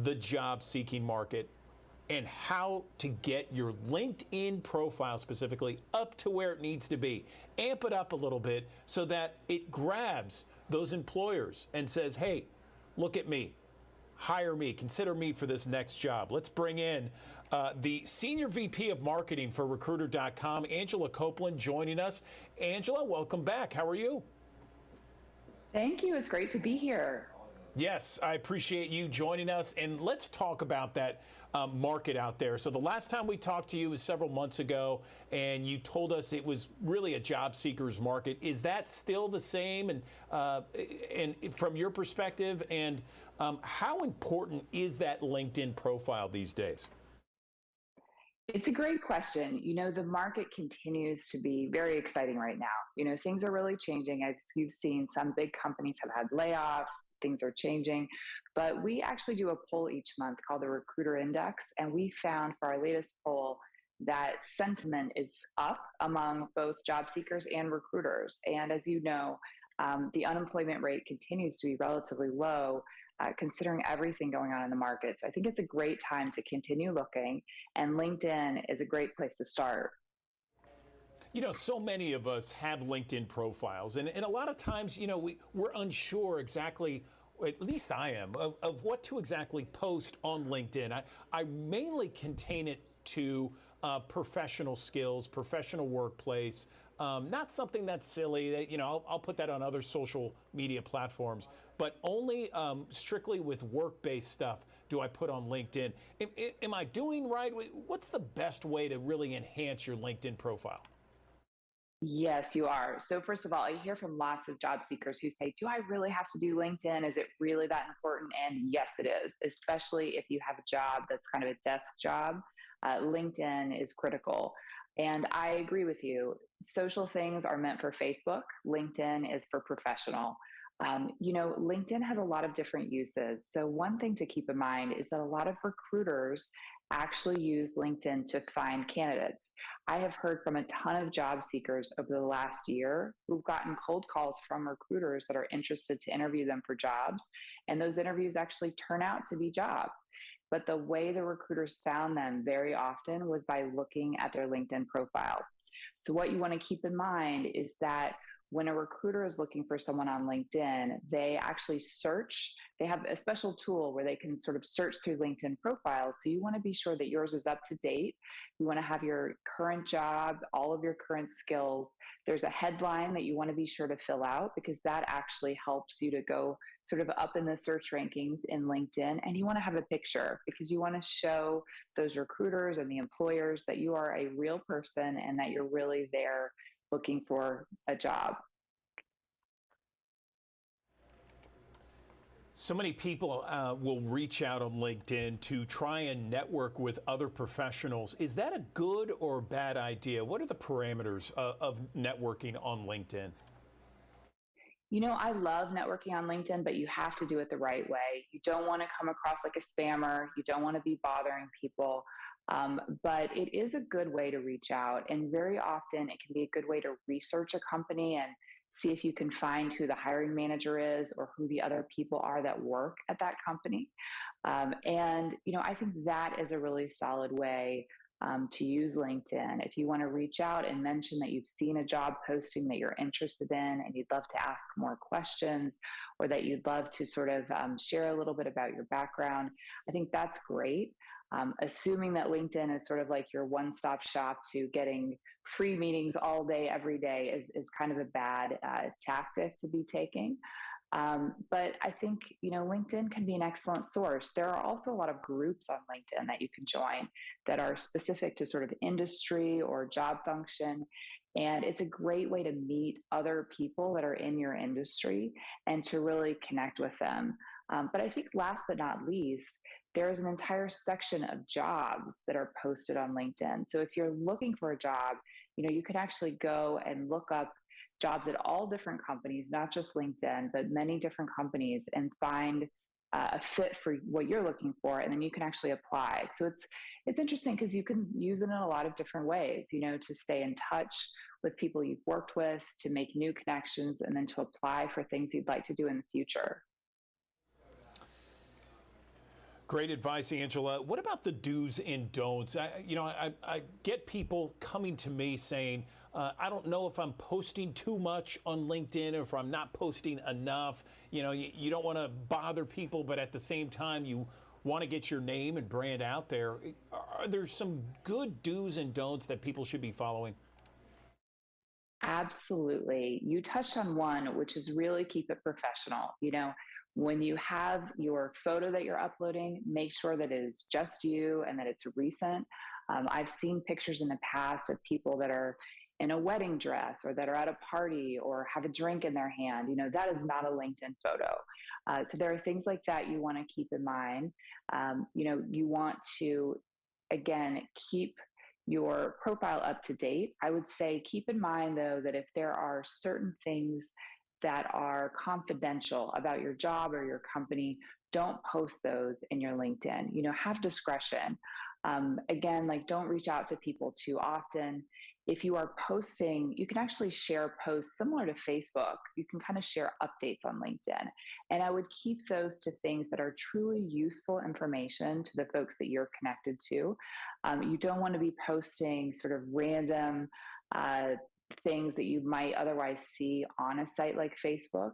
the job seeking market and how to get your LinkedIn profile specifically up to where it needs to be. Amp it up a little bit so that it grabs those employers and says, hey, look at me. Hire me, consider me for this next job. Let's bring in the Senior VP of Marketing for Recruiter.com, Angela Copeland, joining us. Angela, welcome back. How are you? Thank you. It's great to be here. Yes, I appreciate you joining us. And let's talk about that market out there. So the last time we talked to you was several months ago, and you told us it was really a job seekers market. Is that still the same? And from your perspective, and how important is that LinkedIn profile these days? It's a great question. You know, the market continues to be very exciting right now. You know, things are really changing. As you've seen, some big companies have had layoffs, things are changing. But we actually do a poll each month called the Recruiter Index. And we found for our latest poll that sentiment is up among both job seekers and recruiters. And as you know, the unemployment rate continues to be relatively low, considering everything going on in the market. So I think it's a great time to continue looking, and LinkedIn is a great place to start. You know, so many of us have LinkedIn profiles, and a lot of times, you know, we're unsure exactly, at least I am, of what to exactly post on LinkedIn. I mainly contain it to professional skills, professional workplace, not something that's silly. That, you know, I'll put that on other social media platforms, but only strictly with work-based stuff do I put on LinkedIn. Am I doing right? What's the best way to really enhance your LinkedIn profile? Yes, you are. So first of all, I hear from lots of job seekers who say, do I really have to do LinkedIn? Is it really that important? And yes, it is, especially if you have a job that's kind of a desk job. LinkedIn is critical. And I agree with you. Social things are meant for Facebook. LinkedIn is for professional. You know, LinkedIn has a lot of different uses. So one thing to keep in mind is that a lot of recruiters actually use LinkedIn to find candidates. I have heard from a ton of job seekers over the last year who've gotten cold calls from recruiters that are interested to interview them for jobs. And those interviews actually turn out to be jobs. But the way the recruiters found them very often was by looking at their LinkedIn profile. So what you want to keep in mind is that when a recruiter is looking for someone on LinkedIn, they actually search. They have a special tool where they can sort of search through LinkedIn profiles. So you want to be sure that yours is up to date. You want to have your current job, all of your current skills. There's a headline that you want to be sure to fill out because that actually helps you to go sort of up in the search rankings in LinkedIn. And you want to have a picture because you want to show those recruiters and the employers that you are a real person and that you're really there looking for a job. So many people will reach out on LinkedIn to try and network with other professionals. Is that a good or bad idea? What are the parameters of networking on LinkedIn? You know, I love networking on LinkedIn, but you have to do it the right way. You don't want to come across like a spammer. You don't want to be bothering people. But it is a good way to reach out. And very often it can be a good way to research a company and see if you can find who the hiring manager is or who the other people are that work at that company. And, you know, I think that is a really solid way to use LinkedIn. If you want to reach out and mention that you've seen a job posting that you're interested in and you'd love to ask more questions, or that you'd love to sort of share a little bit about your background, I think that's great. Assuming that LinkedIn is sort of like your one-stop shop to getting free meetings all day, every day is kind of a bad tactic to be taking. But I think, you know, LinkedIn can be an excellent source. There are also a lot of groups on LinkedIn that you can join that are specific to sort of industry or job function. And it's a great way to meet other people that are in your industry and to really connect with them. But I think last but not least, there's an entire section of jobs that are posted on LinkedIn. So if you're looking for a job, you know, you can actually go and look up jobs at all different companies, not just LinkedIn, but many different companies, and find a fit for what you're looking for, and then you can actually apply. So it's interesting because you can use it in a lot of different ways, you know, to stay in touch with people you've worked with, to make new connections, and then to apply for things you'd like to do in the future. Great advice, Angela. What about the do's and don'ts? I get people coming to me saying, I don't know if I'm posting too much on LinkedIn or if I'm not posting enough. You know, you don't want to bother people, but at the same time, you want to get your name and brand out there. Are there some good do's and don'ts that people should be following? Absolutely. You touched on one, which is really keep it professional. You know, when you have your photo that you're uploading, make sure that it is just you and that it's recent. I've seen pictures in the past of people that are in a wedding dress or that are at a party or have a drink in their hand. You know, that is not a LinkedIn photo. So there are things like that you want to keep in mind. You know, you want to, again, keep your profile up to date. I would say keep in mind, though, that if there are certain things that are confidential about your job or your company, don't post those in your LinkedIn. You know, have discretion. Again, like don't reach out to people too often. If you are posting, you can actually share posts similar to Facebook. You can kind of share updates on LinkedIn. And I would keep those to things that are truly useful information to the folks that you're connected to. You don't want to be posting sort of random things that you might otherwise see on a site like Facebook.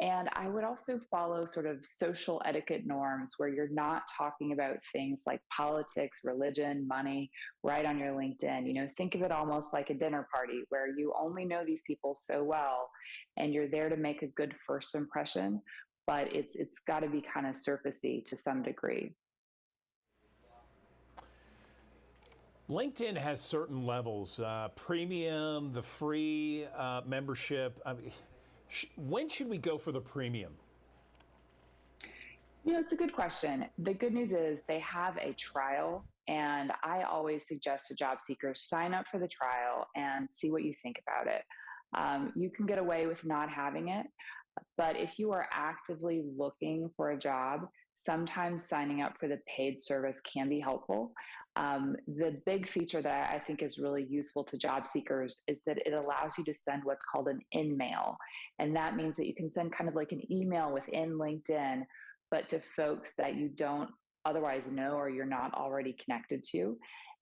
And I would also follow sort of social etiquette norms where you're not talking about things like politics, religion, money right on your LinkedIn. You know, think of it almost like a dinner party where you only know these people so well and you're there to make a good first impression, but it's got to be kind of surfacey to some degree. LinkedIn has certain levels, premium, the free membership. I mean, when should we go for the premium? You know, it's a good question. The good news is they have a trial, and I always suggest to job seekers sign up for the trial and see what you think about it. You can get away with not having it, but if you are actively looking for a job, sometimes signing up for the paid service can be helpful. The big feature that I think is really useful to job seekers is that it allows you to send what's called an in-mail. And that means that you can send kind of like an email within LinkedIn, but to folks that you don't otherwise know or you're not already connected to.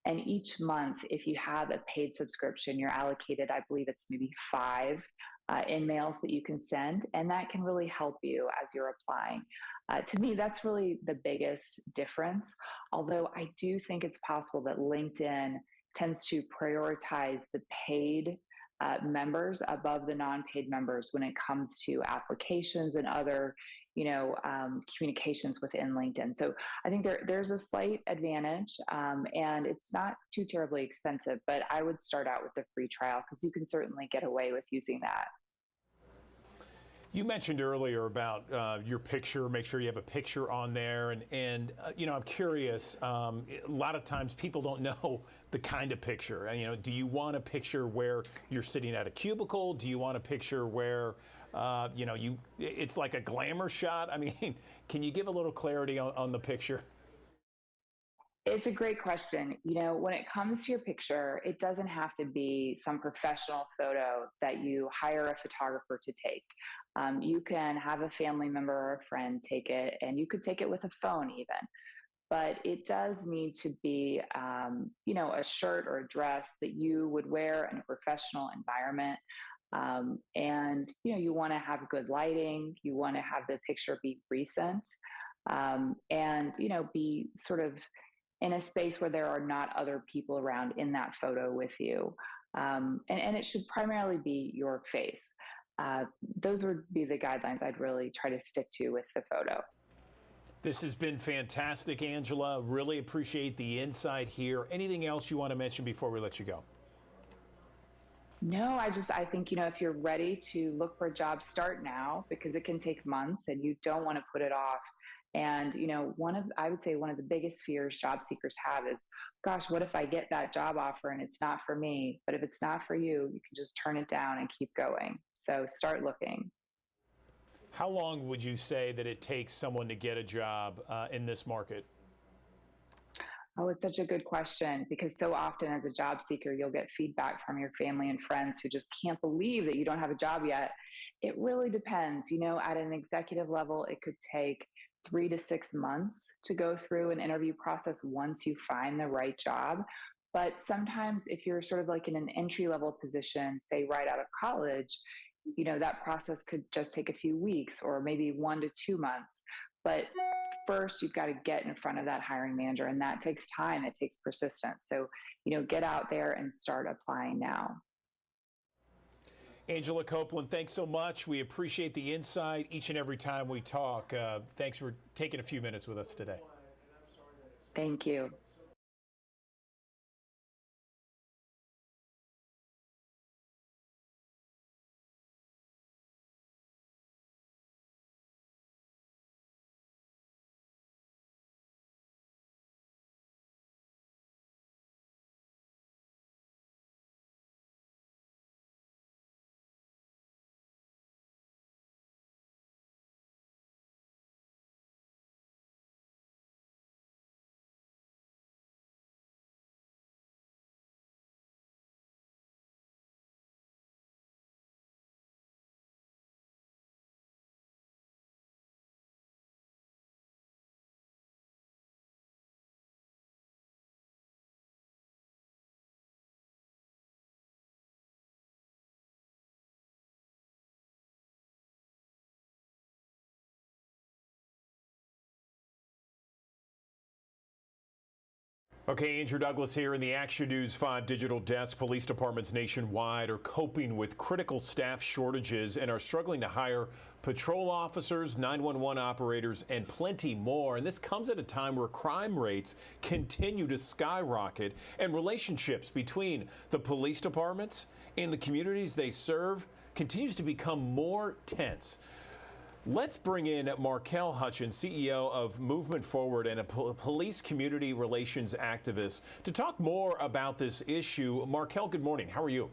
And each month, if you have a paid subscription, you're allocated, I believe it's maybe 5 in-mails that you can send, and that can really help you as you're applying. To me, that's really the biggest difference, although I do think it's possible that LinkedIn tends to prioritize the paid members above the non-paid members when it comes to applications and other, communications within LinkedIn. So I think there's a slight advantage, and it's not too terribly expensive, but I would start out with the free trial because you can certainly get away with using that. You mentioned earlier about your picture, make sure you have a picture on there. And I'm curious, a lot of times people don't know the kind of picture. Do you want a picture where you're sitting at a cubicle? Do you want a picture where, it's like a glamour shot? I mean, can you give a little clarity on the picture? It's a great question. When it comes to your picture, it doesn't have to be some professional photo that you hire a photographer to take. You can have a family member or a friend take it, and you could take it with a phone even. But it does need to be, a shirt or a dress that you would wear in a professional environment. And you want to have good lighting. You want to have the picture be recent, and be sort of in a space where there are not other people around in that photo with you. And it should primarily be your face. Those would be the guidelines I'd really try to stick to with the photo. This has been fantastic, Angela. Really appreciate the insight here. Anything else you want to mention before we let you go? No, I think, if you're ready to look for a job, start now, because it can take months and you don't want to put it off. And, I would say one of the biggest fears job seekers have is, gosh, what if I get that job offer and it's not for me? But if it's not for you, you can just turn it down and keep going. So start looking. How long would you say that it takes someone to get a job in this market? Oh, it's such a good question because so often as a job seeker, you'll get feedback from your family and friends who just can't believe that you don't have a job yet. It really depends. At an executive level, it could take 3 to 6 months to go through an interview process once you find the right job. But sometimes if you're sort of like in an entry level position, say right out of college, that process could just take a few weeks or maybe 1 to 2 months. But first, you've got to get in front of that hiring manager, and that takes time. It takes persistence. So, get out there and start applying now. Angela Copeland, thanks so much. We appreciate the insight each and every time we talk. Thanks for taking a few minutes with us today. Thank you. Okay, Andrew Douglas here in the Action News 5 digital desk. Police departments nationwide are coping with critical staff shortages and are struggling to hire patrol officers, 911 operators, and plenty more. And this comes at a time where crime rates continue to skyrocket and relationships between the police departments and the communities they serve continues to become more tense. Let's bring in Markell Hutchins, CEO of Movement Forward and a police community relations activist, to talk more about this issue. Markell, good morning. How are you?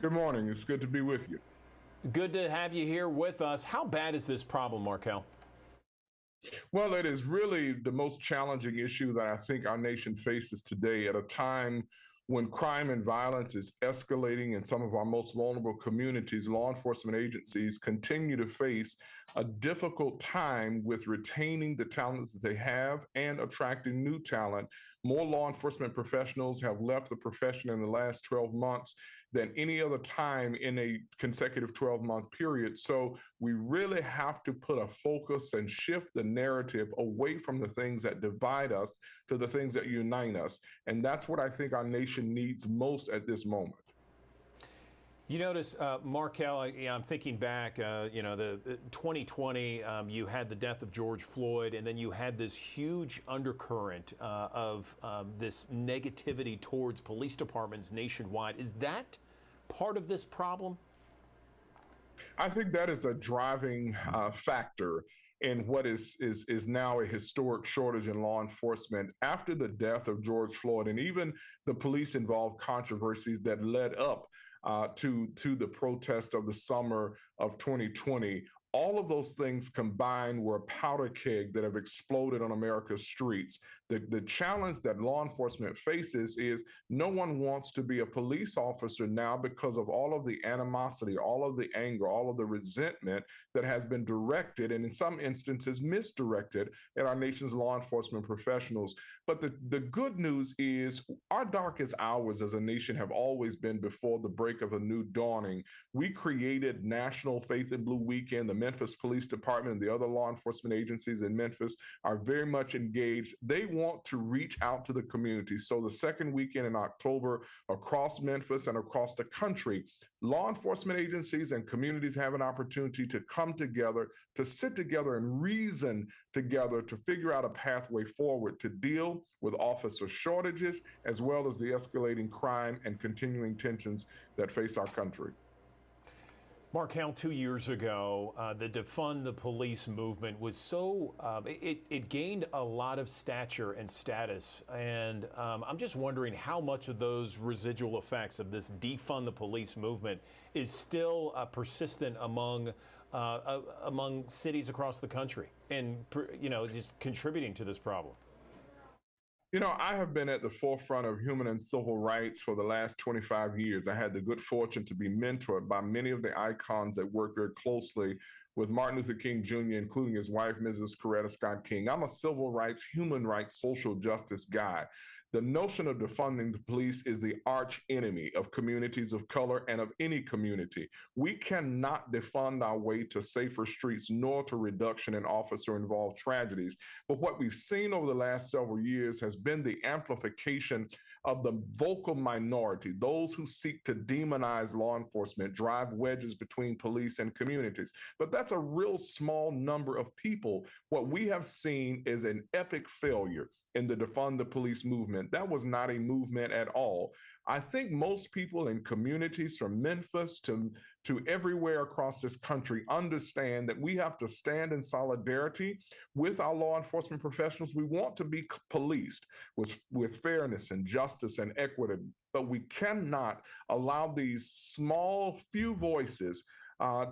Good morning. It's good to be with you. Good to have you here with us. How bad is this problem, Markell? Well, it is really the most challenging issue that I think our nation faces today at a time when crime and violence is escalating in some of our most vulnerable communities. Law enforcement agencies continue to face a difficult time with retaining the talent that they have and attracting new talent. More law enforcement professionals have left the profession in the last 12 months than any other time in a consecutive 12-month period. So we really have to put a focus and shift the narrative away from the things that divide us to the things that unite us. And that's what I think our nation needs most at this moment. You notice, Markell, I'm thinking back, the 2020, you had the death of George Floyd, and then you had this huge undercurrent of this negativity towards police departments nationwide. Is that part of this problem? I think that is a driving factor in what is now a historic shortage in law enforcement after the death of George Floyd and even the police-involved controversies that led up to the protest of the summer of 2020. All of those things combined were a powder keg that have exploded on America's streets. The challenge that law enforcement faces is no one wants to be a police officer now because of all of the animosity, all of the anger, all of the resentment that has been directed and in some instances misdirected at our nation's law enforcement professionals. But the good news is our darkest hours as a nation have always been before the break of a new dawning. We created National Faith in Blue Weekend. The Memphis Police Department and the other law enforcement agencies in Memphis are very much engaged. They want to reach out to the community. So the second weekend in October across Memphis and across the country, law enforcement agencies and communities have an opportunity to come together, to sit together and reason together to figure out a pathway forward to deal with officer shortages, as well as the escalating crime and continuing tensions that face our country. Markell, 2 years ago, the Defund the Police movement was so, it gained a lot of stature and status. And I'm just wondering how much of those residual effects of this Defund the Police movement is still persistent among among cities across the country and, just contributing to this problem? I have been at the forefront of human and civil rights for the last 25 years. I had the good fortune to be mentored by many of the icons that work very closely with Martin Luther King Jr., including his wife, Mrs. Coretta Scott King. I'm a civil rights, human rights, social justice guy. The notion of defunding the police is the arch enemy of communities of color and of any community. We cannot defund our way to safer streets nor to reduction in officer-involved tragedies. But what we've seen over the last several years has been the amplification of the vocal minority, those who seek to demonize law enforcement, drive wedges between police and communities. But that's a real small number of people. What we have seen is an epic failure in the defund the police movement. That was not a movement at all. I think most people in communities from Memphis to everywhere across this country understand that we have to stand in solidarity with our law enforcement professionals. We want to be policed with fairness and justice and equity, but we cannot allow these small few voices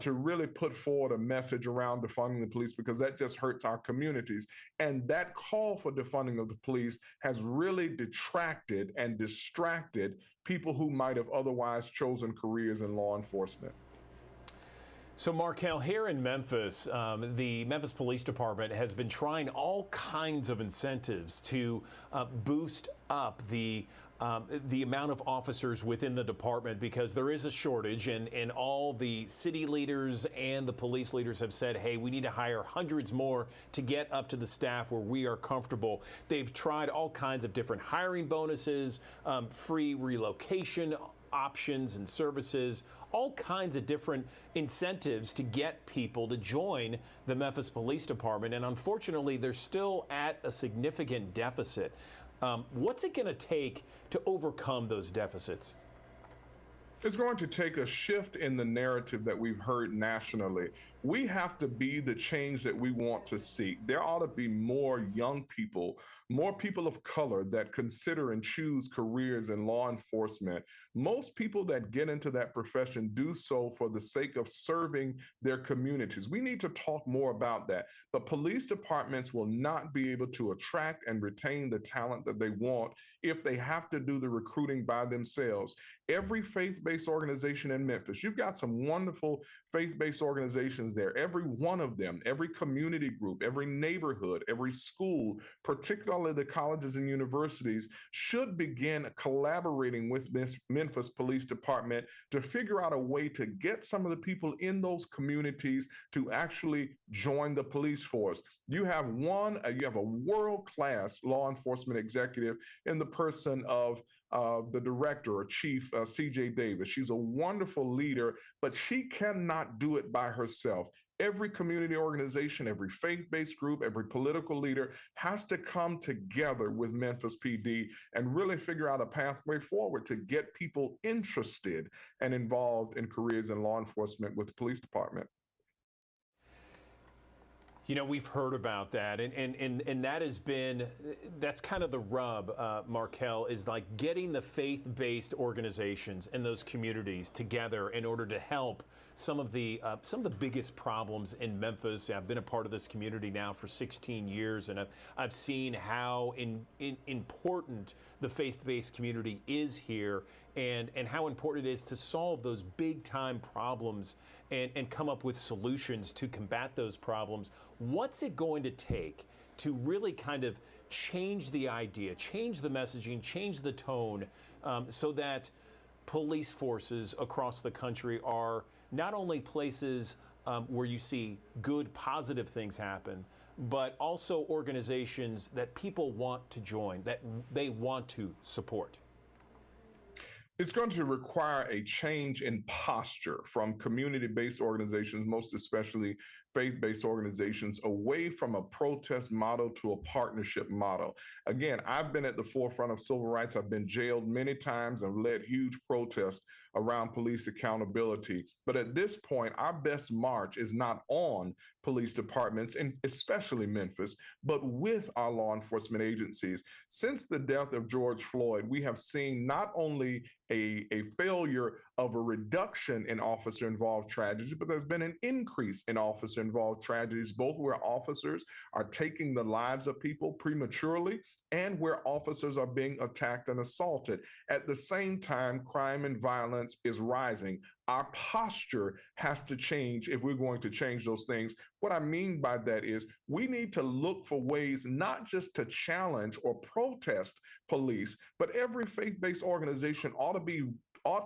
to really put forward a message around defunding the police, because that just hurts our communities. And that call for defunding of the police has really detracted and distracted people who might have otherwise chosen careers in law enforcement. So, Markel, here in Memphis, the Memphis Police Department has been trying all kinds of incentives to boost up the amount of officers within the department, because there is a shortage, and all the city leaders and the police leaders have said, hey, we need to hire hundreds more to get up to the staff where we are comfortable. They've tried all kinds of different hiring bonuses, free relocation options and services, all kinds of different incentives to get people to join the Memphis Police Department. And unfortunately, they're still at a significant deficit. What's it going to take to overcome those deficits? It's going to take a shift in the narrative that we've heard nationally. We have to be the change that we want to see. There ought to be more young people, more people of color that consider and choose careers in law enforcement. Most people that get into that profession do so for the sake of serving their communities. We need to talk more about that. But police departments will not be able to attract and retain the talent that they want if they have to do the recruiting by themselves. Every faith-based organization in Memphis, you've got some wonderful faith-based organizations there. Every one of them, every community group, every neighborhood, every school, particularly the colleges and universities, should begin collaborating with this Memphis Police Department to figure out a way to get some of the people in those communities to actually join the police force. You have a world-class law enforcement executive in the person of the director or chief, C.J. Davis. She's a wonderful leader, but she cannot do it by herself. Every community organization, every faith-based group, every political leader has to come together with Memphis PD and really figure out a pathway forward to get people interested and involved in careers in law enforcement with the police department. You know, we've heard about that, and that's kind of the rub, Markel, is like getting the faith-based organizations in those communities together in order to help some of the biggest problems in Memphis. I've been a part of this community now for 16 years, and I've seen how important the faith-based community is here, and how important it is to solve those big-time problems and come up with solutions to combat those problems. What's it going to take to really kind of change the idea, change the messaging, change the tone, so that police forces across the country are not only places where you see good, positive things happen, but also organizations that people want to join, that they want to support? It's going to require a change in posture from community-based organizations, most especially faith-based organizations, away from a protest model to a partnership model. Again, I've been at the forefront of civil rights. I've been jailed many times and led huge protests around police accountability. But at this point, our best march is not on police departments, and especially Memphis, but with our law enforcement agencies. Since the death of George Floyd, we have seen not only a failure of a reduction in officer involved tragedies, but there's been an increase in officer involved tragedies, both where officers are taking the lives of people prematurely and where officers are being attacked and assaulted. At the same time, crime and violence is rising. Our posture has to change if we're going to change those things. What I mean by that is we need to look for ways not just to challenge or protest police, but every faith-based organization ought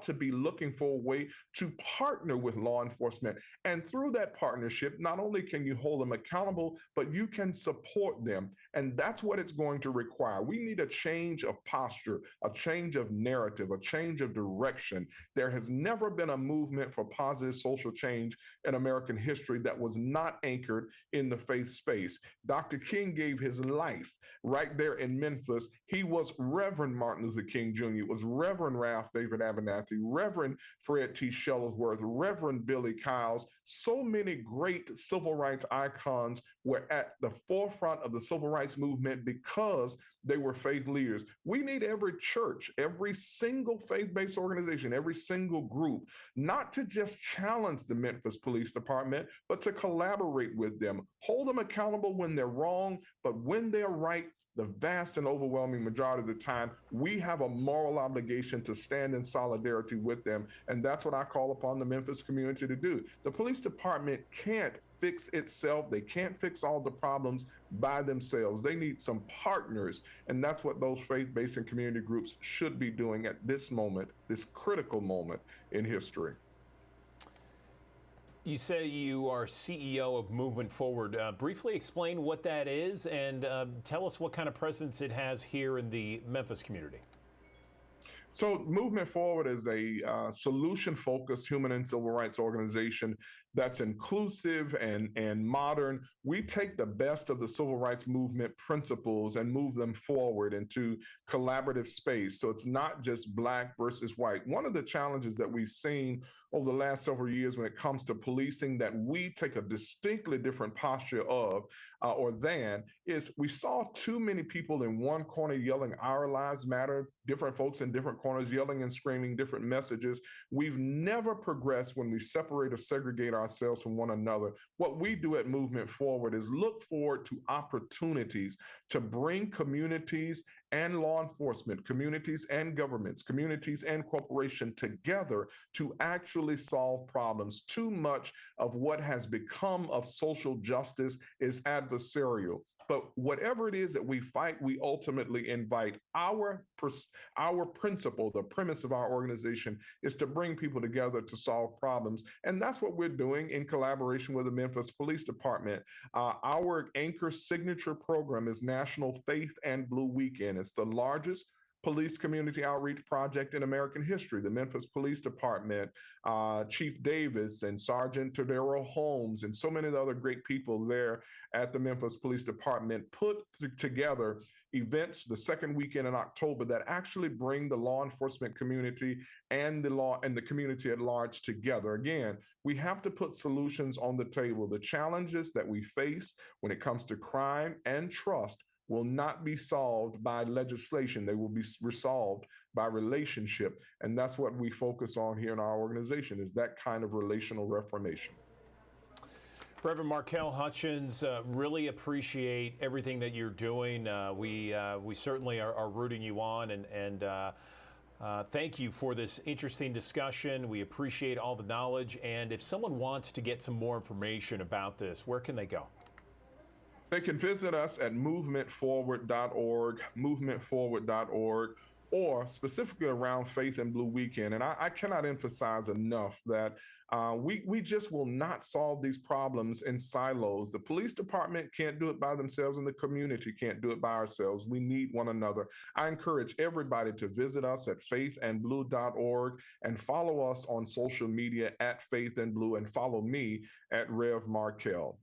to be looking for a way to partner with law enforcement. And through that partnership, not only can you hold them accountable, but you can support them. And that's what it's going to require. We need a change of posture, a change of narrative, a change of direction. There has never been a movement for positive social change in American history that was not anchored in the faith space. Dr. King gave his life right there in Memphis. He was Reverend Martin Luther King Jr., it was Reverend Ralph David Abernathy, Reverend Fred T. Shuttlesworth, Reverend Billy Kyles. So many great civil rights icons were at the forefront of the civil rights movement because they were faith leaders. We need every church, every single faith-based organization, every single group, not to just challenge the Memphis Police Department, but to collaborate with them, hold them accountable when they're wrong, but when they're right, the vast and overwhelming majority of the time, we have a moral obligation to stand in solidarity with them. And that's what I call upon the Memphis community to do. The police department can't fix itself. They can't fix all the problems by themselves. They need some partners. And that's what those faith-based and community groups should be doing at this moment, this critical moment in history. You say you are CEO of Movement Forward. Briefly explain what that is and tell us what kind of presence it has here in the Memphis community. So Movement Forward is a solution-focused human and civil rights organization that's inclusive and modern. We take the best of the civil rights movement principles and move them forward into collaborative space. So it's not just Black versus white. One of the challenges that we've seen over the last several years when it comes to policing that we take a distinctly different posture of or than is we saw too many people in one corner yelling, "Our lives matter," different folks in different corners yelling and screaming different messages. We've never progressed when we separate or segregate ourselves from one another. What we do at Movement Forward is look forward to opportunities to bring communities and law enforcement, communities and governments, communities and corporations together to actually solve problems. Too much of what has become of social justice is adversarial. But whatever it is that we fight, we ultimately invite. Our principle, the premise of our organization, is to bring people together to solve problems. And that's what we're doing in collaboration with the Memphis Police Department. Our anchor signature program is National Faith and Blue Weekend. It's the largest police community outreach project in American history. The Memphis Police Department, Chief Davis and Sergeant Tadero Holmes, and so many other great people there at the Memphis Police Department put together events the second weekend in October that actually bring the law enforcement community and the law and the community at large together. Again, we have to put solutions on the table. The challenges that we face when it comes to crime and trust will not be solved by legislation. They will be resolved by relationship. And that's what we focus on here in our organization, is that kind of relational reformation. Reverend Markell Hutchins, really appreciate everything that you're doing. We certainly are rooting you on, and thank you for this interesting discussion. We appreciate all the knowledge. And if someone wants to get some more information about this, where can they go? They can visit us at movementforward.org, movementforward.org, or specifically around Faith and Blue Weekend. And I cannot emphasize enough that we just will not solve these problems in silos. The police department can't do it by themselves, and the community can't do it by ourselves. We need one another. I encourage everybody to visit us at faithandblue.org and follow us on social media at Faith and Blue, and follow me at Rev Markell.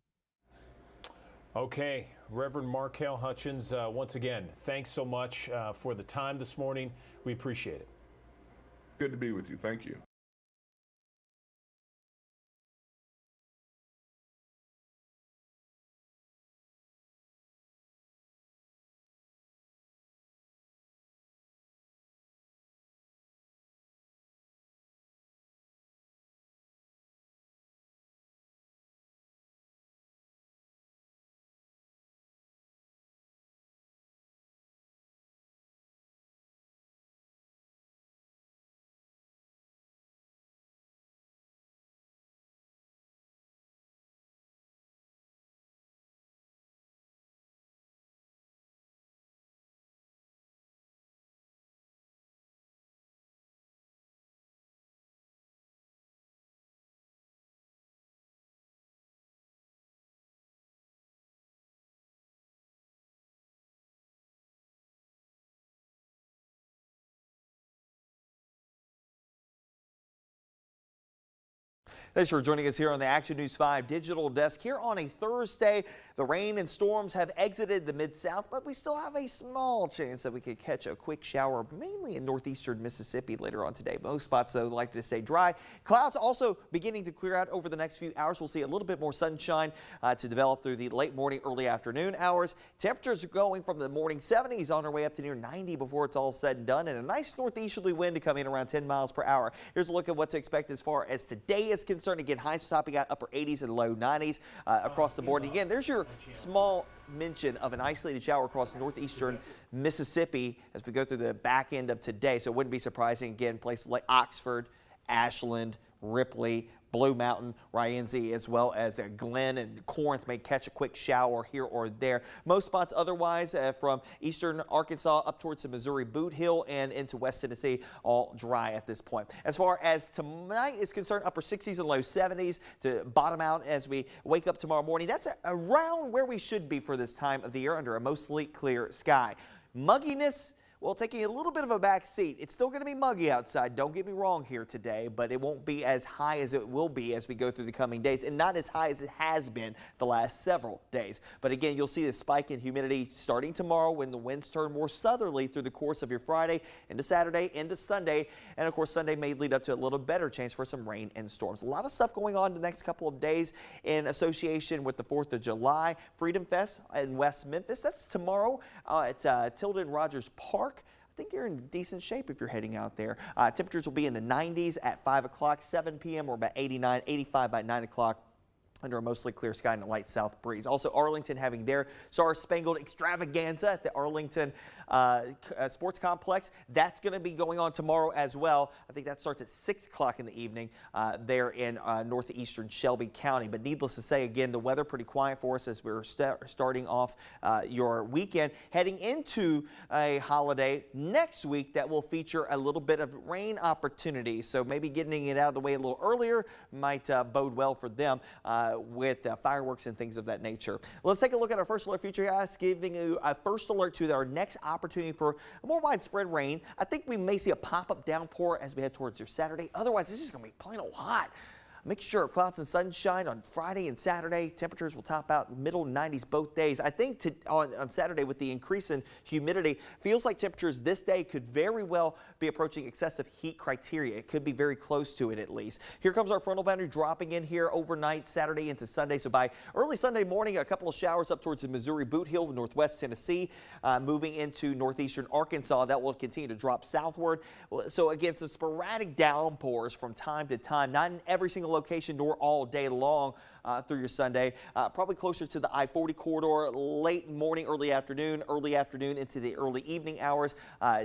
Okay, Reverend Markell Hutchins, once again, thanks so much for the time this morning. We appreciate it. Good to be with you. Thank you. Thanks for joining us here on the Action News 5 digital desk. Here on a Thursday, the rain and storms have exited the Mid-South, but we still have a small chance that we could catch a quick shower, mainly in northeastern Mississippi later on today. Most spots, though, likely to stay dry. Clouds also beginning to clear out over the next few hours. We'll see a little bit more sunshine to develop through the late morning, early afternoon hours. Temperatures are going from the morning 70s on our way up to near 90 before it's all said and done, and a nice northeasterly wind to come in around 10 miles per hour. Here's a look at what to expect as far as today is concerned. Again, highs topping out upper 80s and low 90s across the board. And again, there's your small mention of an isolated shower across northeastern Mississippi as we go through the back end of today. So it wouldn't be surprising, again, places like Oxford, Ashland, Ripley, Blue Mountain, Rienzi, as well as Glenn and Corinth may catch a quick shower here or there. Most spots otherwise from eastern Arkansas up towards the Missouri Boot Hill and into West Tennessee, all dry at this point. As far as tonight is concerned, upper 60s and low 70s to bottom out as we wake up tomorrow morning. That's around where we should be for this time of the year under a mostly clear sky. Mugginess, well, taking a little bit of a back seat. It's still going to be muggy outside. Don't get me wrong here today, but it won't be as high as it will be as we go through the coming days, and not as high as it has been the last several days. But again, you'll see the spike in humidity starting tomorrow when the winds turn more southerly through the course of your Friday into Saturday into Sunday. And of course, Sunday may lead up to a little better chance for some rain and storms. A lot of stuff going on the next couple of days in association with the 4th of July Freedom Fest in West Memphis. That's tomorrow at Tilden Rogers Park. I think you're in decent shape if you're heading out there. Temperatures will be in the 90s at 5 o'clock, 7 p.m. or about 89, 85 by 9 o'clock. Under a mostly clear sky and a light south breeze. Also, Arlington having their Star Spangled Extravaganza at the Arlington Sports Complex. That's going to be going on tomorrow as well. I think that starts at 6 o'clock in the evening there in northeastern Shelby County. But needless to say, again, the weather pretty quiet for us as we're starting off your weekend. Heading into a holiday next week that will feature a little bit of rain opportunity. So maybe getting it out of the way a little earlier might bode well for them. With fireworks and things of that nature. Let's take a look at our first alert feature, guys, giving you a first alert to our next opportunity for a more widespread rain. I think we may see a pop-up downpour as we head towards your Saturday. Otherwise, this is going to be plain old hot. Make sure clouds and sunshine on Friday and Saturday. Temperatures will top out middle 90s both days. I think on Saturday with the increase in humidity, feels like temperatures this day could very well be approaching excessive heat criteria. It could be very close to it at least. Here comes our frontal boundary dropping in here overnight Saturday into Sunday. So by early Sunday morning, a couple of showers up towards the Missouri Boot Hill, northwest Tennessee, moving into northeastern Arkansas. That will continue to drop southward. So again, some sporadic downpours from time to time, not in every single location nor all day long through your Sunday. Probably closer to the I-40 corridor, late morning, early afternoon into the early evening hours,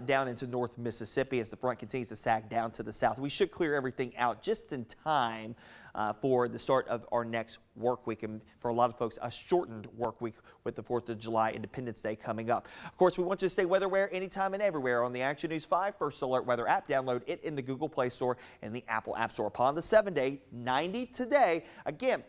down into North Mississippi as the front continues to sag down to the south. We should clear everything out just in time for the start of our next work week, and for a lot of folks, a shortened work week with the 4th of July Independence Day coming up. Of course, we want you to stay weather-aware anytime and everywhere on the Action News 5 First Alert Weather app. Download it in the Google Play Store and the Apple App Store. Upon the 7-day, 90 today. Again,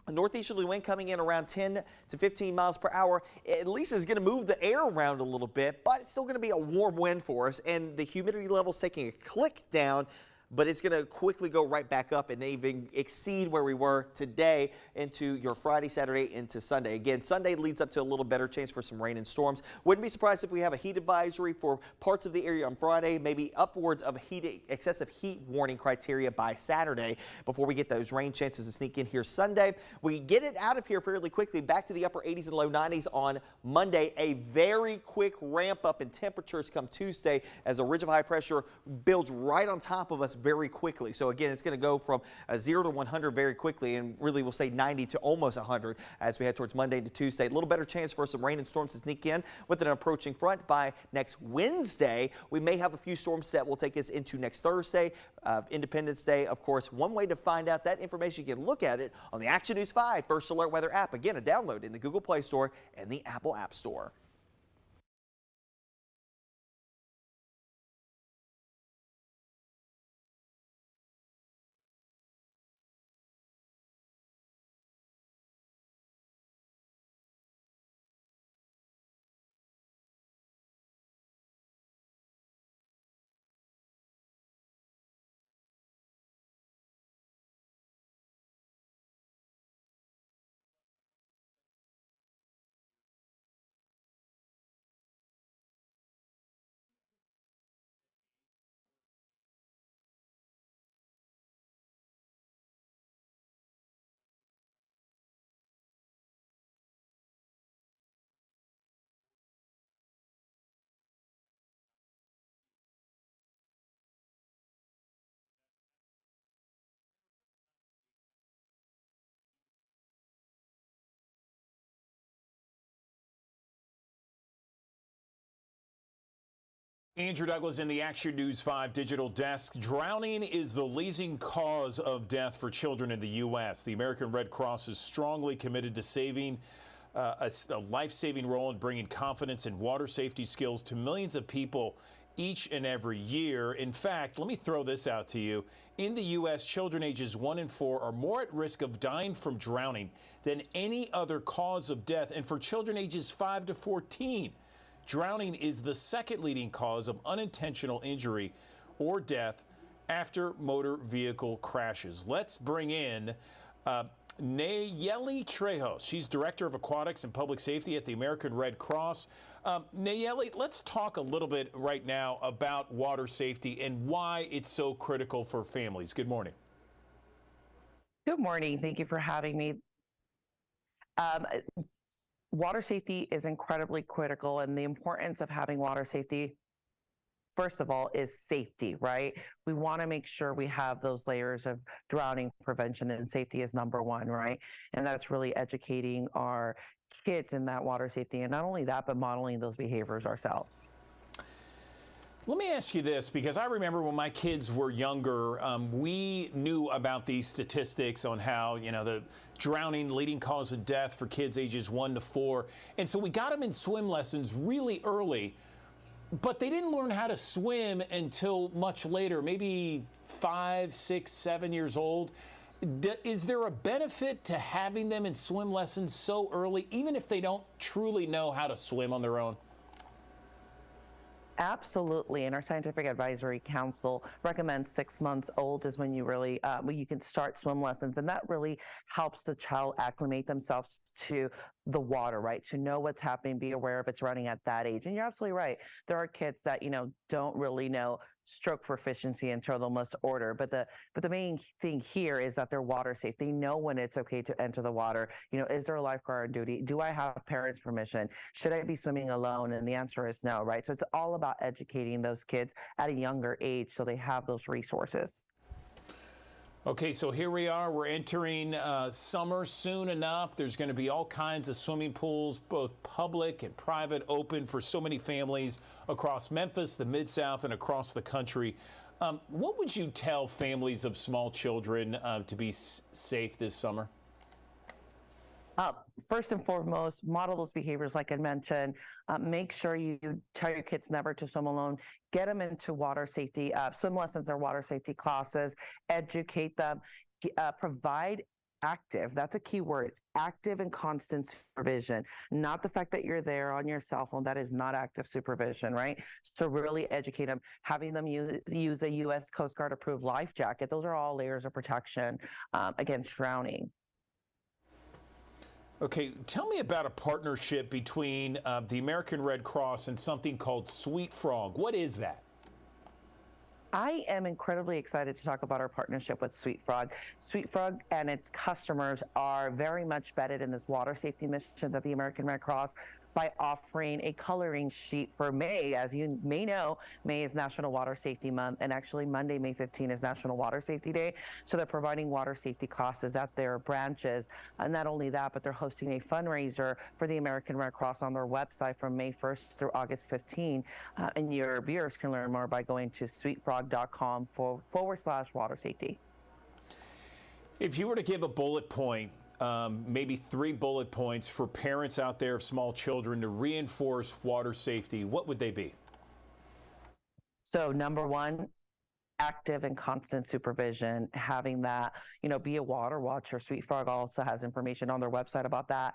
a northeasterly wind coming in around 10 to 15 miles per hour. At least is going to move the air around a little bit, but it's still going to be a warm wind for us, and the humidity level's taking a click down, but it's going to quickly go right back up and even exceed where we were today into your Friday, Saturday, into Sunday. Again, Sunday leads up to a little better chance for some rain and storms. Wouldn't be surprised if we have a heat advisory for parts of the area on Friday, maybe upwards of excessive heat warning criteria by Saturday before we get those rain chances to sneak in here Sunday. We get it out of here fairly quickly, back to the upper 80s and low 90s on Monday. A very quick ramp up in temperatures come Tuesday as a ridge of high pressure builds right on top of us very quickly. So again, it's going to go from 0 to 100 very quickly, and really we'll say 90 to almost 100 as we head towards Monday to Tuesday. A little better chance for some rain and storms to sneak in with an approaching front by next Wednesday. We may have a few storms that will take us into next Thursday, Independence Day. Of course, one way to find out that information, you can look at it on the Action News 5 First Alert Weather app. Again, a download in the Google Play Store and the Apple App Store. Andrew Douglas in the Action News 5 digital desk. Drowning is the leading cause of death for children in the U.S. The American Red Cross is strongly committed to saving a life-saving role in bringing confidence in water safety skills to millions of people each and every year. In fact, let me throw this out to you. In the U.S., children ages 1 and 4 are more at risk of dying from drowning than any other cause of death. And for children ages 5 to 14, drowning is the second leading cause of unintentional injury or death after motor vehicle crashes. Let's bring in Nayeli Trejos. She's Director of Aquatics and Public Safety at the American Red Cross. Nayeli, let's talk a little bit right now about water safety and why it's so critical for families. Good morning. Good morning. Thank you for having me. Water safety is incredibly critical, and the importance of having water safety, first of all, is safety, right? We want to make sure we have those layers of drowning prevention, and safety is number one, right? And that's really educating our kids in that water safety. And not only that, but modeling those behaviors ourselves. Let me ask you this, because I remember when my kids were younger, we knew about these statistics on how, the drowning leading cause of death for kids ages 1 to 4. And so we got them in swim lessons really early, but they didn't learn how to swim until much later, maybe 5, 6, 7 years old. Is there a benefit to having them in swim lessons so early, even if they don't truly know how to swim on their own? Absolutely, and our scientific advisory council recommends 6 months old is when you really when you can start swim lessons, and that really helps the child acclimate themselves to the water, right? To know what's happening, be aware of it's running at that age. And you're absolutely right. There are kids that don't really know stroke proficiency until they must order. But the main thing here is that they're water safe. They know when it's okay to enter the water. Is there a lifeguard on duty? Do I have parents' permission? Should I be swimming alone? And the answer is no, right? So it's all about educating those kids at a younger age so they have those resources. Okay, so here we are. We're entering summer soon enough. There's going to be all kinds of swimming pools, both public and private, open for so many families across Memphis, the Mid-South, and across the country. What would you tell families of small children to be safe this summer? First and foremost, model those behaviors like I mentioned. Make sure you tell your kids never to swim alone. Get them into water safety. Swim lessons are water safety classes. Educate them. Provide active, that's a key word, active and constant supervision. Not the fact that you're there on your cell phone. That is not active supervision, right? So really educate them, having them use a U.S. Coast Guard approved life jacket. Those are all layers of protection against drowning. Okay, tell me about a partnership between the American Red Cross and something called Sweet Frog. What is that? I am incredibly excited to talk about our partnership with Sweet Frog. Sweet Frog and its customers are very much vetted in this water safety mission of the American Red Cross by offering a coloring sheet for May. As you may know, May is National Water Safety Month, and actually Monday, May 15 is National Water Safety Day. So they're providing water safety classes at their branches. And not only that, but they're hosting a fundraiser for the American Red Cross on their website from May 1st through August 15. And your viewers can learn more by going to sweetfrog.com/water safety. If you were to give a bullet point, maybe 3 bullet points for parents out there of small children to reinforce water safety, what would they be? So number 1, active and constant supervision, having that, be a water watcher. Sweet Frog also has information on their website about that.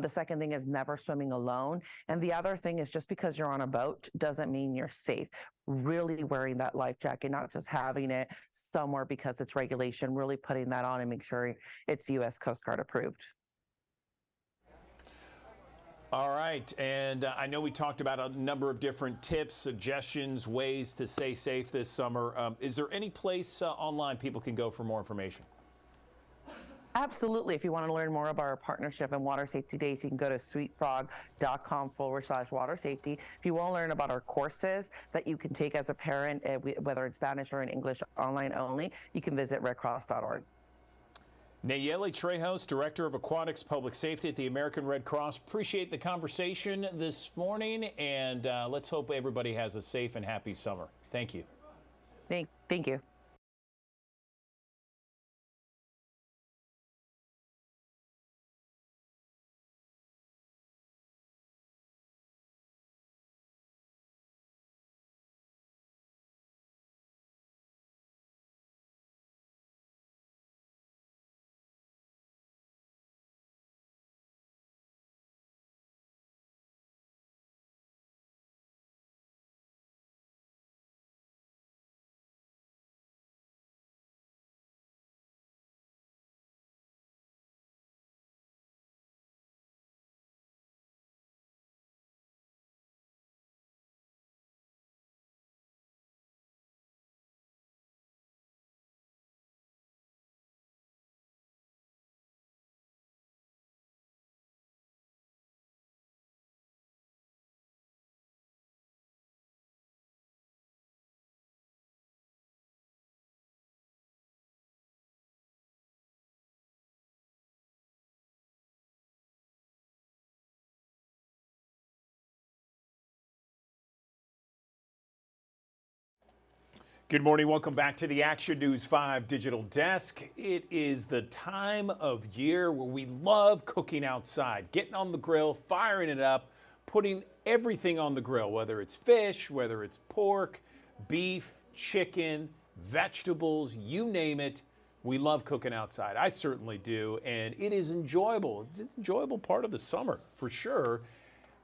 The second thing is never swimming alone. And the other thing is just because you're on a boat doesn't mean you're safe. Really wearing that life jacket, not just having it somewhere because it's regulation, really putting that on and make sure it's U.S. Coast Guard approved. All right, and I know we talked about a number of different tips, suggestions, ways to stay safe this summer. Is there any place online people can go for more information? Absolutely. If you want to learn more about our partnership and Water Safety Days, you can go to sweetfrog.com/water safety. If you want to learn about our courses that you can take as a parent, whether it's Spanish or in English online only, you can visit redcross.org. Nayeli Trejos, Director of Aquatics Public Safety at the American Red Cross. Appreciate the conversation this morning, and let's hope everybody has a safe and happy summer. Thank you. Thank you. Good morning. Welcome back to the Action News 5 Digital Desk. It is the time of year where we love cooking outside, getting on the grill, firing it up, putting everything on the grill, whether it's fish, whether it's pork, beef, chicken, vegetables, you name it. We love cooking outside. I certainly do, and it is enjoyable. It's an enjoyable part of the summer for sure.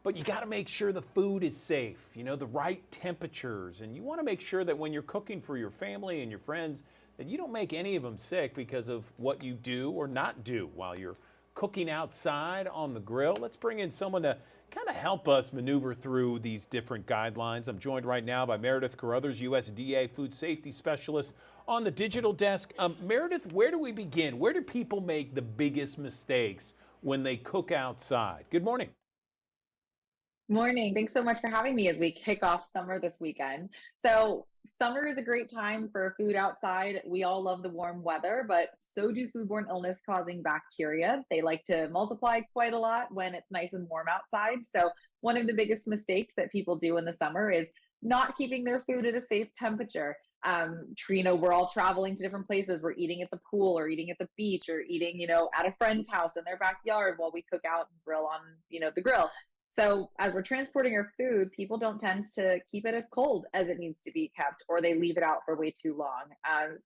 But you got to make sure the food is safe, you know, the right temperatures. And you want to make sure that when you're cooking for your family and your friends, that you don't make any of them sick because of what you do or not do while you're cooking outside on the grill. Let's bring in someone to kind of help us maneuver through these different guidelines. I'm joined right now by Meredith Carruthers, USDA Food Safety Specialist on the digital desk. Meredith, where do we begin? Where do people make the biggest mistakes when they cook outside? Good morning. Morning. Thanks so much for having me as we kick off summer this weekend. So, summer is a great time for food outside. We all love the warm weather, but so do foodborne illness causing bacteria. They like to multiply quite a lot when it's nice and warm outside. So, one of the biggest mistakes that people do in the summer is not keeping their food at a safe temperature. We're all traveling to different places. We're eating at the pool or eating at the beach or eating, at a friend's house in their backyard while we cook out and grill on, the grill. So as we're transporting our food, people don't tend to keep it as cold as it needs to be kept, or they leave it out for way too long.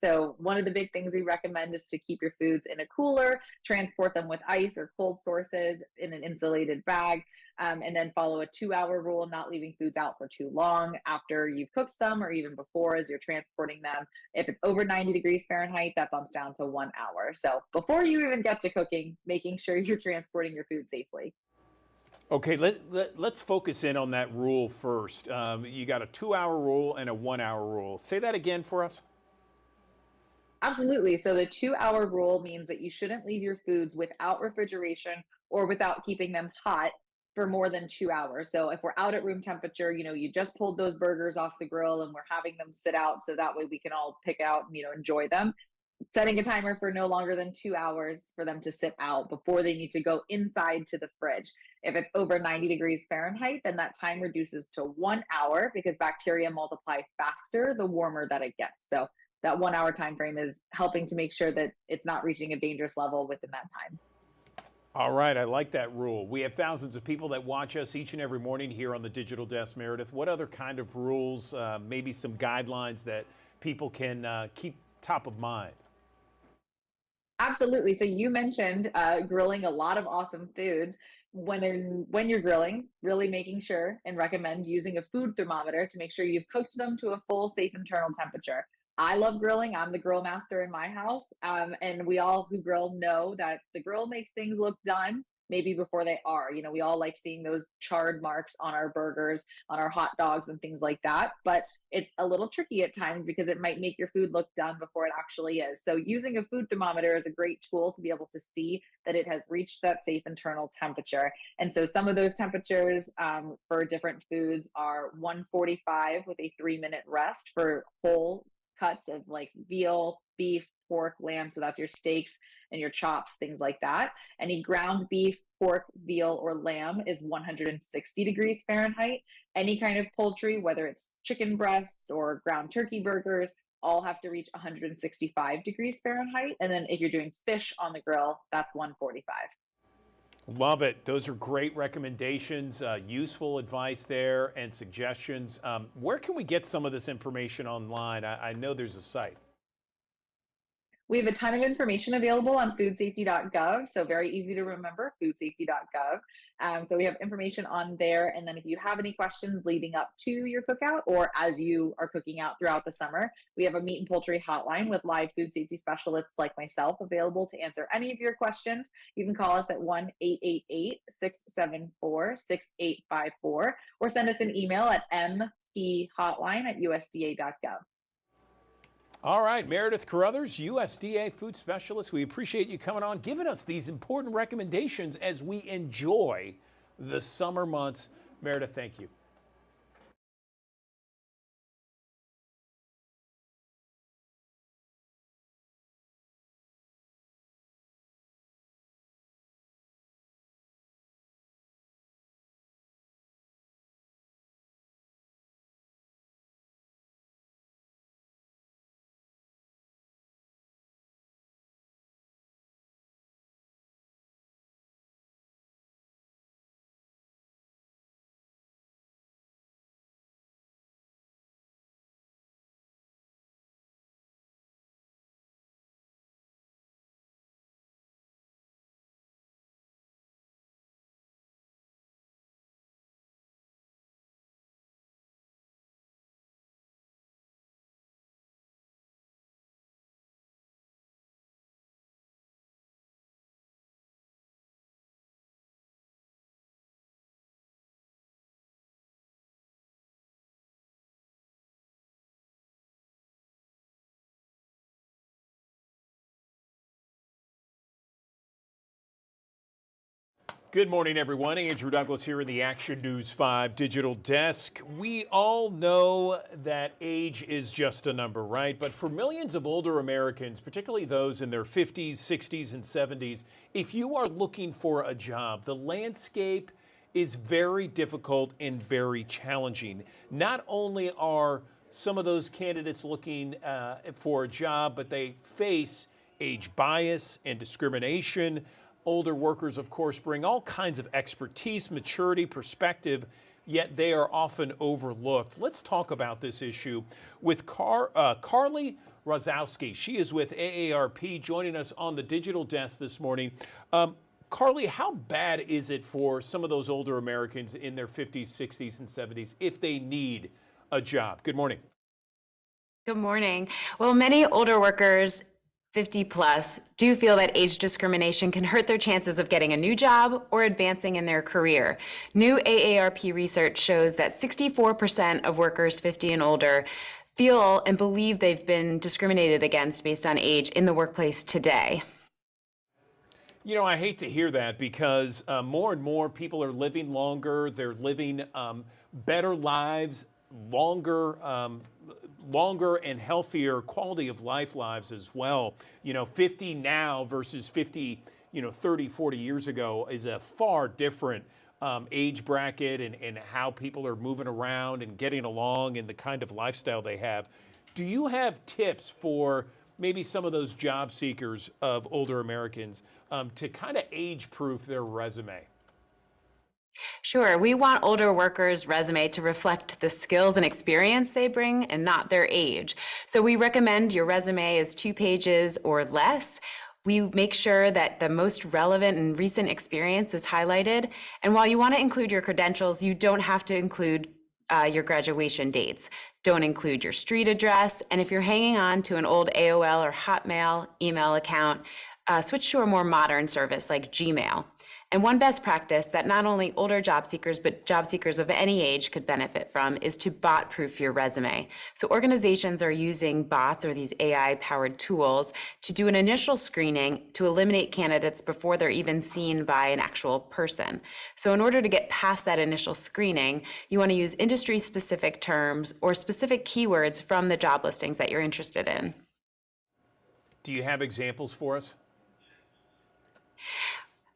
So one of the big things we recommend is to keep your foods in a cooler, transport them with ice or cold sources in an insulated bag, and then follow a 2-hour rule, not leaving foods out for too long after you've cooked them or even before as you're transporting them. If it's over 90 degrees Fahrenheit, that bumps down to 1 hour. So before you even get to cooking, making sure you're transporting your food safely. Okay, let's focus in on that rule first. You got a 2-hour rule and a 1-hour rule. Say that again for us. Absolutely. So the 2-hour rule means that you shouldn't leave your foods without refrigeration or without keeping them hot for more than 2 hours. So if we're out at room temperature, you just pulled those burgers off the grill and we're having them sit out so that way we can all pick out and, enjoy them. Setting a timer for no longer than 2 hours for them to sit out before they need to go inside to the fridge. If it's over 90 degrees Fahrenheit, then that time reduces to 1 hour because bacteria multiply faster the warmer that it gets. So that 1 hour time frame is helping to make sure that it's not reaching a dangerous level within that time. All right, I like that rule. We have thousands of people that watch us each and every morning here on the Digital Desk. Meredith, what other kind of rules, maybe some guidelines that people can keep top of mind? Absolutely. So you mentioned grilling a lot of awesome foods. When you're grilling, really making sure and recommend using a food thermometer to make sure you've cooked them to a full, safe internal temperature. I love grilling. I'm the grill master in my house. And we all who grill know that the grill makes things look done maybe before they are. We all like seeing those charred marks on our burgers, on our hot dogs and things like that. But it's a little tricky at times because it might make your food look done before it actually is. So using a food thermometer is a great tool to be able to see that it has reached that safe internal temperature. And so some of those temperatures for different foods are 145 with a 3-minute rest for whole cuts of like veal, beef, pork, lamb. So that's your steaks. and your chops, things like that. Any ground beef, pork, veal, or lamb is 160 degrees Fahrenheit. Any kind of poultry, whether it's chicken breasts or ground turkey burgers, all have to reach 165 degrees Fahrenheit. And then if you're doing fish on the grill, that's 145. Love it. Those are great recommendations, useful advice there and suggestions. Where can we get some of this information online? I know there's a site. We have a ton of information available on foodsafety.gov, so very easy to remember, foodsafety.gov. So we have information on there, and then if you have any questions leading up to your cookout or as you are cooking out throughout the summer, we have a meat and poultry hotline with live food safety specialists like myself available to answer any of your questions. You can call us at 1-888-674-6854 or send us an email at mphotline@usda.gov. All right, Meredith Carruthers, USDA food specialist. We appreciate you coming on, giving us these important recommendations as we enjoy the summer months. Meredith, thank you. Good morning, everyone. Andrew Douglas here in the Action News 5 digital desk. We all know that age is just a number, right? But for millions of older Americans, particularly those in their 50s, 60s, and 70s, if you are looking for a job, the landscape is very difficult and very challenging. Not only are some of those candidates looking for a job, but they face age bias and discrimination. Older workers, of course, bring all kinds of expertise, maturity, perspective, yet they are often overlooked. Let's talk about this issue with Carly Rozowski. She is with AARP, joining us on the digital desk this morning. Carly, how bad is it for some of those older Americans in their 50s, 60s, and 70s if they need a job? Good morning. Good morning. Well, many older workers 50 plus do feel that age discrimination can hurt their chances of getting a new job or advancing in their career. New AARP research shows that 64% of workers 50 and older feel and believe they've been discriminated against based on age in the workplace today. You know, I hate to hear that because more and more people are living longer. They're living better lives, longer and healthier quality of life lives as well. You know, 50 now versus 50, 30, 40 years ago is a far different age bracket and how people are moving around and getting along and the kind of lifestyle they have. Do you have tips for maybe some of those job seekers of older Americans to kind of age-proof their resume? Sure. We want older workers' resume to reflect the skills and experience they bring and not their age. So we recommend your resume is 2 pages or less. We make sure that the most relevant and recent experience is highlighted. And while you want to include your credentials, you don't have to include your graduation dates. Don't include your street address. And if you're hanging on to an old AOL or Hotmail email account, switch to a more modern service like Gmail. And one best practice that not only older job seekers, but job seekers of any age could benefit from is to bot-proof your resume. So organizations are using bots or these AI-powered tools to do an initial screening to eliminate candidates before they're even seen by an actual person. So in order to get past that initial screening, you want to use industry-specific terms or specific keywords from the job listings that you're interested in. Do you have examples for us?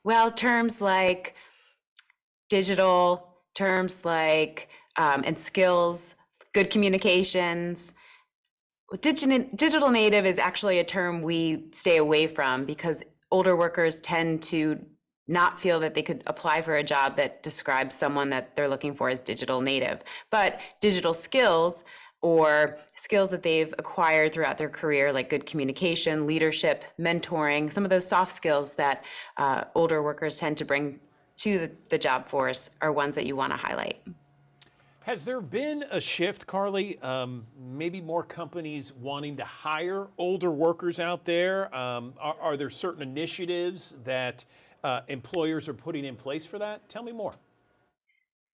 Well, terms like digital, terms like and skills, good communications. Digital native is actually a term we stay away from because older workers tend to not feel that they could apply for a job that describes someone that they're looking for as digital native. But digital skills or skills that they've acquired throughout their career, like good communication, leadership, mentoring, some of those soft skills that older workers tend to bring to the job force are ones that you want to highlight. Has there been a shift, Carly? Maybe more companies wanting to hire older workers out there? Are there certain initiatives that employers are putting in place for that? Tell me more.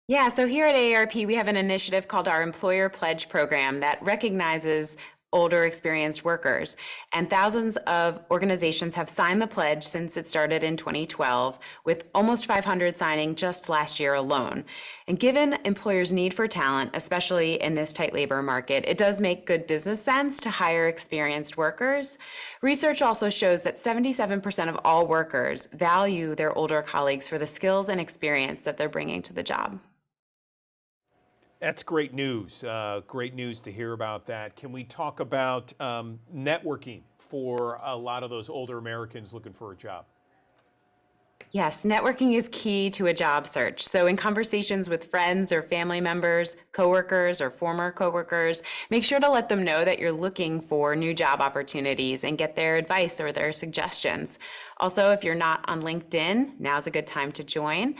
Yeah, so here at AARP, we have an initiative called our Employer Pledge Program that recognizes older experienced workers. And thousands of organizations have signed the pledge since it started in 2012, with almost 500 signing just last year alone. And given employers' need for talent, especially in this tight labor market, it does make good business sense to hire experienced workers. Research also shows that 77% of all workers value their older colleagues for the skills and experience that they're bringing to the job. That's great news. Great news to hear about that. Can we talk about networking for a lot of those older Americans looking for a job? Yes, networking is key to a job search. So in conversations with friends or family members, coworkers or former coworkers, make sure to let them know that you're looking for new job opportunities and get their advice or their suggestions. Also, if you're not on LinkedIn, now's a good time to join.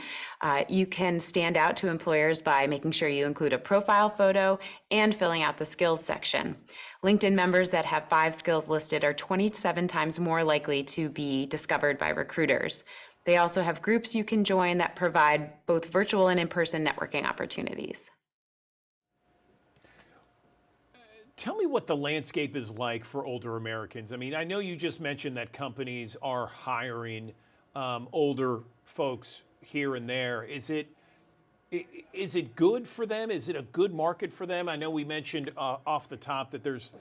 You can stand out to employers by making sure you include a profile photo and filling out the skills section. LinkedIn members that have 5 skills listed are 27 times more likely to be discovered by recruiters. They also have groups you can join that provide both virtual and in-person networking opportunities. Tell me what the landscape is like for older Americans. I mean, I know you just mentioned that companies are hiring older folks here and there. Is it good for them? Is it a good market for them? I know we mentioned off the top that there's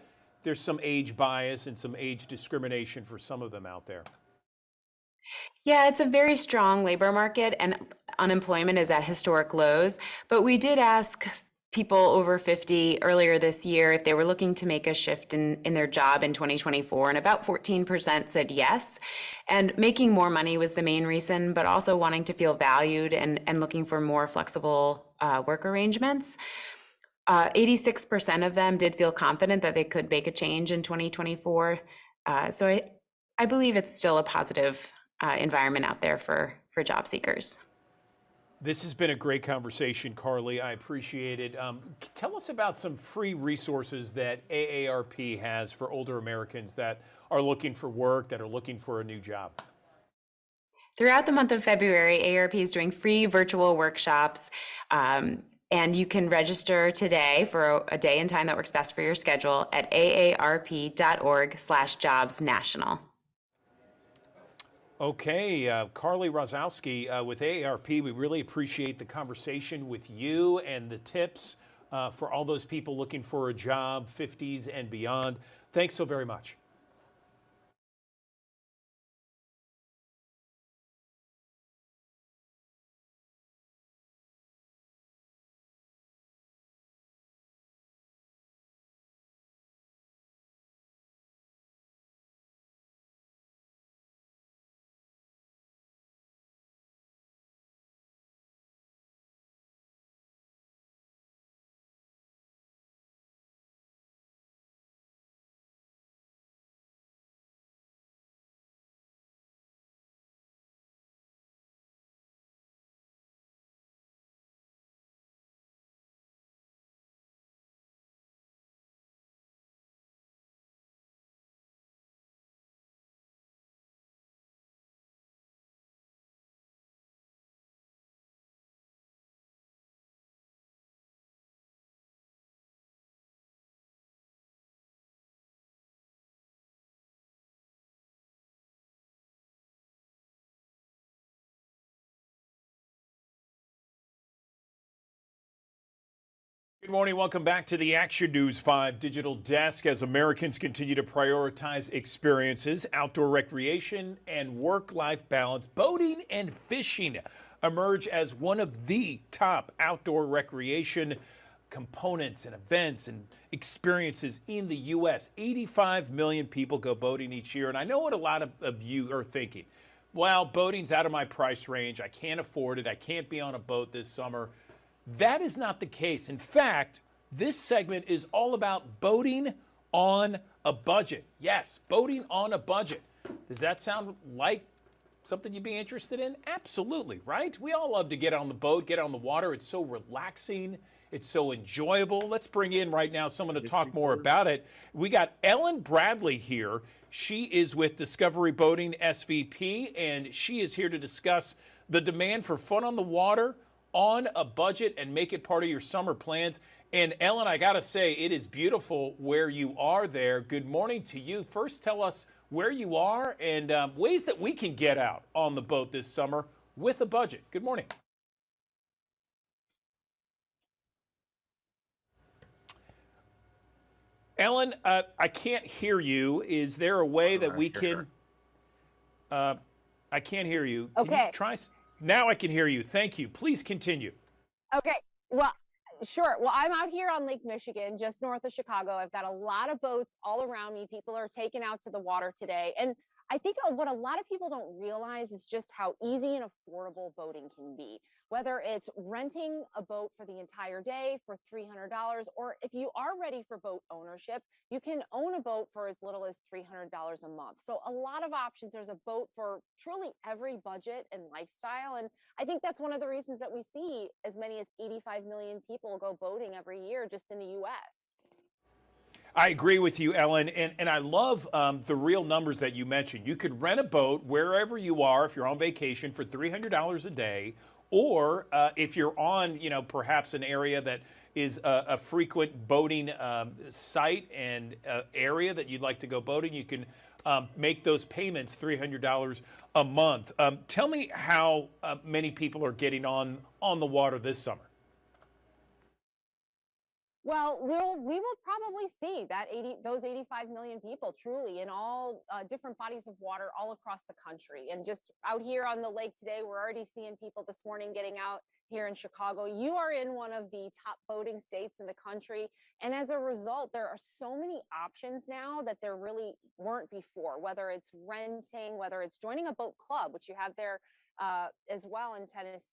some age bias and some age discrimination for some of them out there. Yeah, it's a very strong labor market and unemployment is at historic lows. But we did ask people over 50 earlier this year if they were looking to make a shift in their job in 2024, and about 14% said yes. And making more money was the main reason, but also wanting to feel valued and looking for more flexible work arrangements. 86% of them did feel confident that they could make a change in 2024. So I believe it's still a positive environment out there for job seekers. This has been a great conversation, Carly. I appreciate it. Tell us about some free resources that AARP has for older Americans that are looking for work, that are looking for a new job. Throughout the month of February, AARP is doing free virtual workshops. And you can register today for a day and time that works best for your schedule at aarp.org/jobsnational. Okay, Carly Rozowski with AARP, we really appreciate the conversation with you and the tips for all those people looking for a job, 50s and beyond. Thanks so very much. Good morning. Welcome back to the Action News 5 digital desk as Americans continue to prioritize experiences, outdoor recreation, and work-life balance. Boating and fishing emerge as one of the top outdoor recreation components and events and experiences in the U.S. 85 million people go boating each year. And I know what a lot of you are thinking. Well, boating's out of my price range. I can't afford it. I can't be on a boat this summer. That is not the case. In fact, this segment is all about boating on a budget. Yes, boating on a budget. Does that sound like something you'd be interested in? Absolutely, right? We all love to get on the boat, get on the water. It's so relaxing. It's so enjoyable. Let's bring in right now someone to talk more about it. We got Ellen Bradley here. She is with Discovery Boating SVP, and she is here to discuss the demand for fun on the water on a budget and make it part of your summer plans. And Ellen, I gotta say, it is beautiful where you are there. Good morning to you. First, tell us where you are and ways that we can get out on the boat this summer with a budget. Good morning. Ellen, I can't hear you. Is there a way that we can? I can't hear you. Can you try? Now I can hear you. Thank you. Please continue. Okay. Well, sure. Well, I'm out here on Lake Michigan, just north of Chicago. I've got a lot of boats all around me. People are taken out to the water today. And I think what a lot of people don't realize is just how easy and affordable boating can be. Whether it's renting a boat for the entire day for $300, or if you are ready for boat ownership, you can own a boat for as little as $300 a month. So a lot of options. There's a boat for truly every budget and lifestyle. And I think that's one of the reasons that we see as many as 85 million people go boating every year just in the U.S. I agree with you, Ellen, and I love the real numbers that you mentioned. You could rent a boat wherever you are if you're on vacation for $300 a day, or if you're on, perhaps an area that is a frequent boating site and area that you'd like to go boating, you can make those payments $300 a month. Tell me how many people are getting on the water this summer. Well, we will probably see that those 85 million people truly in all different bodies of water all across the country. And just out here on the lake today, we're already seeing people this morning getting out here in Chicago. You are in one of the top boating states in the country. And as a result, there are so many options now that there really weren't before, whether it's renting, whether it's joining a boat club, which you have there as well in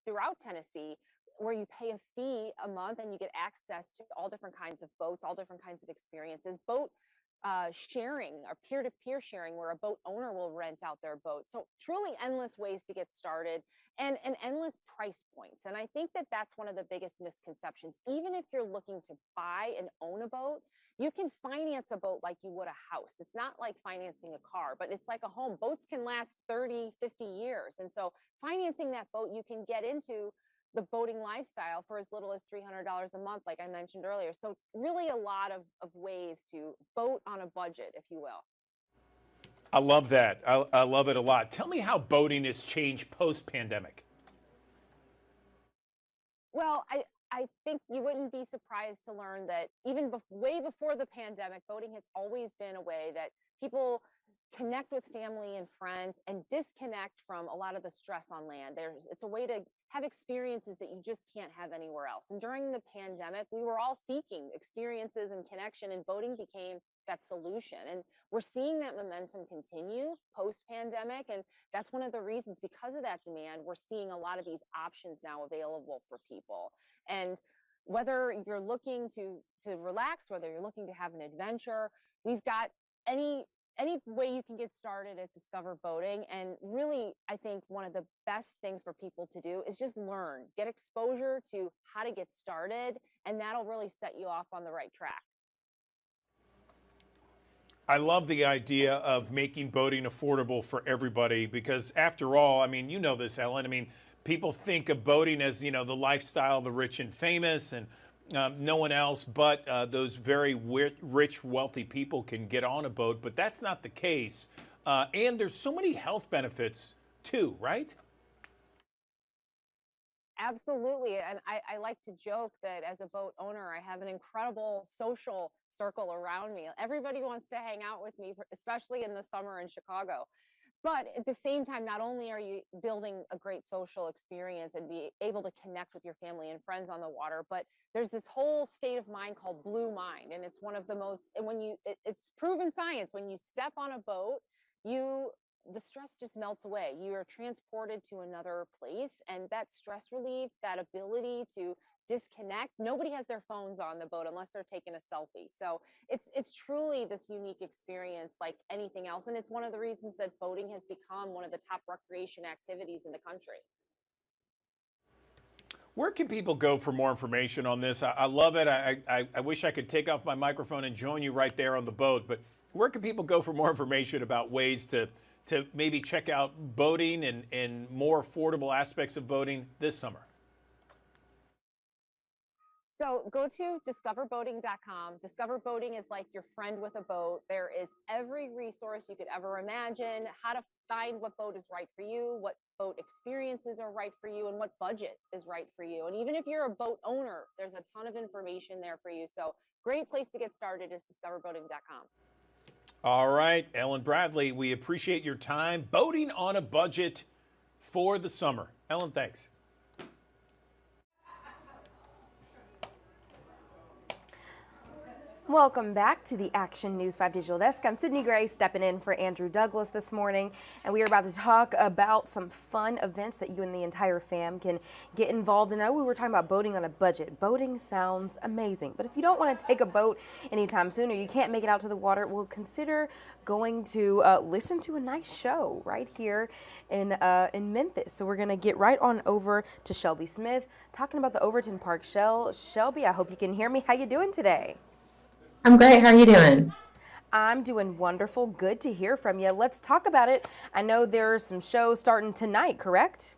throughout Tennessee, where you pay a fee a month and you get access to all different kinds of boats, all different kinds of experiences. Boat sharing or peer-to-peer sharing, where a boat owner will rent out their boat. So truly endless ways to get started and endless price points. And I think that that's one of the biggest misconceptions. Even if you're looking to buy and own a boat, you can finance a boat like you would a house. It's not like financing a car, but it's like a home. Boats can last 30, 50 years. And so financing that boat, you can get into the boating lifestyle for as little as $300 a month, like I mentioned earlier. So really a lot of ways to boat on a budget, if you will. I love that. I love it a lot. Tell me how boating has changed post-pandemic. Well, I think you wouldn't be surprised to learn that even way before the pandemic, boating has always been a way that people connect with family and friends and disconnect from a lot of the stress on land. It's a way to have experiences that you just can't have anywhere else. And during the pandemic, we were all seeking experiences and connection, and boating became that solution. And we're seeing that momentum continue post-pandemic. And that's one of the reasons, because of that demand, we're seeing a lot of these options now available for people. And whether you're looking to relax, whether you're looking to have an adventure, we've got any way you can get started at Discover Boating. And really, I think one of the best things for people to do is just learn, get exposure to how to get started, and that'll really set you off on the right track. I love the idea of making boating affordable for everybody because, after all, I mean, you know this, Ellen, I mean, people think of boating as, the lifestyle of the rich and famous, and no one else but those very rich, wealthy people can get on a boat, but that's not the case. And there's so many health benefits too, right? Absolutely. And I like to joke that as a boat owner, I have an incredible social circle around me. Everybody wants to hang out with me, especially in the summer in Chicago. But at the same time, not only are you building a great social experience and be able to connect with your family and friends on the water, but there's this whole state of mind called blue mind. And it's one of the most, and it's proven science, when you step on a boat, the stress just melts away. You are transported to another place, and that stress relief, that ability to disconnect. Nobody has their phones on the boat unless they're taking a selfie. So it's truly this unique experience like anything else. And it's one of the reasons that boating has become one of the top recreation activities in the country. Where can people go for more information on this? I love it. I wish I could take off my microphone and join you right there on the boat, but where can people go for more information about ways to maybe check out boating and more affordable aspects of boating this summer? So go to discoverboating.com. Discover Boating is like your friend with a boat. There is every resource you could ever imagine, how to find what boat is right for you, what boat experiences are right for you, and what budget is right for you. And even if you're a boat owner, there's a ton of information there for you. So great place to get started is discoverboating.com. All right, Ellen Bradley, we appreciate your time. Boating on a budget for the summer. Ellen, thanks. Welcome back to the Action News 5 Digital Desk. I'm Sydney Gray, stepping in for Andrew Douglas this morning, and we are about to talk about some fun events that you and the entire fam can get involved in. I know we were talking about boating on a budget. Boating sounds amazing, but if you don't want to take a boat anytime soon or you can't make it out to the water, well, consider going to listen to a nice show right here in Memphis. So we're going to get right on over to Shelby Smith, talking about the Overton Park Shell. Shelby, I hope you can hear me. How you doing today? I'm great. How are you doing? I'm doing wonderful. Good to hear from you. Let's talk about it. I know there are some shows starting tonight, correct?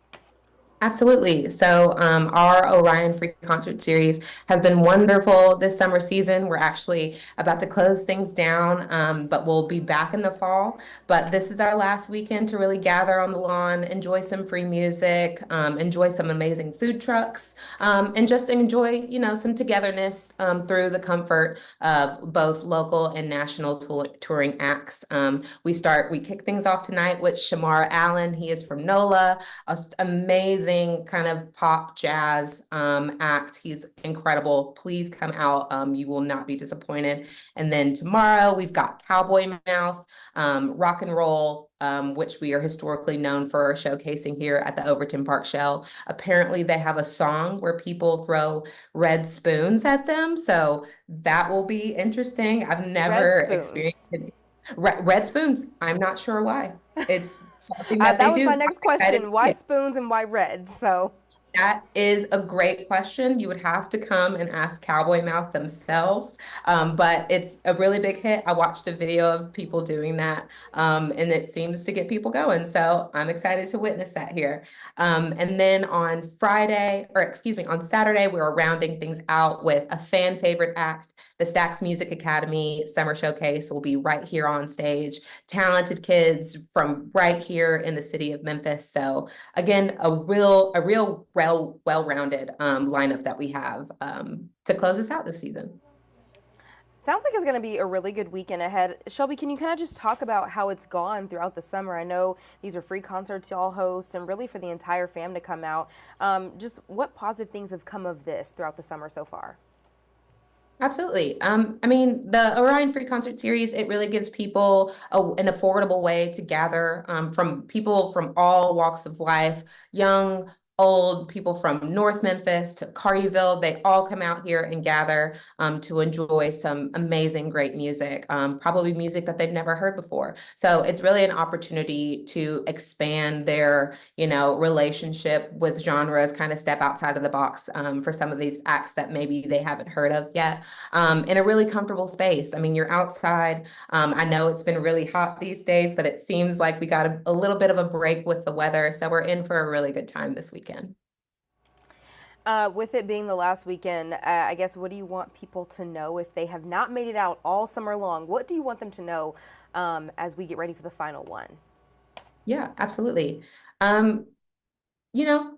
Absolutely. So our Orion Free Concert Series has been wonderful this summer season. We're actually about to close things down, but we'll be back in the fall. But this is our last weekend to really gather on the lawn, enjoy some free music, enjoy some amazing food trucks, and just enjoy, some togetherness through the comfort of both local and national touring acts. We kick things off tonight with Shamar Allen. He is from NOLA, amazing kind of pop jazz act. He's incredible. Please come out. You will not be disappointed. And then tomorrow we've got Cowboy Mouth, rock and roll, which we are historically known for showcasing here at the Overton Park Shell. Apparently they have a song where people throw red spoons at them. So that will be interesting. I've never experienced it. Red spoons. I'm not sure why. It's something that they do. That was my next question. Why spoons and why red? So that is a great question. You would have to come and ask Cowboy Mouth themselves. But it's a really big hit. I watched a video of people doing that, and it seems to get people going. So I'm excited to witness that here. And then on Saturday, we are rounding things out with a fan favorite act. The Stax Music Academy Summer Showcase will be right here on stage. Talented kids from right here in the city of Memphis. So again, a real well-rounded lineup that we have to close us out this season. Sounds like it's going to be a really good weekend ahead. Shelby, can you kind of just talk about how it's gone throughout the summer? I know these are free concerts y'all host and really for the entire fam to come out. Just what positive things have come of this throughout the summer so far? Absolutely. The Orion Free Concert Series, it really gives people an affordable way to gather from people from all walks of life, young, old, people from North Memphis to Collierville. They all come out here and gather to enjoy some amazing, great music, probably music that they've never heard before. So it's really an opportunity to expand their, relationship with genres, kind of step outside of the box for some of these acts that maybe they haven't heard of yet, in a really comfortable space. I mean, you're outside. I know it's been really hot these days, but it seems like we got a little bit of a break with the weather. So we're in for a really good time this weekend. With it being the last weekend, I guess, what do you want people to know if they have not made it out all summer long? What do you want them to know as we get ready for the final one? Yeah, absolutely.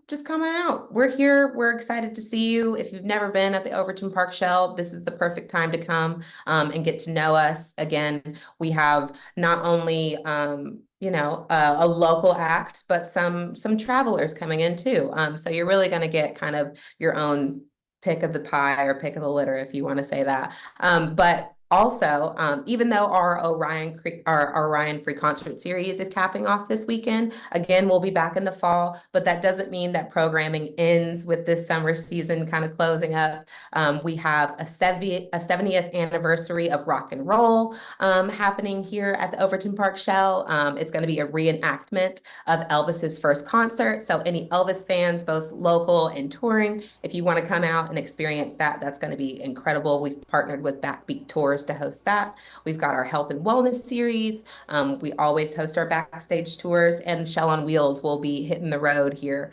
just come on out. We're here. We're excited to see you. If you've never been at the Overton Park Shell, this is the perfect time to come and get to know us. Again, we have not only a local act, but some travelers coming in too. So you're really going to get kind of your own pick of the pie or pick of the litter, if you want to say that. But also, even though our Orion Free Concert Series is capping off this weekend, again, we'll be back in the fall, but that doesn't mean that programming ends with this summer season kind of closing up. We have a 70th anniversary of rock and roll happening here at the Overton Park Shell. It's going to be a reenactment of Elvis's first concert. So any Elvis fans, both local and touring, if you want to come out and experience that, that's going to be incredible. We've partnered with Backbeat Tours to host that. We've got our health and wellness series. We always host our backstage tours, and Shell on Wheels will be hitting the road here.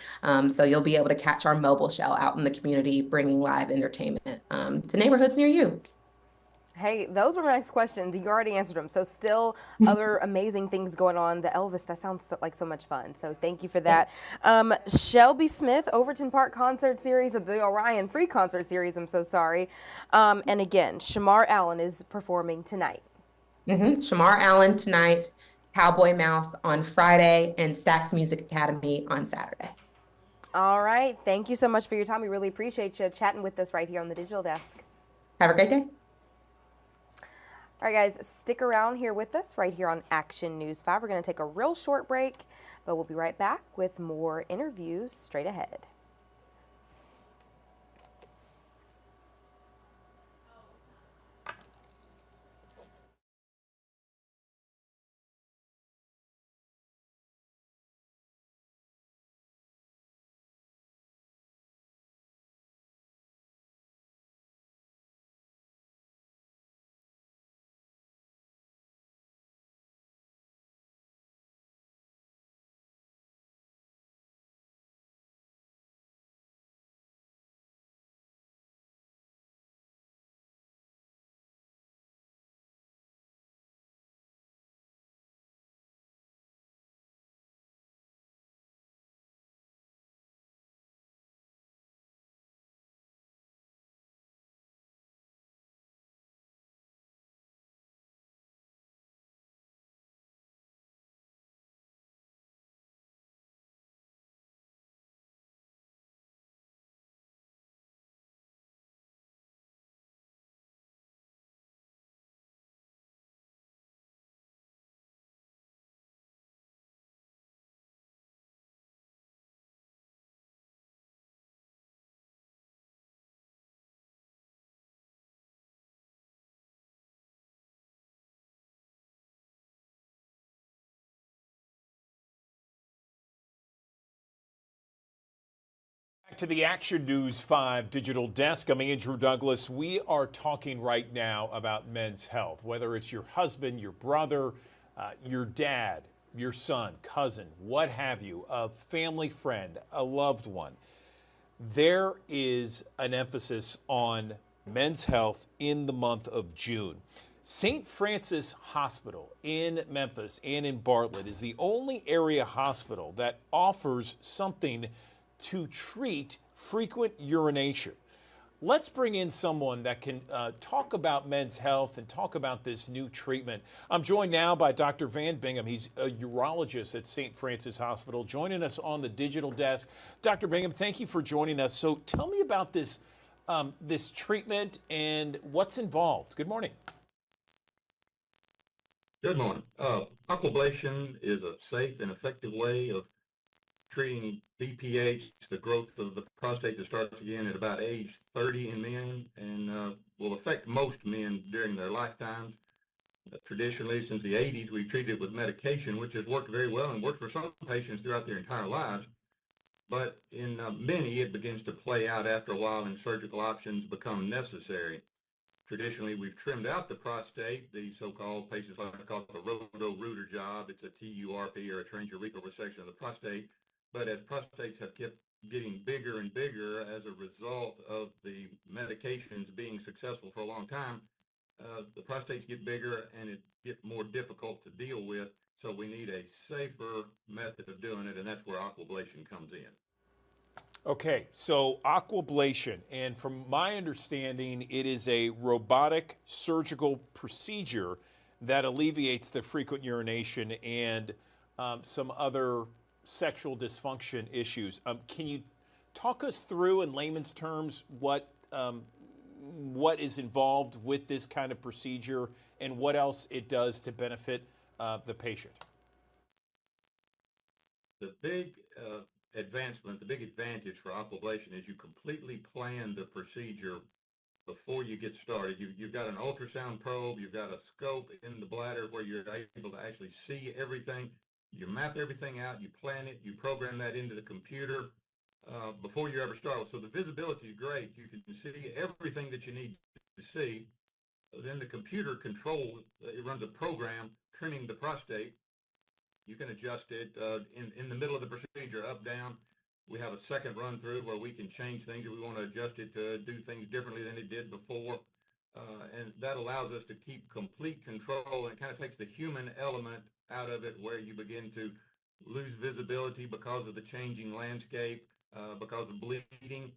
So you'll be able to catch our mobile shell out in the community, bringing live entertainment to neighborhoods near you. Hey, those were my next questions. You already answered them. So still other amazing things going on. The Elvis, that sounds like so much fun. So thank you for that. Shelby Smith, Overton Park Concert Series, of the Orion Free Concert Series, I'm so sorry. And again, Shamar Allen is performing tonight. Shamar Allen tonight, Cowboy Mouth on Friday, and Stax Music Academy on Saturday. All right. Thank you so much for your time. We really appreciate you chatting with us right here on the Digital Desk. Have a great day. All right, guys, stick around here with us right here on Action News 5. We're going to take a real short break, but we'll be right back with more interviews straight ahead. Back to the Action News 5 digital desk. I'm Andrew Douglas. We are talking right now about men's health, whether it's your husband, your brother, your dad, your son, cousin, what have you, a family friend, a loved one. There is an emphasis on men's health in the month of June. St. Francis Hospital in Memphis and in Bartlett is the only area hospital that offers something to treat frequent urination. Let's bring in someone that can talk about men's health and talk about this new treatment. I'm joined now by Dr. Van Bingham. He's a urologist at St. Francis Hospital, joining us on the digital desk. Dr. Bingham, thank you for joining us. So tell me about this, this treatment and what's involved. Good morning. Good morning. Aquablation is a safe and effective way of treating BPH, the growth of the prostate that starts again at about age 30 in men and will affect most men during their lifetimes. Traditionally, since the 80s, we've treated it with medication, which has worked very well and worked for some patients throughout their entire lives. But in many, it begins to play out after a while and surgical options become necessary. Traditionally, we've trimmed out the prostate, the so-called patients like to call it the roto-rooter job. It's a TURP or a transurethral resection of the prostate. But as prostates have kept getting bigger and bigger as a result of the medications being successful for a long time, the prostates get bigger and it gets more difficult to deal with. So we need a safer method of doing it, and that's where aquablation comes in. Okay, so aquablation, and from my understanding, it is a robotic surgical procedure that alleviates the frequent urination and some other sexual dysfunction issues. Can you talk us through, in layman's terms, what is involved with this kind of procedure and what else it does to benefit the patient? The big advancement, the big advantage for aquablation is you completely plan the procedure before you get started. You've got an ultrasound probe, you've got a scope in the bladder where you're able to actually see everything. You map everything out, you plan it, you program that into the computer before you ever start. So the visibility is great. You can see everything that you need to see. Then the computer controls, it runs a program trimming the prostate. You can adjust it in the middle of the procedure, up, down. We have a second run through where we can change things if we want to adjust it to do things differently than it did before. And that allows us to keep complete control, and it kind of takes the human element out of it, where you begin to lose visibility because of the changing landscape, because of bleeding.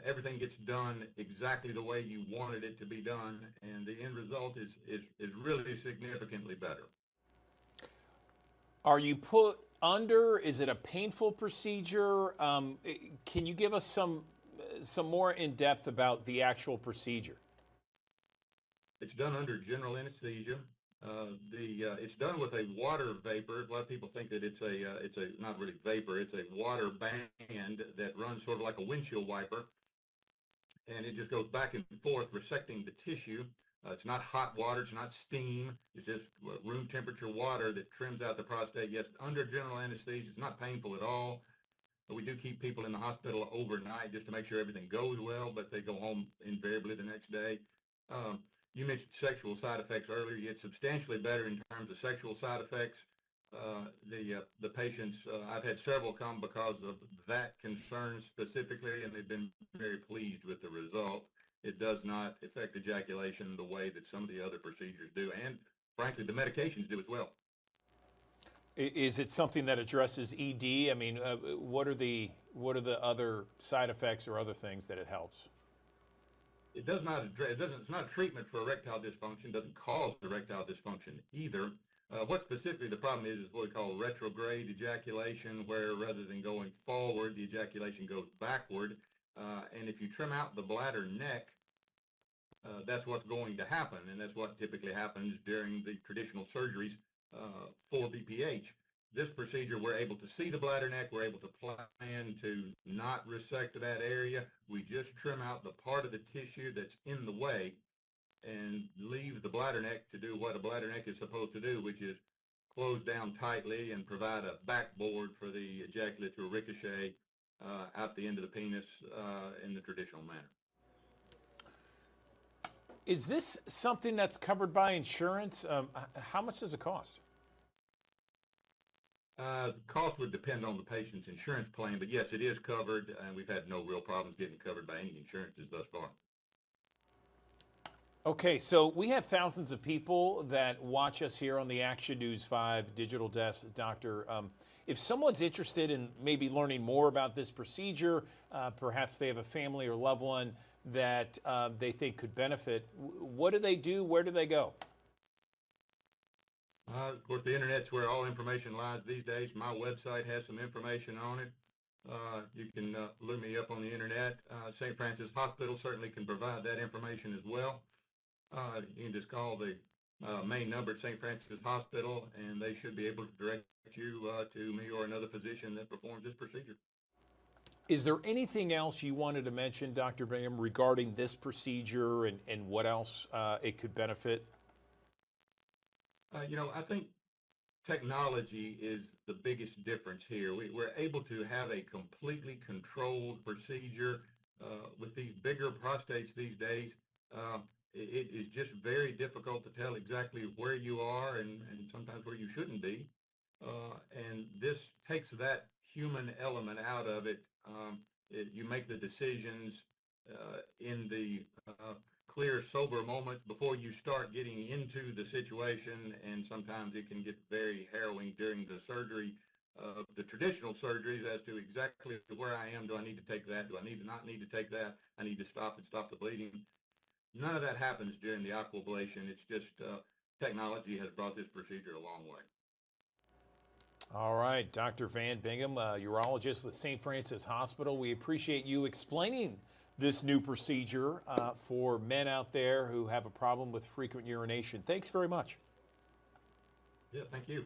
Everything gets done exactly the way you wanted it to be done, and the end result is really significantly better. Are you put under? Is it a painful procedure? Can you give us some more in depth about the actual procedure? It's done under general anesthesia. It's done with a water vapor. A lot of people think that it's a not really vapor. It's a water band that runs sort of like a windshield wiper, and it just goes back and forth, resecting the tissue. It's not hot water. It's not steam. It's just room temperature water that trims out the prostate. Yes, under general anesthesia. It's not painful at all. But we do keep people in the hospital overnight just to make sure everything goes well, but they go home invariably the next day. You mentioned sexual side effects earlier. It's substantially better in terms of sexual side effects. The patients, I've had several come because of that concern specifically, and they've been very pleased with the result. It does not affect ejaculation the way that some of the other procedures do, and frankly, the medications do as well. Is it something that addresses ED? I mean, what are the other side effects or other things that it helps? It does not address. It's not a treatment for erectile dysfunction. It doesn't cause erectile dysfunction either. What specifically the problem is what we call retrograde ejaculation, where rather than going forward, the ejaculation goes backward. And if you trim out the bladder neck, that's what's going to happen, and that's what typically happens during the traditional surgeries for BPH. This procedure, we're able to see the bladder neck. We're able to plan to not resect that area. We just trim out the part of the tissue that's in the way and leave the bladder neck to do what a bladder neck is supposed to do, which is close down tightly and provide a backboard for the ejaculate to ricochet out the end of the penis in the traditional manner. Is this something that's covered by insurance? How much does it cost? The cost would depend on the patient's insurance plan, but yes, it is covered, and we've had no real problems getting covered by any insurances thus far. Okay, so we have thousands of people that watch us here on the Action News 5 Digital Desk. Doctor, if someone's interested in maybe learning more about this procedure, perhaps they have a family or loved one that they think could benefit, what do they do? Where do they go? Of course, the internet's where all information lies these days. My website has some information on it. You can look me up on the internet. St. Francis Hospital certainly can provide that information as well. You can just call the main number at St. Francis Hospital, and they should be able to direct you to me or another physician that performs this procedure. Is there anything else you wanted to mention, Dr. Bingham, regarding this procedure and what else it could benefit? I think technology is the biggest difference here. We're able to have a completely controlled procedure with these bigger prostates these days. It is just very difficult to tell exactly where you are and sometimes where you shouldn't be. And this takes that human element out of it. You make the decisions in the clear, sober moments before you start getting into the situation, and sometimes it can get very harrowing during the surgery the traditional surgeries as to exactly where I am. Do I need to take that? Do I not need to take that? I need to stop the bleeding. None of that happens during the aquablation. It's just technology has brought this procedure a long way. All right, Dr. Van Bingham, urologist with St. Francis Hospital. We appreciate you explaining this new procedure for men out there who have a problem with frequent urination. Thanks very much. Yeah, thank you.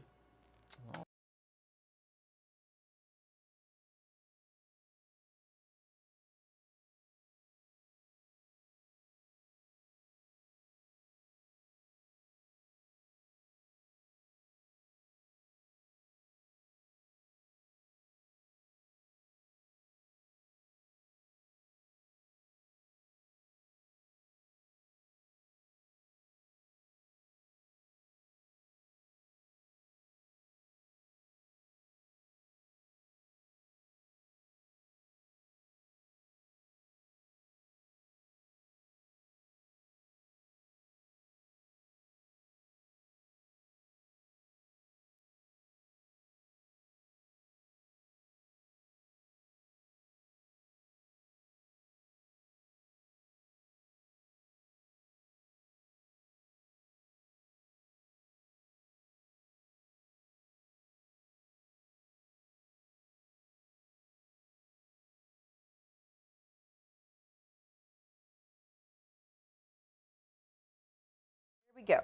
Here we go.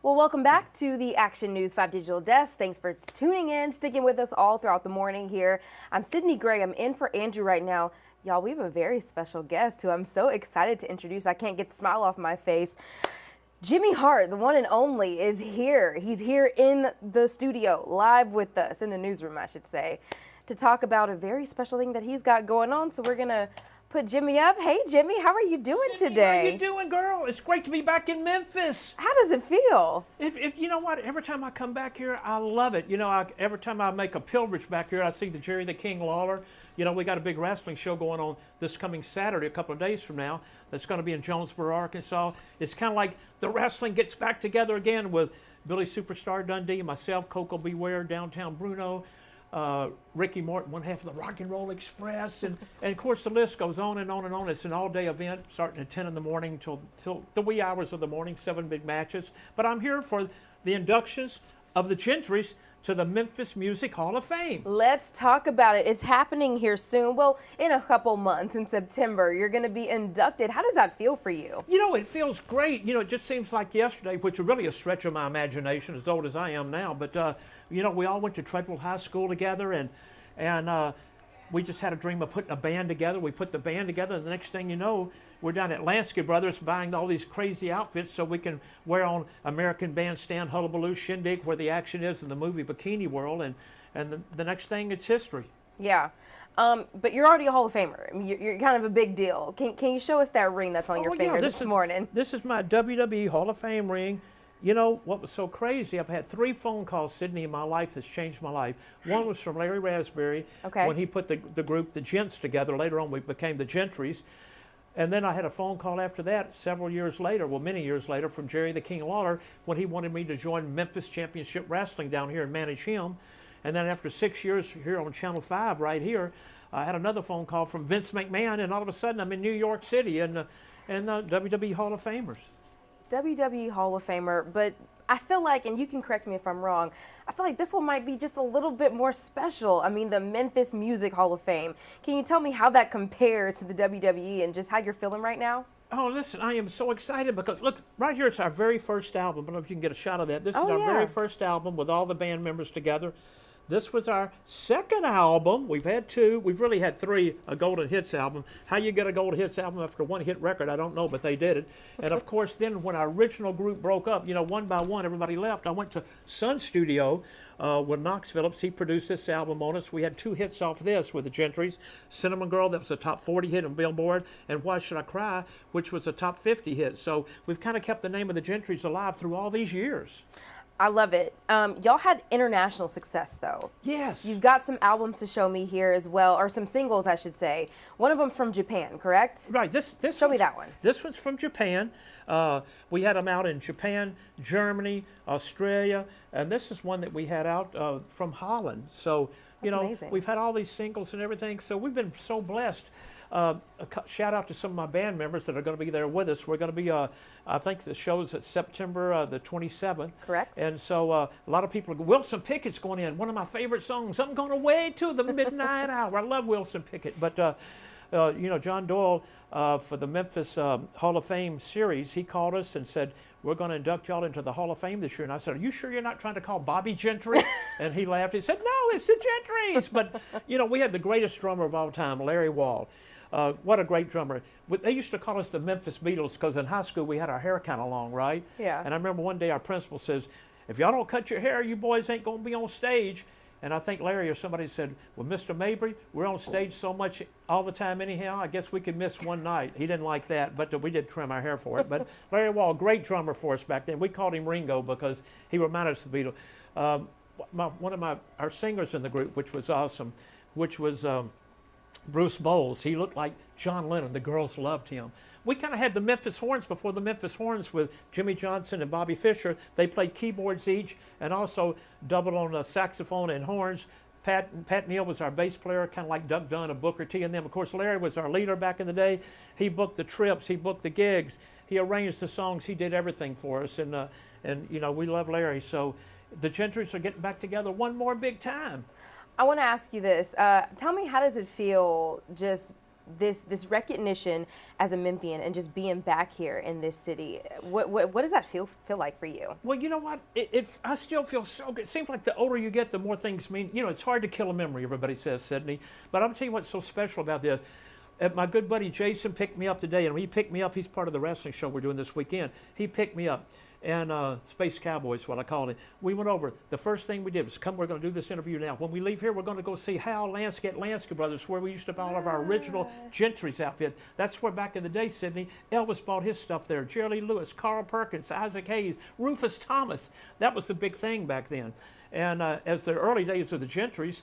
Well, welcome back to the Action News 5 Digital Desk. Thanks for tuning in, sticking with us all throughout the morning here. I'm Sydney Gray. I'm in for Andrew right now. Y'all, we have a very special guest who I'm so excited to introduce. I can't get the smile off my face. Jimmy Hart, the one and only, is here. He's here in the studio, live with us, in the newsroom, I should say, to talk about a very special thing that he's got going on. So we're going to put Jimmy up. Hey, Jimmy, how are you doing today? How you doing, girl? It's great to be back in Memphis. How does it feel? If you know what, every time I come back here, I love it. You know, every time I make a pilgrimage back here, I see the Jerry the King Lawler. You know, we got a big wrestling show going on this coming Saturday, a couple of days from now. That's going to be in Jonesboro, Arkansas. It's kind of like the wrestling gets back together again with Billy Superstar Dundee, myself, Coco Beware, Downtown Bruno, Ricky Morton, one half of the Rock and Roll Express, and of course the list goes on and on and on. It's an all-day event starting at 10 in the morning till the wee hours of the morning, 7 big matches. But I'm here for the inductions of the Gentrys to the Memphis Music Hall of Fame. Let's talk about it. It's happening here soon. Well, in a couple months, in September, you're going to be inducted. How does that feel for you? You know, it feels great. You know, it just seems like yesterday, which is really a stretch of my imagination, as old as I am now. But, you know, we all went to Treadwell High School together, and we just had a dream of putting a band together. We put the band together, and the next thing you know, we're down at Lansky Brothers buying all these crazy outfits so we can wear on American Bandstand Hullabaloo Shindig, where the action is in the movie Bikini World, and the next thing, it's history. Yeah. But you're already a Hall of Famer. I mean, you're kind of a big deal. Can you show us that ring that's on your finger this morning? This is my WWE Hall of Fame ring. You know, what was so crazy, I've had 3 phone calls, Sydney, in my life that's changed my life. One was from Larry Raspberry when he put the group, the Gents, together. Later on, we became the Gentrys. And then I had a phone call after that several years later, well, many years later, from Jerry the King Lawler when he wanted me to join Memphis Championship Wrestling down here and manage him. And then after 6 years here on Channel 5 right here, I had another phone call from Vince McMahon, and all of a sudden I'm in New York City and the WWE Hall of Famers. WWE Hall of Famer, but I feel like, and you can correct me if I'm wrong, I feel like this one might be just a little bit more special. I mean, the Memphis Music Hall of Fame. Can you tell me how that compares to the WWE and just how you're feeling right now? Oh, listen, I am so excited because, look, right here, it's our very first album. I don't know if you can get a shot of that. This is our very first album with all the band members together. This was our second album. We've had 2. We've really had 3, a Golden Hits album. How you get a Golden Hits album after a one-hit record, I don't know, but they did it. And, of course, then when our original group broke up, you know, one by one, everybody left. I went to Sun Studio with Knox Phillips. He produced this album on us. We had 2 hits off this with the Gentrys. Cinnamon Girl, that was a top 40 hit on Billboard, and Why Should I Cry, which was a top 50 hit. So we've kind of kept the name of the Gentrys alive through all these years. I love it. Y'all had international success, though. Yes. You've got some albums to show me here as well, or some singles, I should say. One of them's from Japan, correct? Right. Show me that one. This one's from Japan. We had them out in Japan, Germany, Australia, and this is one that we had out from Holland. So, That's amazing. we've had all these singles and everything. So we've been so blessed. Shout out to some of my band members that are going to be there with us. We're going to be, I think the show's at September the 27th. Correct. And so a lot of people, Wilson Pickett's going in, one of my favorite songs, I'm going away to the midnight hour. I love Wilson Pickett. But, John Doyle for the Memphis Hall of Fame series, he called us and said, we're going to induct y'all into the Hall of Fame this year. And I said, are you sure you're not trying to call Bobby Gentry? And he laughed. He said, no, it's the Gentrys. But, we had the greatest drummer of all time, Larry Wall. What a great drummer. They used to call us the Memphis Beatles because in high school we had our hair kind of long, right? Yeah. And I remember one day our principal says, if y'all don't cut your hair, you boys ain't going to be on stage. And I think Larry or somebody said, well, Mr. Mabry, we're on stage so much all the time anyhow, I guess we could miss one night. He didn't like that, but we did trim our hair for it. But Larry Wall, great drummer for us back then. We called him Ringo because he reminded us of the Beatles. One of our singers in the group, which was awesome, which was Bruce Bowles. He looked like John Lennon. The girls loved him. We kind of had the Memphis Horns before the Memphis Horns with Jimmy Johnson and Bobby Fischer. They played keyboards each and also doubled on the saxophone and horns. Pat Neal was our bass player, kind of like Doug Dunn of Booker T and them. Of course, Larry was our leader back in the day. He booked the trips. He booked the gigs. He arranged the songs. He did everything for us. And we love Larry. So the Gentrys are getting back together one more big time. I want to ask you this. Tell me, how does it feel, just this recognition as a Memphian and just being back here in this city? What does that feel like for you? Well, you know what? I still feel so good. It seems like the older you get, the more things mean. It's hard to kill a memory, everybody says, Sydney. But I'm tell you what's so special about this. My good buddy Jason picked me up today, and when he picked me up, he's part of the wrestling show we're doing this weekend. He picked me up. And Space Cowboys, what I called it. We went over. The first thing we did was we're going to do this interview now. When we leave here, we're going to go see Hal Lansky at Lansky Brothers, where we used to buy all of our original Gentry's outfit. That's where back in the day, Sydney, Elvis bought his stuff there. Jerry Lee Lewis, Carl Perkins, Isaac Hayes, Rufus Thomas. That was the big thing back then. And as the early days of the Gentrys,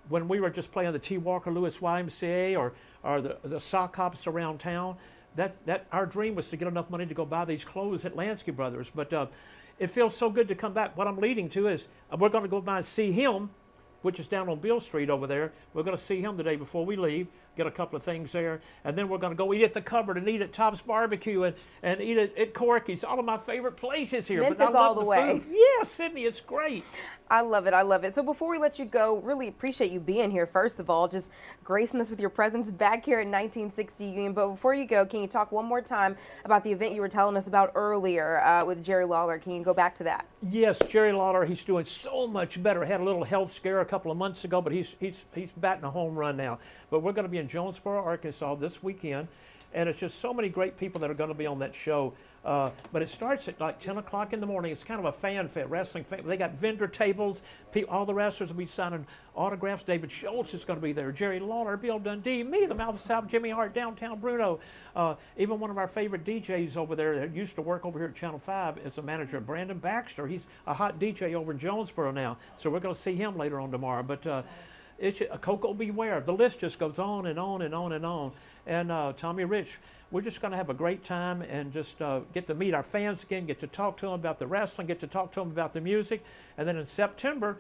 when we were just playing the T. Walker Lewis YMCA or the sock hops around town, that our dream was to get enough money to go buy these clothes at Lansky Brothers. But it feels so good to come back. What I'm leading to is we're going to go by and see him, which is down on Beale Street over there. We're going to see him today before we leave, get a couple of things there, and then we're going to go eat at the Cupboard and eat at Top's Barbecue and eat at Corky's, all of my favorite places here. Memphis but I love all the way. Food. Yeah, Sydney, it's great. I love it. I love it. So before we let you go, really appreciate you being here, first of all, just gracing us with your presence back here at 1960 Union. But before you go, can you talk one more time about the event you were telling us about earlier with Jerry Lawler? Can you go back to that? Yes, Jerry Lawler, he's doing so much better. Had a little health scare a couple of months ago, but he's batting a home run now. But we're going to be in Jonesboro, Arkansas this weekend, and it's just so many great people that are going to be on that show. But it starts at like 10 o'clock in the morning. It's kind of a fan fest, wrestling fan. They got vendor tables. All the wrestlers will be signing autographs. David Schultz is going to be there. Jerry Lawler, Bill Dundee, me, the Mouth of South, Jimmy Hart, Downtown Bruno. Even one of our favorite DJs over there that used to work over here at Channel 5 is the manager, Brandon Baxter. He's a hot DJ over in Jonesboro now. So we're going to see him later on tomorrow. But it's a Coco Beware. The list just goes on and on and on and on. And Tommy Rich, we're just going to have a great time and just get to meet our fans again, get to talk to them about the wrestling, get to talk to them about the music. And then in September,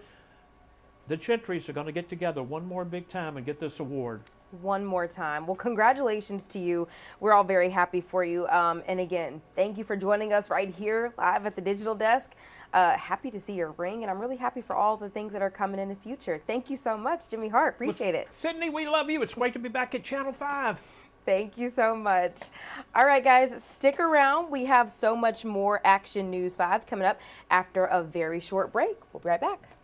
the Gentrys are going to get together one more big time and get this award. One more time. Well, congratulations to you. We're all very happy for you. And again, thank you for joining us right here live at the Digital Desk. Happy to see your ring, and I'm really happy for all the things that are coming in the future. Thank you so much, Jimmy Hart. Appreciate it. Sydney, we love you. It's great to be back at Channel 5. Thank you so much. All right, guys, stick around. We have so much more Action News 5 coming up after a very short break. We'll be right back.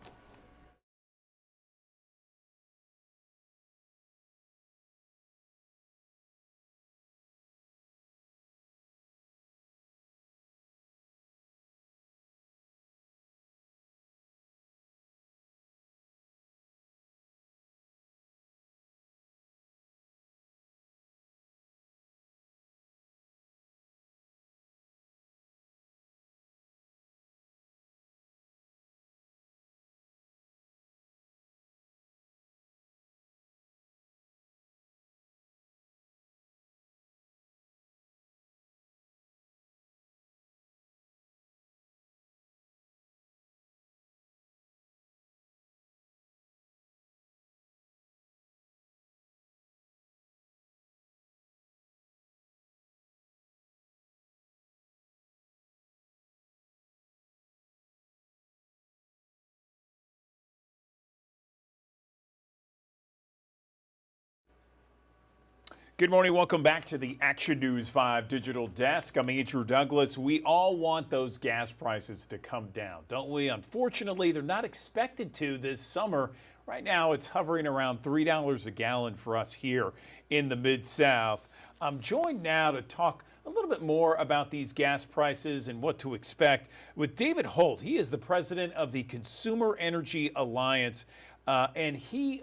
Good morning. Welcome back to the Action News 5 Digital Desk. I'm Andrew Douglas. We all want those gas prices to come down, don't we? Unfortunately, they're not expected to this summer. Right now, it's hovering around $3 a gallon for us here in the Mid-South. I'm joined now to talk a little bit more about these gas prices and what to expect with David Holt. He is the president of the Consumer Energy Alliance, and he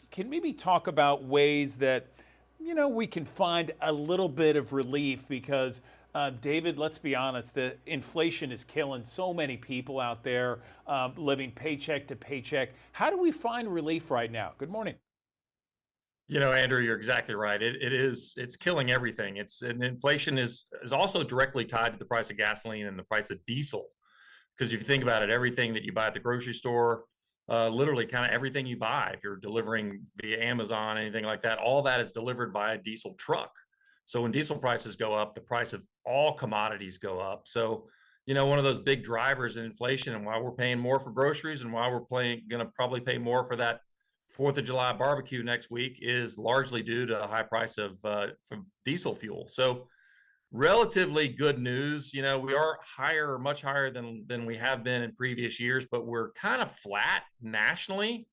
can maybe talk about ways that we can find a little bit of relief because, David, let's be honest, the inflation is killing so many people out there living paycheck to paycheck. How do we find relief right now? Good morning. Andrew, you're exactly right. It's killing everything. And inflation is also directly tied to the price of gasoline and the price of diesel. Because if you think about it, everything that you buy at the grocery store, literally kind of everything you buy, if you're delivering via Amazon, anything like that, all that is delivered by a diesel truck. So when diesel prices go up, the price of all commodities go up. So, one of those big drivers in inflation and why we're paying more for groceries and why we're going to probably pay more for that 4th of July barbecue next week is largely due to the high price of diesel fuel. So relatively good news. We are higher, much higher than we have been in previous years, but we're kind of flat nationally.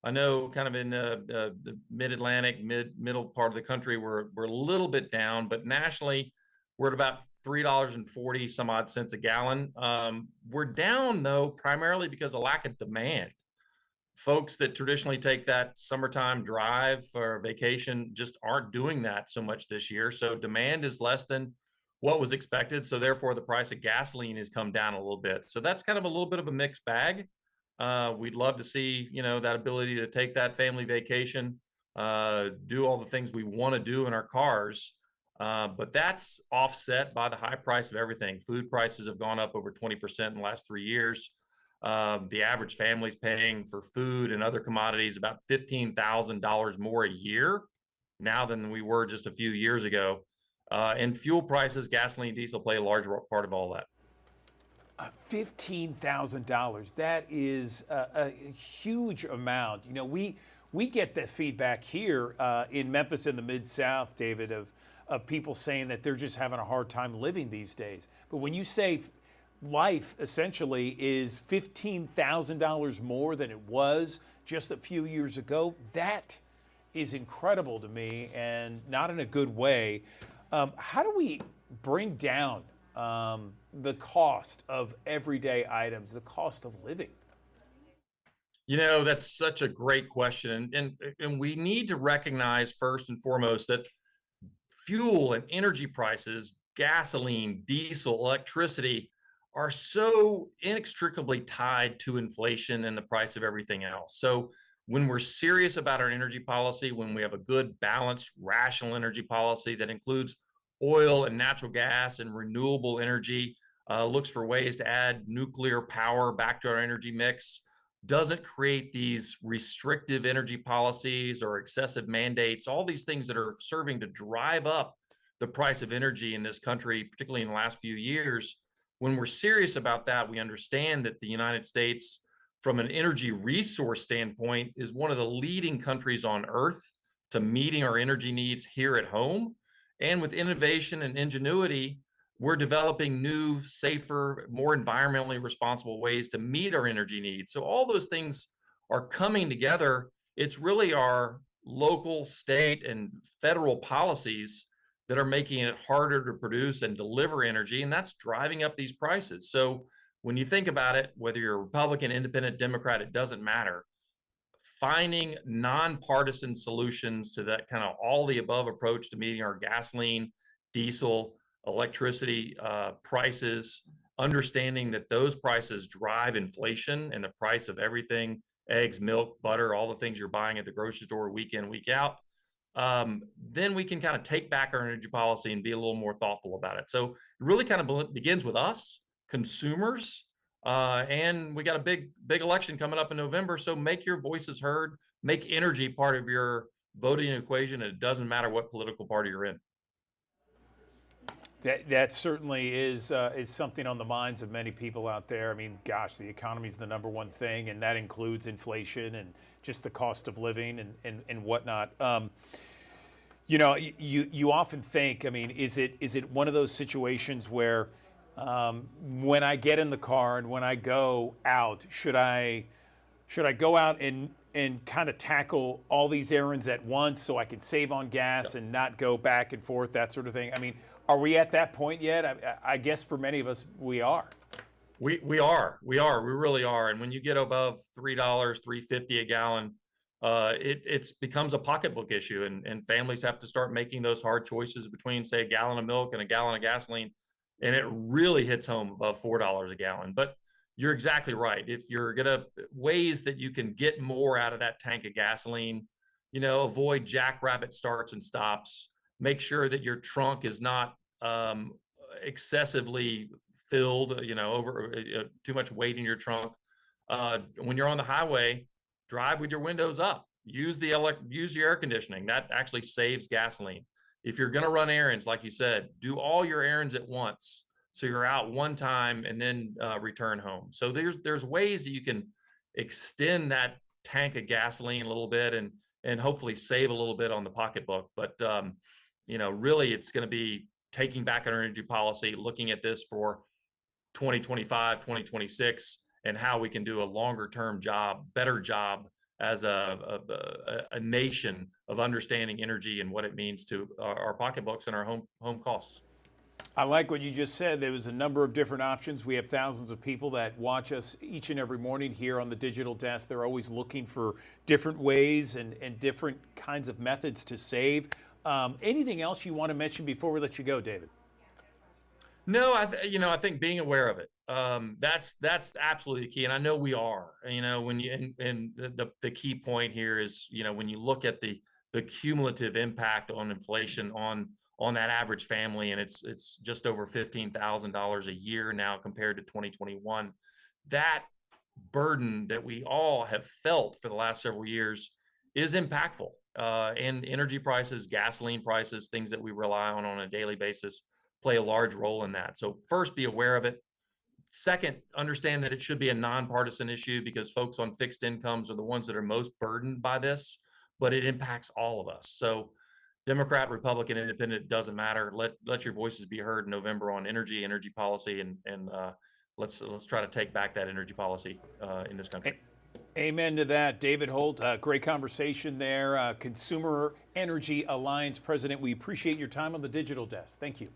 I know kind of in the mid-Atlantic, middle part of the country, we're a little bit down, but nationally we're at about $3.40 some odd cents a gallon. We're down though, primarily because of lack of demand. Folks that traditionally take that summertime drive or vacation just aren't doing that so much this year. So demand is less than what was expected. So therefore the price of gasoline has come down a little bit. So that's kind of a little bit of a mixed bag. We'd love to see, that ability to take that family vacation, do all the things we want to do in our cars. But that's offset by the high price of everything. Food prices have gone up over 20% in the last 3 years. The average family's paying for food and other commodities about $15,000 more a year now than we were just a few years ago. And fuel prices, gasoline, diesel play a large part of all that. $15,000. That is a huge amount. We get the feedback here in Memphis in the Mid-South, David, of people saying that they're just having a hard time living these days. But when you say life essentially is $15,000 more than it was just a few years ago, that is incredible to me and not in a good way. How do we bring down the cost of everyday items, the cost of living? That's such a great question. And we need to recognize first and foremost that fuel and energy prices, gasoline, diesel, electricity, are so inextricably tied to inflation and the price of everything else. So when we're serious about our energy policy, when we have a good, balanced, rational energy policy that includes oil and natural gas and renewable energy, looks for ways to add nuclear power back to our energy mix, doesn't create these restrictive energy policies or excessive mandates, all these things that are serving to drive up the price of energy in this country, particularly in the last few years. When we're serious about that, we understand that the United States, from an energy resource standpoint, is one of the leading countries on earth to meeting our energy needs here at home. And with innovation and ingenuity, we're developing new, safer, more environmentally responsible ways to meet our energy needs. So all those things are coming together. It's really our local, state, and federal policies that are making it harder to produce and deliver energy, and that's driving up these prices. So when you think about it, whether you're Republican, Independent, Democrat, it doesn't matter. Finding nonpartisan solutions to that kind of all the above approach to meeting our gasoline, diesel, electricity prices, understanding that those prices drive inflation and the price of everything, eggs, milk, butter, all the things you're buying at the grocery store week in, week out, then we can kind of take back our energy policy and be a little more thoughtful about it. So it really kind of begins with us, consumers, and we got a big election coming up in November. So make your voices heard, make energy part of your voting equation, and it doesn't matter what political party you're in. That certainly is something on the minds of many people out there. I mean, gosh, the economy is the number one thing, and that includes inflation and just the cost of living and whatnot. You know, you often think, I mean, is it one of those situations where when I get in the car and when I go out, should I go out and kind of tackle all these errands at once so I can save on gas and not go back and forth, that sort of thing? I mean, are we at that point yet? I guess for many of us, we are. We really are. And when you get above $3, $3.50 a gallon, it becomes a pocketbook issue, and families have to start making those hard choices between, say, a gallon of milk and a gallon of gasoline, and it really hits home above $4 a gallon. But you're exactly right. If you're gonna ways that you can get more out of that tank of gasoline, you know, avoid jackrabbit starts and stops. Make sure that your trunk is not excessively filled, you know, over too much weight in your trunk. When you're on the highway, drive with your windows up. Use your air conditioning. That actually saves gasoline. If you're going to run errands, like you said, do all your errands at once, so you're out one time and then return home. So there's ways that you can extend that tank of gasoline a little bit and hopefully save a little bit on the pocketbook. But you know, really, it's going to be taking back our energy policy, looking at this for 2025, 2026, and how we can do a longer term job, better job as a nation of understanding energy and what it means to our pocketbooks and our home costs. I like what you just said. There was a number of different options. We have thousands of people that watch us each and every morning here on the Digital Desk. They're always looking for different ways and different kinds of methods to save. Anything else you want to mention before we let you go, David? No, I think being aware of it, that's absolutely key. And I know we are, you know, when you, and the key point here is, you know, when you look at the cumulative impact on inflation on that average family, and it's just over $15,000 a year now compared to 2021, that burden that we all have felt for the last several years is impactful. And energy prices, gasoline prices, things that we rely on a daily basis play a large role in that. So first, be aware of it. Second, understand that it should be a nonpartisan issue, because folks on fixed incomes are the ones that are most burdened by this, but it impacts all of us. So Democrat, Republican, Independent, doesn't matter. Let your voices be heard in November on energy policy, and let's try to take back that energy policy in this country. Amen to that. David Holt, great conversation there. Consumer Energy Alliance President, we appreciate your time on the Digital Desk. Thank you.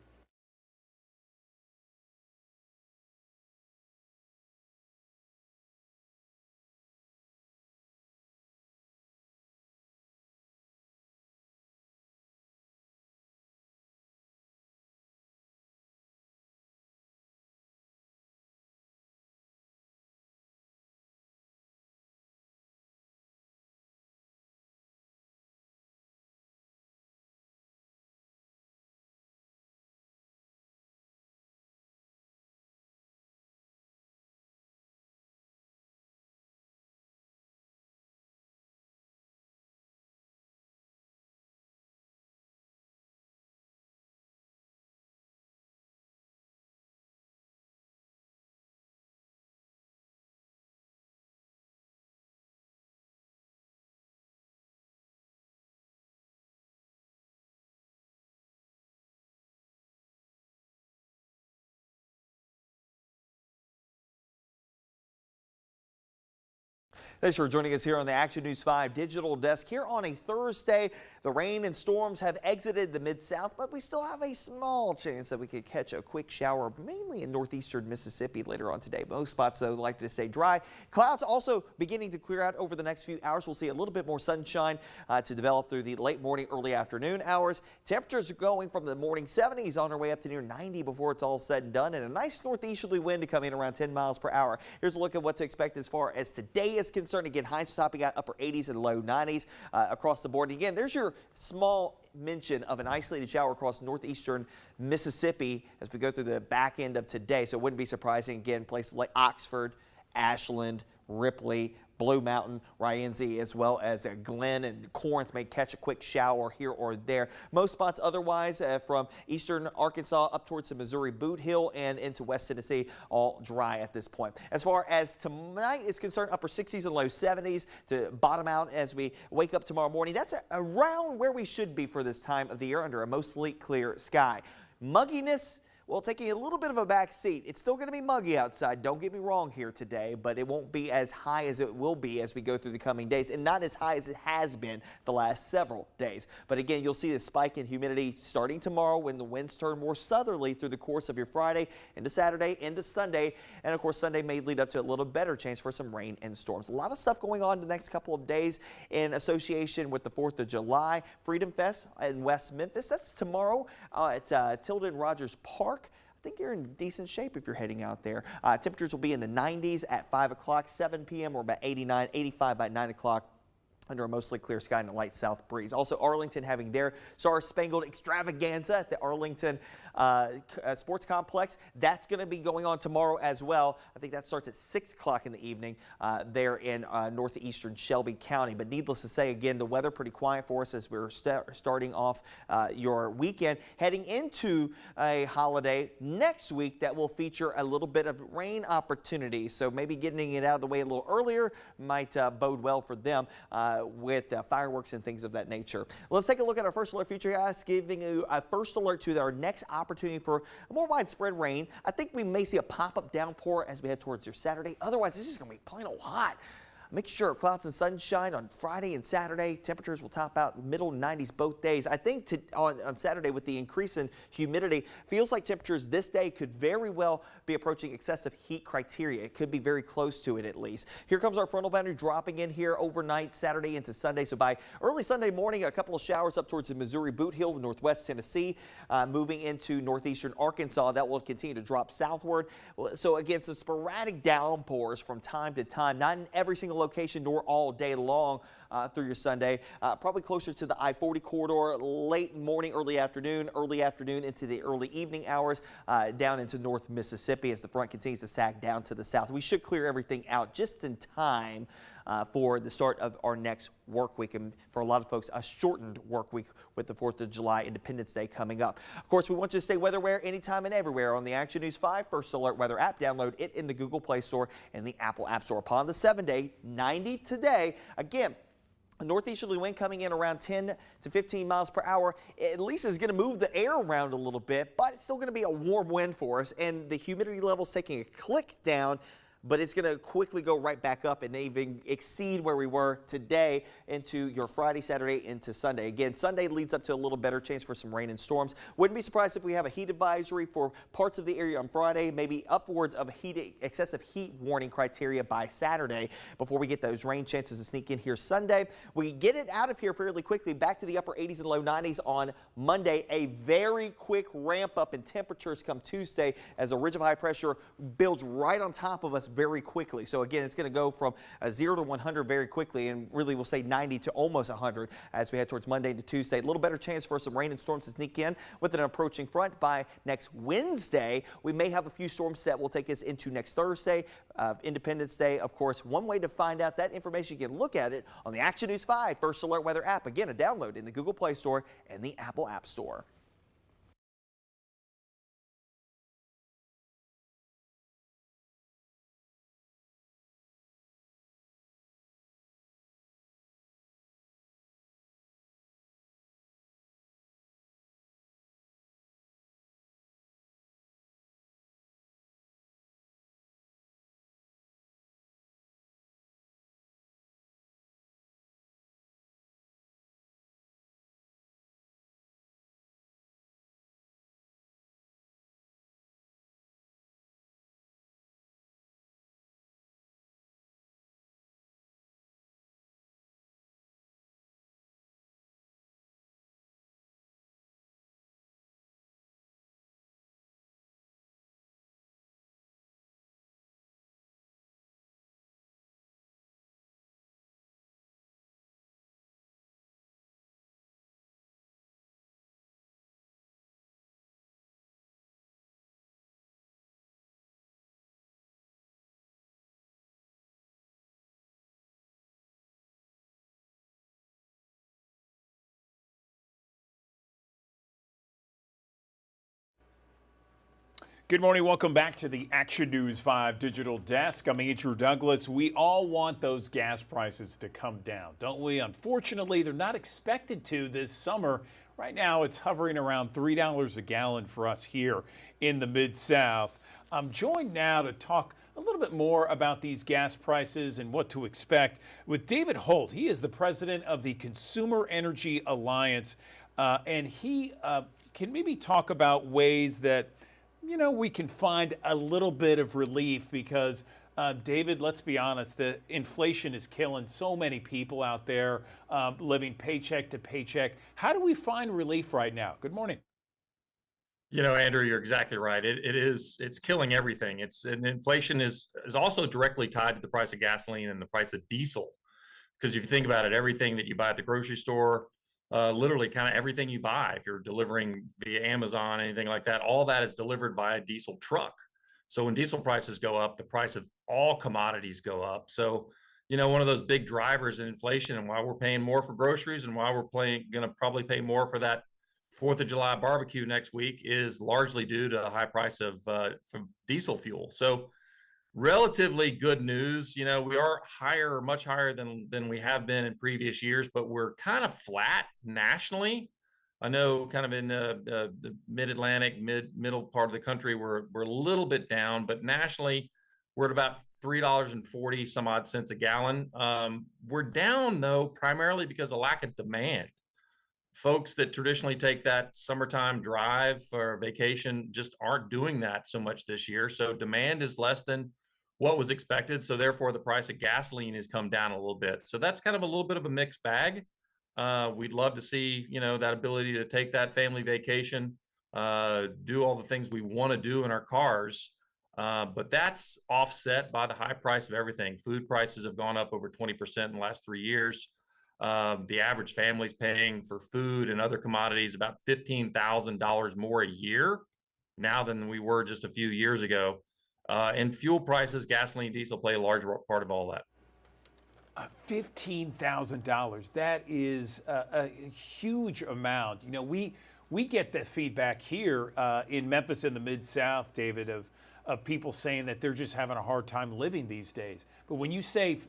Thanks for joining us here on the Action News 5 Digital Desk here on a Thursday. The rain and storms have exited the Mid-South, but we still have a small chance that we could catch a quick shower, mainly in northeastern Mississippi later on today. Most spots, though, likely to stay dry. Clouds also beginning to clear out over the next few hours. We'll see a little bit more sunshine to develop through the late morning, early afternoon hours. Temperatures are going from the morning 70s on our way up to near 90 before it's all said and done, and a nice northeasterly wind to come in around 10 miles per hour. Here's a look at what to expect as far as today is concerned. Again, highs topping out upper 80s and low 90s across the board. And again, there's your small mention of an isolated shower across northeastern Mississippi as we go through the back end of today. So it wouldn't be surprising, again, places like Oxford, Ashland, Ripley, Blue Mountain, Rienzi, as well as Glen and Corinth may catch a quick shower here or there. Most spots otherwise from eastern Arkansas up towards the Missouri Boot Hill and into West Tennessee, all dry at this point. As far as tonight is concerned, upper 60s and low 70s to bottom out as we wake up tomorrow morning. That's around where we should be for this time of the year under a mostly clear sky. Mugginess, well, taking a little bit of a back seat. It's still going to be muggy outside. Don't get me wrong here today, but it won't be as high as it will be as we go through the coming days, and not as high as it has been the last several days. But again, you'll see the spike in humidity starting tomorrow when the winds turn more southerly through the course of your Friday into Saturday into Sunday. And of course, Sunday may lead up to a little better chance for some rain and storms. A lot of stuff going on the next couple of days in association with the 4th of July. Freedom Fest in West Memphis. That's tomorrow at Tilden Rogers Park. I think you're in decent shape if you're heading out there. Temperatures will be in the 90s at 5 o'clock, 7 p.m. or about 89, 85 by 9 o'clock. Under a mostly clear sky and a light south breeze. Also, Arlington having their Star Spangled Extravaganza at the Arlington Sports Complex. That's going to be going on tomorrow as well. I think that starts at 6 o'clock in the evening there in northeastern Shelby County. But needless to say, again, the weather pretty quiet for us as we're starting off your weekend, heading into a holiday next week that will feature a little bit of rain opportunity. So maybe getting it out of the way a little earlier might bode well for them. With fireworks and things of that nature. Let's take a look at our first alert future guys, giving you a first alert to our next opportunity for more widespread rain. I think we may see a pop-up downpour as we head towards your Saturday. Otherwise, this is going to be plain old hot. Make sure clouds and sunshine on Friday and Saturday. Temperatures will top out middle 90s both days. I think on Saturday with the increase in humidity, feels like temperatures this day could very well be approaching excessive heat criteria. It could be very close to it at least. Here comes our frontal boundary dropping in here overnight Saturday into Sunday. So by early Sunday morning, a couple of showers up towards the Missouri Boot Hill, northwest Tennessee, moving into northeastern Arkansas. That will continue to drop southward. So again, some sporadic downpours from time to time, not in every single location nor all day long through your Sunday. Probably closer to the I-40 corridor, late morning, early afternoon into the early evening hours, down into North Mississippi as the front continues to sag down to the south. We should clear everything out just in time for the start of our next work week, and for a lot of folks, a shortened work week with the 4th of July Independence Day coming up. Of course, we want you to stay weather aware anytime and everywhere on the Action News 5 First Alert Weather app. Download it in the Google Play Store and the Apple App Store. Upon the 7-day, 90 today. Again, a northeasterly wind coming in around 10 to 15 miles per hour. At least is going to move the air around a little bit, but it's still going to be a warm wind for us, and the humidity level is taking a click down, but it's going to quickly go right back up and even exceed where we were today into your Friday, Saturday, into Sunday. Again, Sunday leads up to a little better chance for some rain and storms. Wouldn't be surprised if we have a heat advisory for parts of the area on Friday, maybe upwards of excessive heat warning criteria by Saturday before we get those rain chances to sneak in here Sunday. We get it out of here fairly quickly, back to the upper 80s and low 90s on Monday. A very quick ramp up in temperatures come Tuesday as a ridge of high pressure builds right on top of us very quickly. So again, it's going to go from 0 to 100 very quickly, and really we'll say 90 to almost 100 as we head towards Monday to Tuesday. A little better chance for some rain and storms to sneak in with an approaching front by next Wednesday. We may have a few storms that will take us into next Thursday, Independence Day. Of course, one way to find out that information, you can look at it on the Action News 5 First Alert Weather app. Again, a download in the Google Play Store and the Apple App Store. Good morning. Welcome back to the Action News 5 Digital Desk. I'm Andrew Douglas. We all want those gas prices to come down, don't we? Unfortunately, they're not expected to this summer. Right now, it's hovering around $3 a gallon for us here in the Mid-South. I'm joined now to talk a little bit more about these gas prices and what to expect with David Holt. He is the president of the Consumer Energy Alliance, and he can maybe talk about ways that we can find a little bit of relief because, David, let's be honest, the inflation is killing so many people out there living paycheck to paycheck. How do we find relief right now? Good morning. Andrew, you're exactly right. It's killing everything. And inflation is also directly tied to the price of gasoline and the price of diesel. Because if you think about it, everything that you buy at the grocery store, literally kind of everything you buy, if you're delivering via Amazon, anything like that, all that is delivered by a diesel truck. So when diesel prices go up, the price of all commodities go up. So, one of those big drivers in inflation and why we're paying more for groceries and why we're going to probably pay more for that 4th of July barbecue next week is largely due to the high price of diesel fuel. So relatively good news. We are much higher than we have been in previous years, but we're kind of flat nationally. I know kind of in the mid-Atlantic, middle part of the country, we're a little bit down, but nationally we're at about $3.40 some odd cents a gallon. We're down though, primarily because of lack of demand. Folks that traditionally take that summertime drive for vacation just aren't doing that so much this year. So demand is less than what was expected. So therefore the price of gasoline has come down a little bit. So that's kind of a little bit of a mixed bag. We'd love to see, that ability to take that family vacation, do all the things we want to do in our cars. But that's offset by the high price of everything. Food prices have gone up over 20% in the last 3 years. The average family's paying for food and other commodities about $15,000 more a year now than we were just a few years ago. And fuel prices, gasoline, diesel play a large part of all that. $15,000. That is a huge amount. We get the feedback here in Memphis in the Mid-South, David, of people saying that they're just having a hard time living these days. But when you say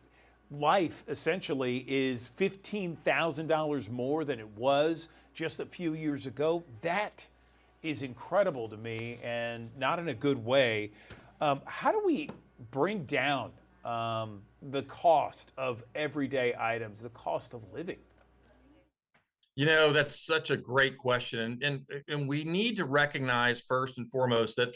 life essentially is $15,000 more than it was just a few years ago, that is incredible to me and not in a good way. How do we bring down the cost of everyday items, the cost of living? That's such a great question. And we need to recognize first and foremost that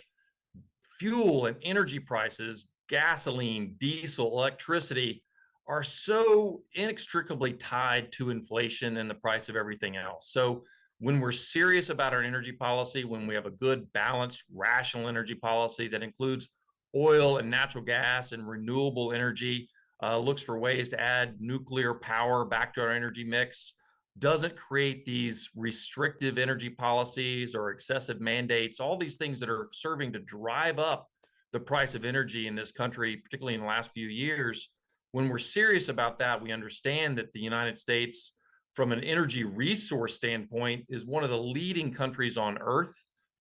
fuel and energy prices, gasoline, diesel, electricity, are so inextricably tied to inflation and the price of everything else. So when we're serious about our energy policy, when we have a good, balanced, rational energy policy that includes oil and natural gas and renewable energy, looks for ways to add nuclear power back to our energy mix, doesn't create these restrictive energy policies or excessive mandates, all these things that are serving to drive up the price of energy in this country, particularly in the last few years. When we're serious about that, we understand that the United States, from an energy resource standpoint, is one of the leading countries on earth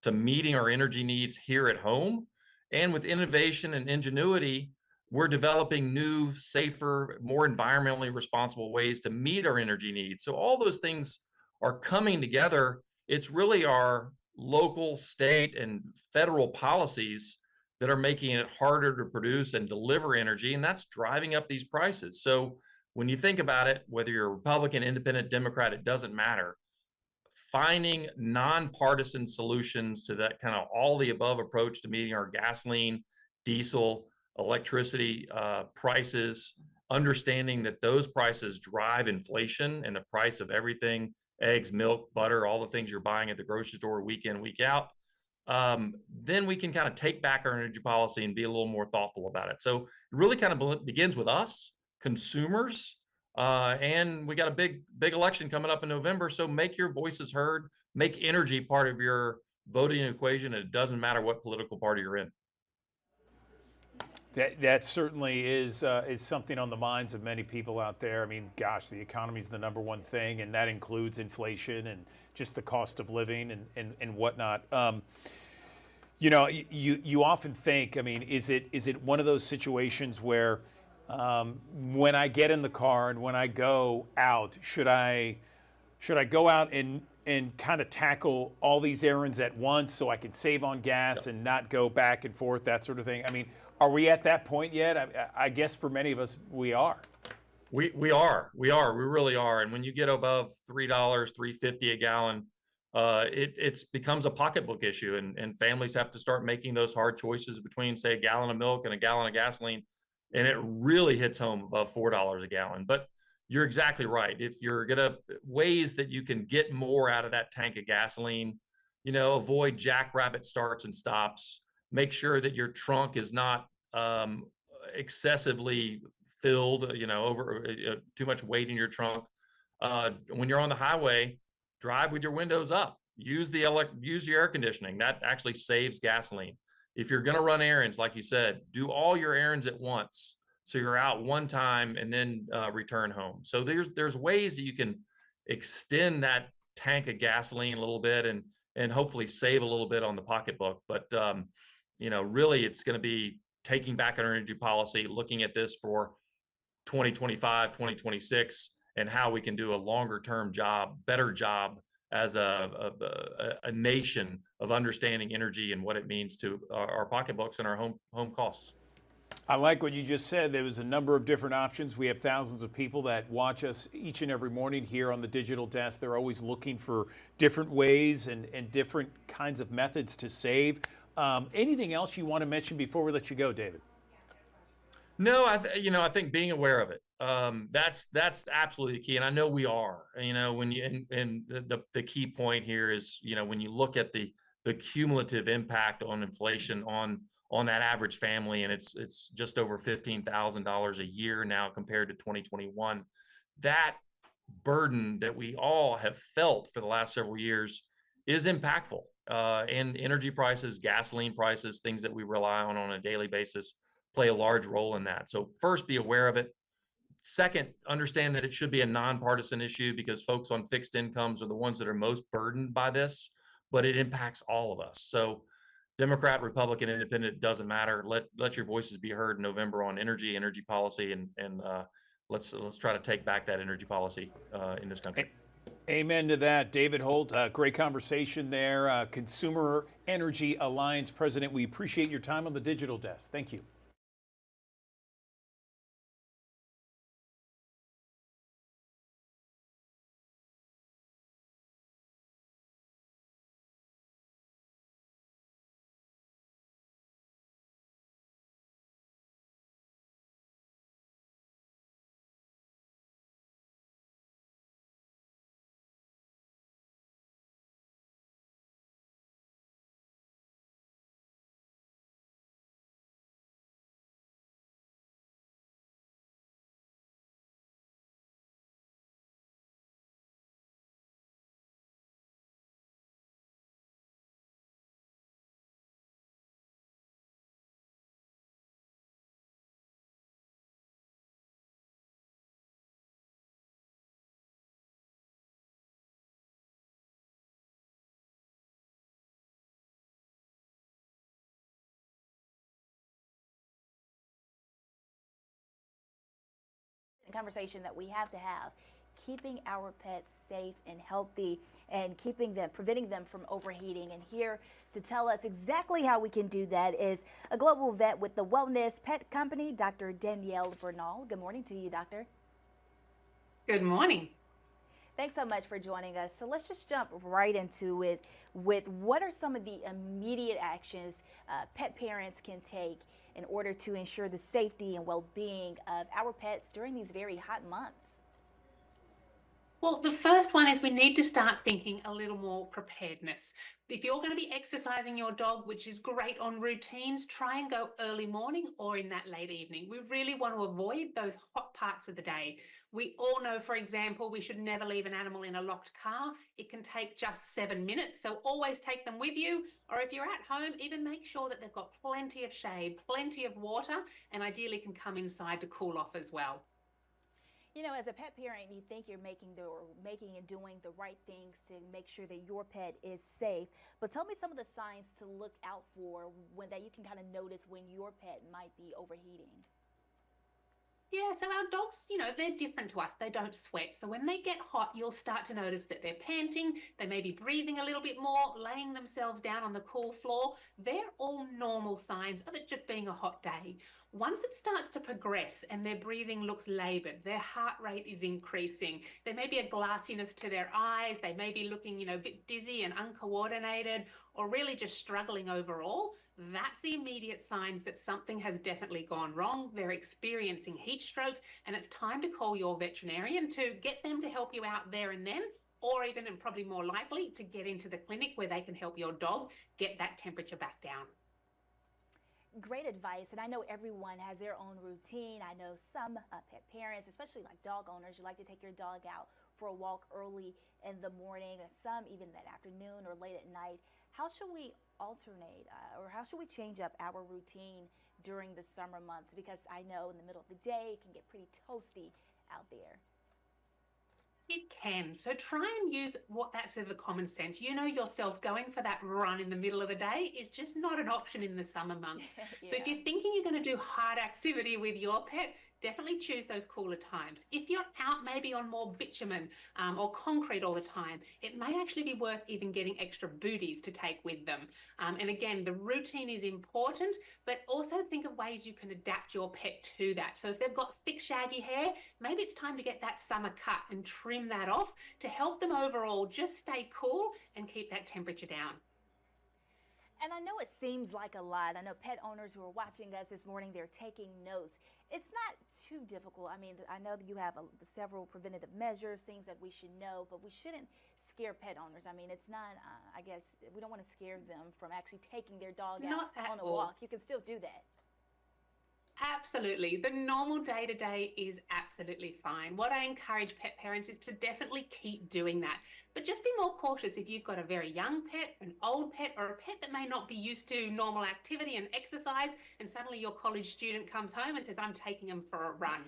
to meeting our energy needs here at home. And with innovation and ingenuity, we're developing new, safer, more environmentally responsible ways to meet our energy needs. So all those things are coming together. It's really our local, state, and federal policies that are making it harder to produce and deliver energy, and that's driving up these prices. So when you think about it, whether you're Republican, Independent, Democrat, it doesn't matter. Finding nonpartisan solutions to that kind of all the above approach to meeting our gasoline, diesel, electricity prices, understanding that those prices drive inflation and the price of everything, eggs, milk, butter, all the things you're buying at the grocery store week in, week out, then we can kind of take back our energy policy and be a little more thoughtful about it. So it really kind of begins with us, consumers, and we got a big election coming up in November. So make your voices heard, make energy part of your voting equation, and it doesn't matter what political party you're in. That certainly is something on the minds of many people out there. I mean, gosh, the economy is the number one thing, and that includes inflation and just the cost of living and whatnot. You know, you often think, I mean, is it one of those situations where when I get in the car and when I go out, should I go out and kind of tackle all these errands at once so I can save on gas and not go back and forth, that sort of thing? I mean, are we at that point yet? I guess for many of us, we are. We really are. And when you get above $3, $3.50 a gallon, it becomes a pocketbook issue, and families have to start making those hard choices between, say, a gallon of milk and a gallon of gasoline, and it really hits home above $4 a gallon. But you're exactly right. If you're gonna ways that you can get more out of that tank of gasoline, you know, avoid jackrabbit starts and stops. Make sure that your trunk is not excessively filled, you know, over too much weight in your trunk. When you're on the highway, drive with your windows up. Use your air conditioning. That actually saves gasoline. If you're going to run errands, like you said, do all your errands at once, so you're out one time and then return home. So there's ways that you can extend that tank of gasoline a little bit and hopefully save a little bit on the pocketbook. But you know, really, it's going to be taking back our energy policy, looking at this for 2025, 2026, and how we can do a longer term job, better job as a nation of understanding energy and what it means to our pocketbooks and our home costs. I like what you just said. There was a number of different options. We have thousands of people that watch us each and every morning here on the Digital Desk. They're always looking for different ways and different kinds of methods to save. Anything else you want to mention before we let you go, David? No, I think being aware of it, that's absolutely key. And I know we are, you know, when you, and the key point here is, you know, when you look at the cumulative impact on inflation on that average family, and it's just over $15,000 a year now compared to 2021, that burden that we all have felt for the last several years is impactful. And energy prices, gasoline prices, things that we rely on a daily basis play a large role in that. So first, be aware of it. Second, understand that it should be a nonpartisan issue, because folks on fixed incomes are the ones that are most burdened by this, but it impacts all of us. So Democrat, Republican, Independent, doesn't matter. Let your voices be heard in November on energy policy, and let's try to take back that energy policy in this country. Amen to that. David Holt, great conversation there. Consumer Energy Alliance President, we appreciate your time on the Digital Desk. Thank you. Conversation that we have to have, keeping our pets safe and healthy, and preventing them from overheating. And here to tell us exactly how we can do that is a global vet with the Wellness Pet Company, Dr. Danielle Bernal. Good morning to you, doctor. Good morning. Thanks so much for joining us. So let's just jump right into it with what are some of the immediate actions pet parents can take in order to ensure the safety and well-being of our pets during these very hot months? Well, the first one is we need to start thinking a little more preparedness. If you're going to be exercising your dog, which is great on routines, try and go early morning or in that late evening. We really want to avoid those hot parts of the day. We all know, for example, we should never leave an animal in a locked car. It can take just 7 minutes, so always take them with you. Or if you're at home, even make sure that they've got plenty of shade, plenty of water, and ideally can come inside to cool off as well. You know, as a pet parent, you think you're making and doing the right things to make sure that your pet is safe. But tell me some of the signs to look out for when that you can kind of notice when your pet might be overheating. Yeah, so our dogs, they're different to us. They don't sweat. So when they get hot, you'll start to notice that they're panting. They may be breathing a little bit more, laying themselves down on the cool floor. They're all normal signs of it just being a hot day. Once it starts to progress and their breathing looks labored, their heart rate is increasing, there may be a glassiness to their eyes, they may be looking, a bit dizzy and uncoordinated, or really just struggling overall, that's the immediate signs that something has definitely gone wrong. They're experiencing heat stroke, and it's time to call your veterinarian to get them to help you out there and then, or even, and probably more likely, to get into the clinic where they can help your dog get that temperature back down. Great advice, and I know everyone has their own routine. I know some pet parents, especially like dog owners, you like to take your dog out for a walk early in the morning, and some even that afternoon or late at night. How should we alternate or how should we change up our routine during the summer months? Because I know in the middle of the day it can get pretty toasty out there. It can. So try and use what that's sort of a common sense. You know yourself, going for that run in the middle of the day is just not an option in the summer months. Yeah. So if you're thinking you're going to do hard activity with your pet, definitely choose those cooler times. If you're out maybe on more bitumen or concrete all the time, it may actually be worth even getting extra booties to take with them. And again, the routine is important, but also think of ways you can adapt your pet to that. So if they've got thick, shaggy hair, maybe it's time to get that summer cut and trim that off to help them overall just stay cool and keep that temperature down. And I know it seems like a lot. I know pet owners who are watching us this morning, they're taking notes. It's not too difficult. I mean, I know that you have several preventative measures, things that we should know, but we shouldn't scare pet owners. I mean, it's not, I guess, we don't want to scare them from actually taking their dog out on a walk. You can still do that. Absolutely. The normal day-to-day is absolutely fine. What I encourage pet parents is to definitely keep doing that. But just be more cautious if you've got a very young pet, an old pet, or a pet that may not be used to normal activity and exercise, and suddenly your college student comes home and says, I'm taking them for a run.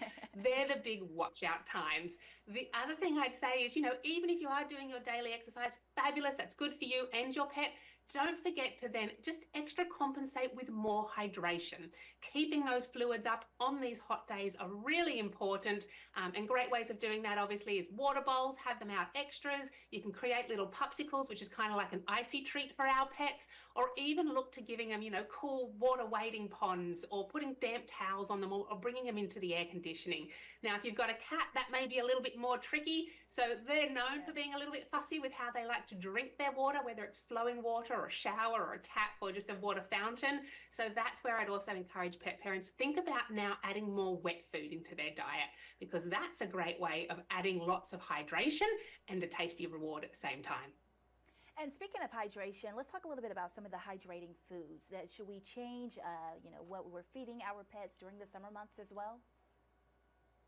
They're the big watch out times. The other thing I'd say is, even if you are doing your daily exercise, fabulous, that's good for you and your pet. Don't forget to then just extra compensate with more hydration. Keeping those fluids up on these hot days are really important, and great ways of doing that obviously is water bowls, have them out extras. You can create little popsicles, which is kind of like an icy treat for our pets, or even look to giving them, cool water wading ponds, or putting damp towels on them, or bringing them into the air conditioning. Now, if you've got a cat, that may be a little bit more tricky. So they're known for being a little bit fussy with how they like to drink their water, whether it's flowing water or a shower or a tap or just a water fountain. So that's where I'd also encourage pet parents, think about now adding more wet food into their diet, because that's a great way of adding lots of hydration and a tasty reward at the same time. And speaking of hydration, let's talk a little bit about some of the hydrating foods. Should we change, what we're feeding our pets during the summer months as well?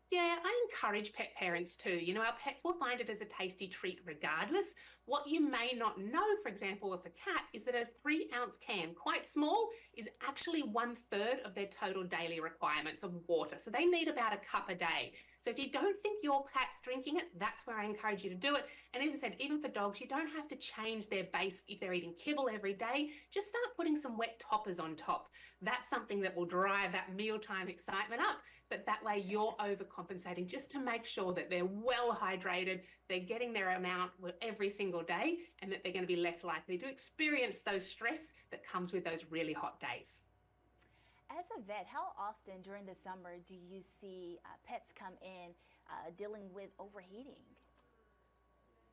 Yeah, I encourage pet parents too. Our pets will find it as a tasty treat regardless. What you may not know, for example, with a cat, is that a 3-ounce can, quite small, is actually 1/3 of their total daily requirements of water. So they need about a cup a day. So if you don't think your cat's drinking it, that's where I encourage you to do it. And as I said, even for dogs, you don't have to change their base if they're eating kibble every day. Just start putting some wet toppers on top. That's something that will drive that mealtime excitement up. But that way you're overcompensating just to make sure that they're well hydrated, they're getting their amount every single day, and that they're going to be less likely to experience those stress that comes with those really hot days. As a vet, how often during the summer do you see pets come in dealing with overheating?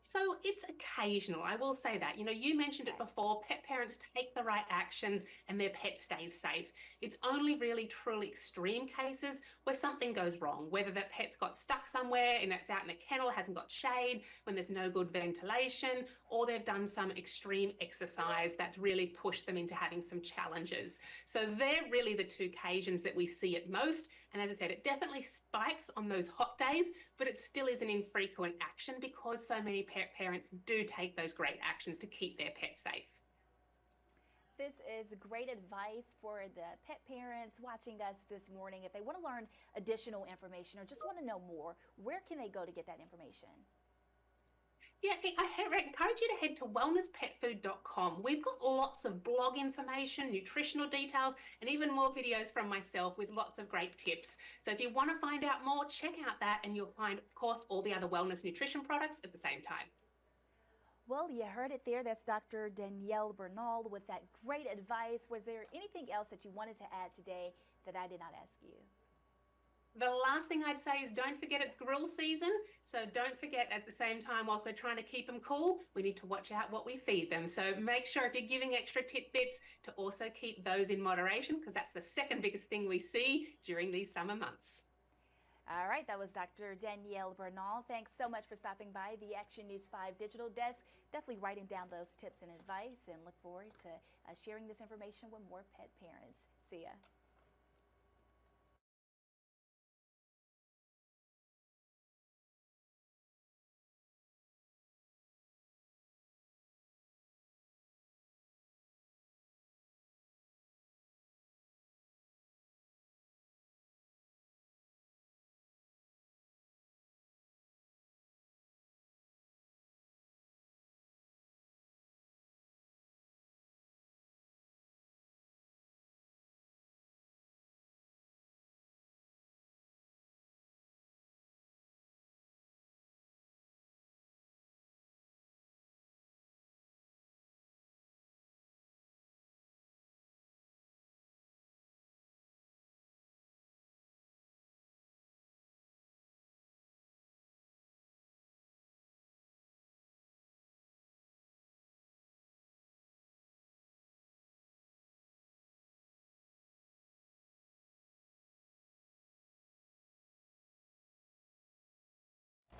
So it's occasional, I will say that. You mentioned it before, pet parents take the right actions and their pet stays safe. It's only really truly extreme cases where something goes wrong, whether that pet's got stuck somewhere and it's out in a kennel, hasn't got shade, when there's no good ventilation, or they've done some extreme exercise that's really pushed them into having some challenges. So they're really the two occasions that we see it most. And as I said, it definitely spikes on those hot days, but it still is an infrequent action because so many pet parents do take those great actions to keep their pets safe. this is great advice for the pet parents watching us this morning. If they want to learn additional information or just want to know more, where can they go to get that information? Yeah, I encourage you to head to wellnesspetfood.com. We've got lots of blog information, nutritional details, and even more videos from myself with lots of great tips. So if you want to find out more, check out that, and you'll find, of course, all the other wellness nutrition products at the same time. Well, you heard it there. That's Dr. Danielle Bernal with that great advice. Was there anything else that you wanted to add today that I did not ask you? The last thing I'd say is don't forget it's grill season. So don't forget at the same time, whilst we're trying to keep them cool, we need to watch out what we feed them. So make sure if you're giving extra tidbits to also keep those in moderation, because that's the second biggest thing we see during these summer months. All right, that was Dr. Danielle Bernal. Thanks so much for stopping by the Action News 5 digital desk. Definitely writing down those tips and advice, and look forward to sharing this information with more pet parents. See ya.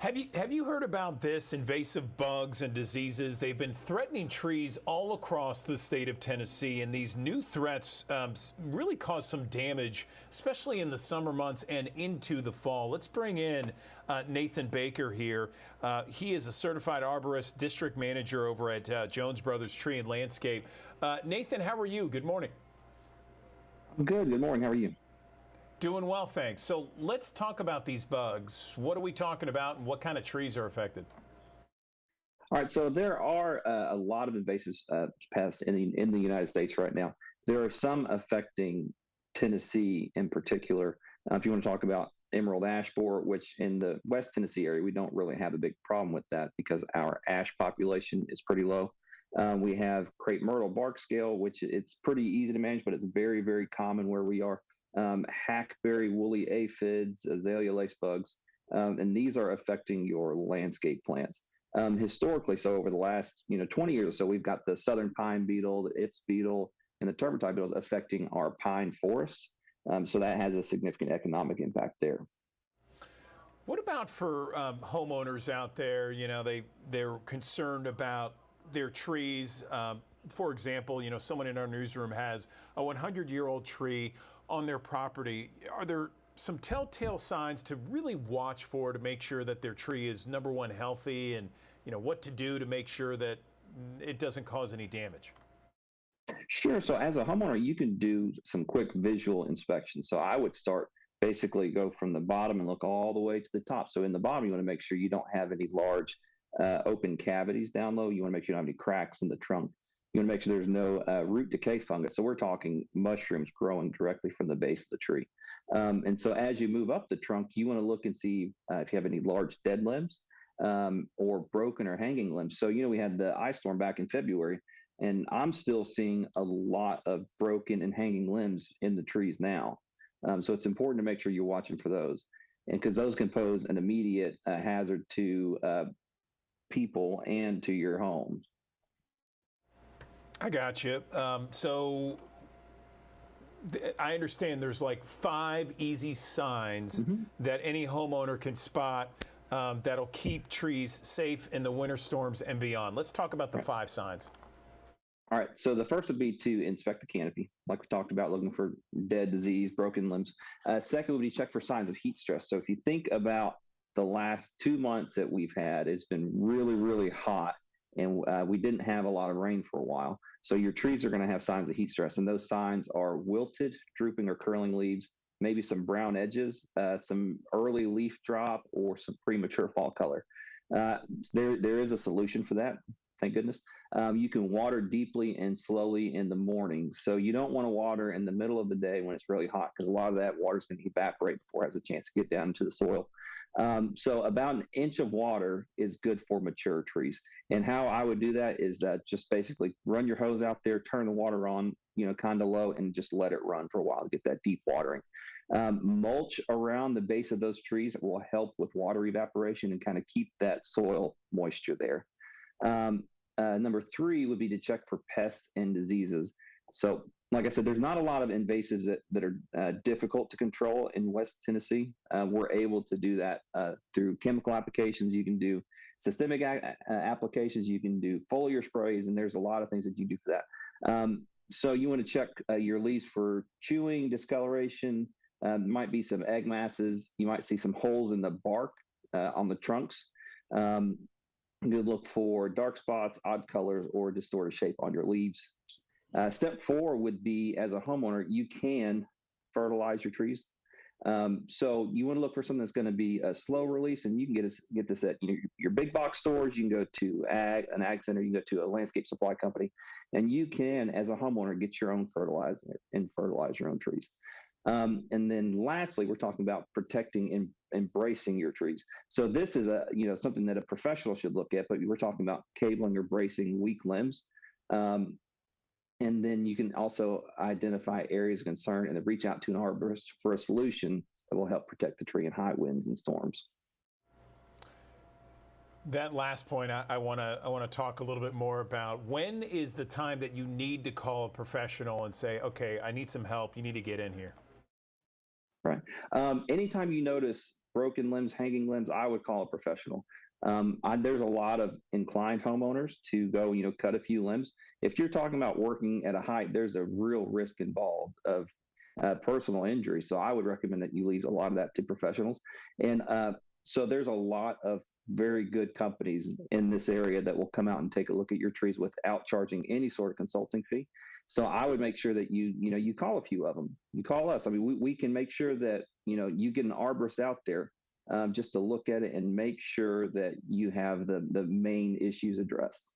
Have you heard about this invasive bugs and diseases? They've been threatening trees all across the state of Tennessee, and these new threats really cause some damage, especially in the summer months and into the fall. Let's bring in Nathan Baker here. He is a certified arborist, district manager over at Jones Brothers Tree and Landscape. Nathan, how are you? Good morning. I'm good. Good morning. How are you? Doing well, thanks. So let's talk about these bugs. What are we talking about, and what kind of trees are affected? All right, so there are a lot of invasive pests in the United States right now. There are some affecting Tennessee in particular. If you want to talk about emerald ash borer, which in the West Tennessee area, we don't really have a big problem with that because our ash population is pretty low. We have crepe myrtle bark scale, which it's pretty easy to manage, but it's very, very common where we are. Hackberry woolly aphids, azalea lace bugs, and these are affecting your landscape plants. Historically, so over the last 20 years or so, we've got the southern pine beetle, the Ips beetle, and the turpentine beetles affecting our pine forests. So that has a significant economic impact there. What about for homeowners out there? They're concerned about their trees. For example, someone in our newsroom has a 100-year-old tree on their property. Are there some telltale signs to really watch for to make sure that their tree is, number one, healthy, and what to do to make sure that it doesn't cause any damage? Sure. So as a homeowner, you can do some quick visual inspection. So I would basically go from the bottom and look all the way to the top. So in the bottom, you want to make sure you don't have any large open cavities down low. You want to make sure you don't have any cracks in the trunk. You want to make sure there's no root decay fungus. So we're talking mushrooms growing directly from the base of the tree. And so as you move up the trunk, you want to look and see if you have any large dead limbs or broken or hanging limbs. So, we had the ice storm back in February, and I'm still seeing a lot of broken and hanging limbs in the trees now. So it's important to make sure you're watching for those, and because those can pose an immediate hazard to people and to your homes. I got you. So I understand there's like 5 easy signs that any homeowner can spot that'll keep trees safe in the winter storms and beyond. Let's talk about the 5 signs. All right. So the first would be to inspect the canopy, like we talked about, looking for dead, disease, broken limbs. Second would be check for signs of heat stress. So if you think about the last 2 months that we've had, it's been really, really hot. and we didn't have a lot of rain for a while. So your trees are going to have signs of heat stress, and those signs are wilted, drooping, or curling leaves, maybe some brown edges, some early leaf drop, or some premature fall color. There is a solution for that. Thank goodness. You can water deeply and slowly in the morning. So you don't want to water in the middle of the day when it's really hot, because a lot of that water is going to evaporate before it has a chance to get down into the soil. So about an inch of water is good for mature trees. And how I would do that is just basically run your hose out there, turn the water on, kind of low, and just let it run for a while to get that deep watering. Mulch around the base of those trees will help with water evaporation and kind of keep that soil moisture there. Number 3 would be to check for pests and diseases. So, like I said, there's not a lot of invasives that are difficult to control in West Tennessee. We're able to do that through chemical applications. You can do systemic applications. You can do foliar sprays, and there's a lot of things that you do for that. So you want to check your leaves for chewing, discoloration. Might be some egg masses. You might see some holes in the bark on the trunks. Good look for dark spots, odd colors, or distorted shape on your leaves. Step 4 would be, as a homeowner, you can fertilize your trees. So you want to look for something that's going to be a slow release, and you can get this at your big box stores. You can go to an ag center. You can go to a landscape supply company, and you can, as a homeowner, get your own fertilizer and fertilize your own trees. And then lastly, we're talking about protecting and embracing your trees. So this is something that a professional should look at, but we're talking about cabling or bracing weak limbs. And then you can also identify areas of concern and then reach out to an arborist for a solution that will help protect the tree in high winds and storms. That last point, I want to talk a little bit more about. When is the time that you need to call a professional and say, okay, I need some help, you need to get in here? Right. Anytime you notice broken limbs, hanging limbs, I would call a professional. There's a lot of inclined homeowners to go, cut a few limbs. If you're talking about working at a height, there's a real risk involved of personal injury. So I would recommend that you leave a lot of that to professionals. And so there's a lot of very good companies in this area that will come out and take a look at your trees without charging any sort of consulting fee. So I would make sure that you call a few of them. You call us. I mean, we can make sure that you get an arborist out there just to look at it and make sure that you have the main issues addressed.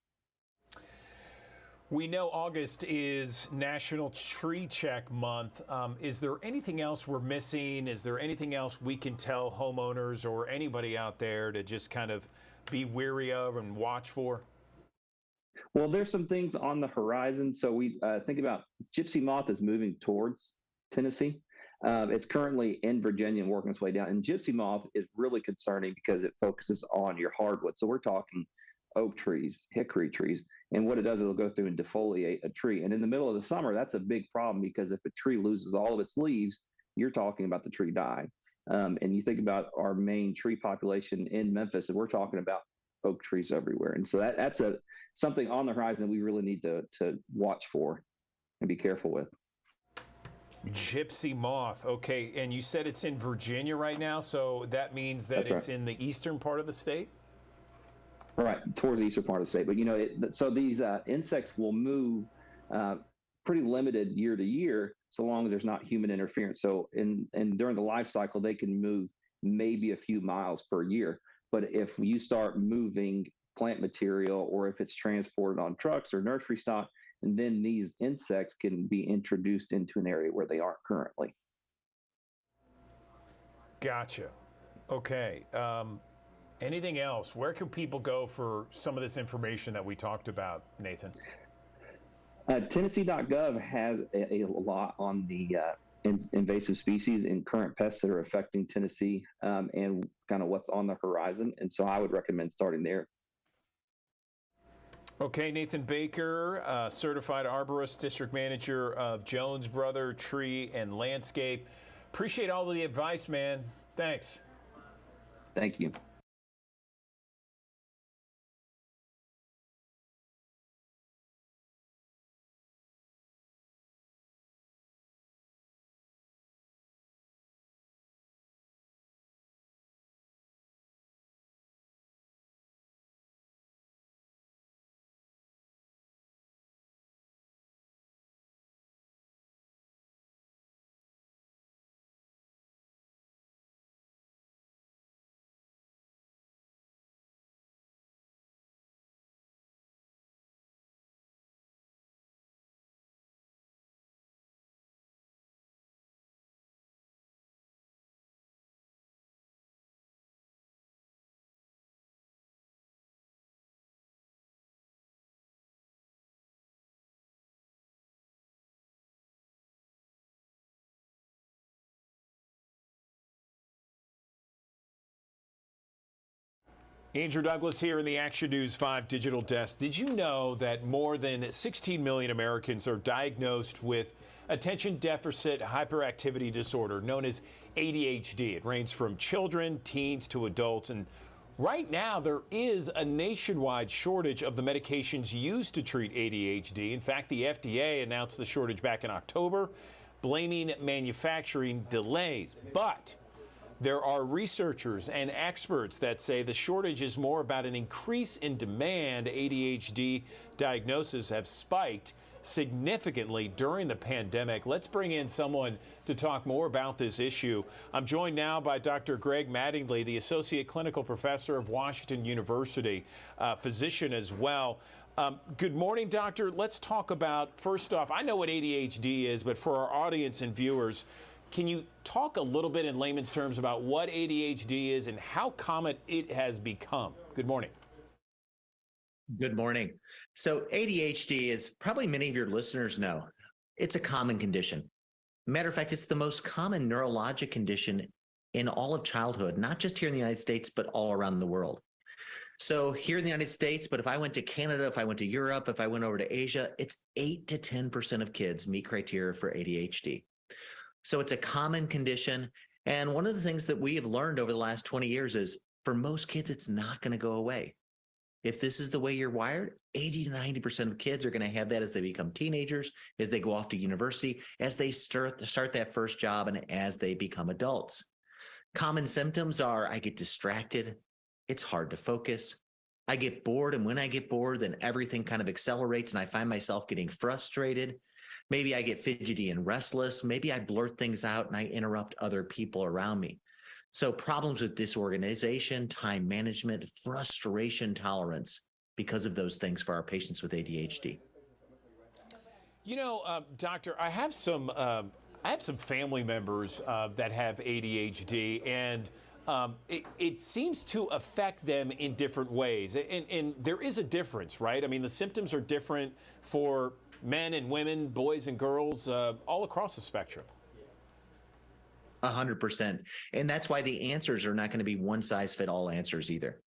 We know August is National Tree Check Month. Is there anything else we're missing? Is there anything else we can tell homeowners or anybody out there to just kind of be wary of and watch for? Well, there's some things on the horizon. So we think about gypsy moth is moving towards Tennessee. It's currently in Virginia and working its way down. And gypsy moth is really concerning because it focuses on your hardwood. So we're talking oak trees, hickory trees. And what it does, it'll go through and defoliate a tree. And in the middle of the summer, that's a big problem because if a tree loses all of its leaves, you're talking about the tree dying. And you think about our main tree population in Memphis, and we're talking about oak trees everywhere. And so that's something on the horizon that we really need to watch for and be careful with. Gypsy moth. Okay. And you said it's in Virginia right now. So that means that it's in the eastern part of the state? Right, towards the eastern part of the state. But, so these insects will move pretty limited year to year, so long as there's not human interference. So during the life cycle, they can move maybe a few miles per year. But if you start moving plant material, or if it's transported on trucks or nursery stock, and then these insects can be introduced into an area where they aren't currently. Gotcha. Okay. Anything else? Where can people go for some of this information that we talked about, Nathan? Tennessee.gov has a lot on the invasive species and current pests that are affecting Tennessee and kind of what's on the horizon. And so I would recommend starting there. Okay, Nathan Baker, certified arborist, district manager of Jones Brother Tree and Landscape. Appreciate all of the advice, man. Thanks. Thank you. Andrew Douglas here in the Action News 5 digital desk. Did you know that more than 16 million Americans are diagnosed with attention deficit hyperactivity disorder, known as ADHD? It ranges from children, teens to adults. And right now, there is a nationwide shortage of the medications used to treat ADHD. In fact, the FDA announced the shortage back in October, blaming manufacturing delays. But there are researchers and experts that say the shortage is more about an increase in demand. ADHD diagnoses have spiked significantly during the pandemic. Let's bring in someone to talk more about this issue. I'm joined now by Dr. Greg Mattingly, the Associate Clinical Professor of Washington University, physician as well. Good morning, doctor. Let's talk about, first off, I know what ADHD is, but for our audience and viewers, can you talk a little bit in layman's terms about what ADHD is and how common it has become? Good morning. Good morning. So ADHD, is probably many of your listeners know, it's a common condition. Matter of fact, it's the most common neurologic condition in all of childhood, not just here in the United States, but all around the world. So here in the United States, but if I went to Canada, if I went to Europe, if I went over to Asia, it's 8 to 10% of kids meet criteria for ADHD. So it's a common condition. And one of the things that we have learned over the last 20 years is for most kids, it's not going to go away. If this is the way you're wired, 80 to 90% of kids are going to have that as they become teenagers, as they go off to university, as they start that first job, and as they become adults. Common symptoms are I get distracted. It's hard to focus. I get bored. And when I get bored, then everything kind of accelerates and I find myself getting frustrated. Maybe I get fidgety and restless. Maybe I blurt things out and I interrupt other people around me. So problems with disorganization, time management, frustration tolerance because of those things for our patients with ADHD. You know, doctor, I have some family members that have ADHD, and it seems to affect them in different ways. And there is a difference, right? I mean, the symptoms are different for men and women, boys and girls, all across the spectrum. 100%. And that's why the answers are not going to be one size fit all answers either.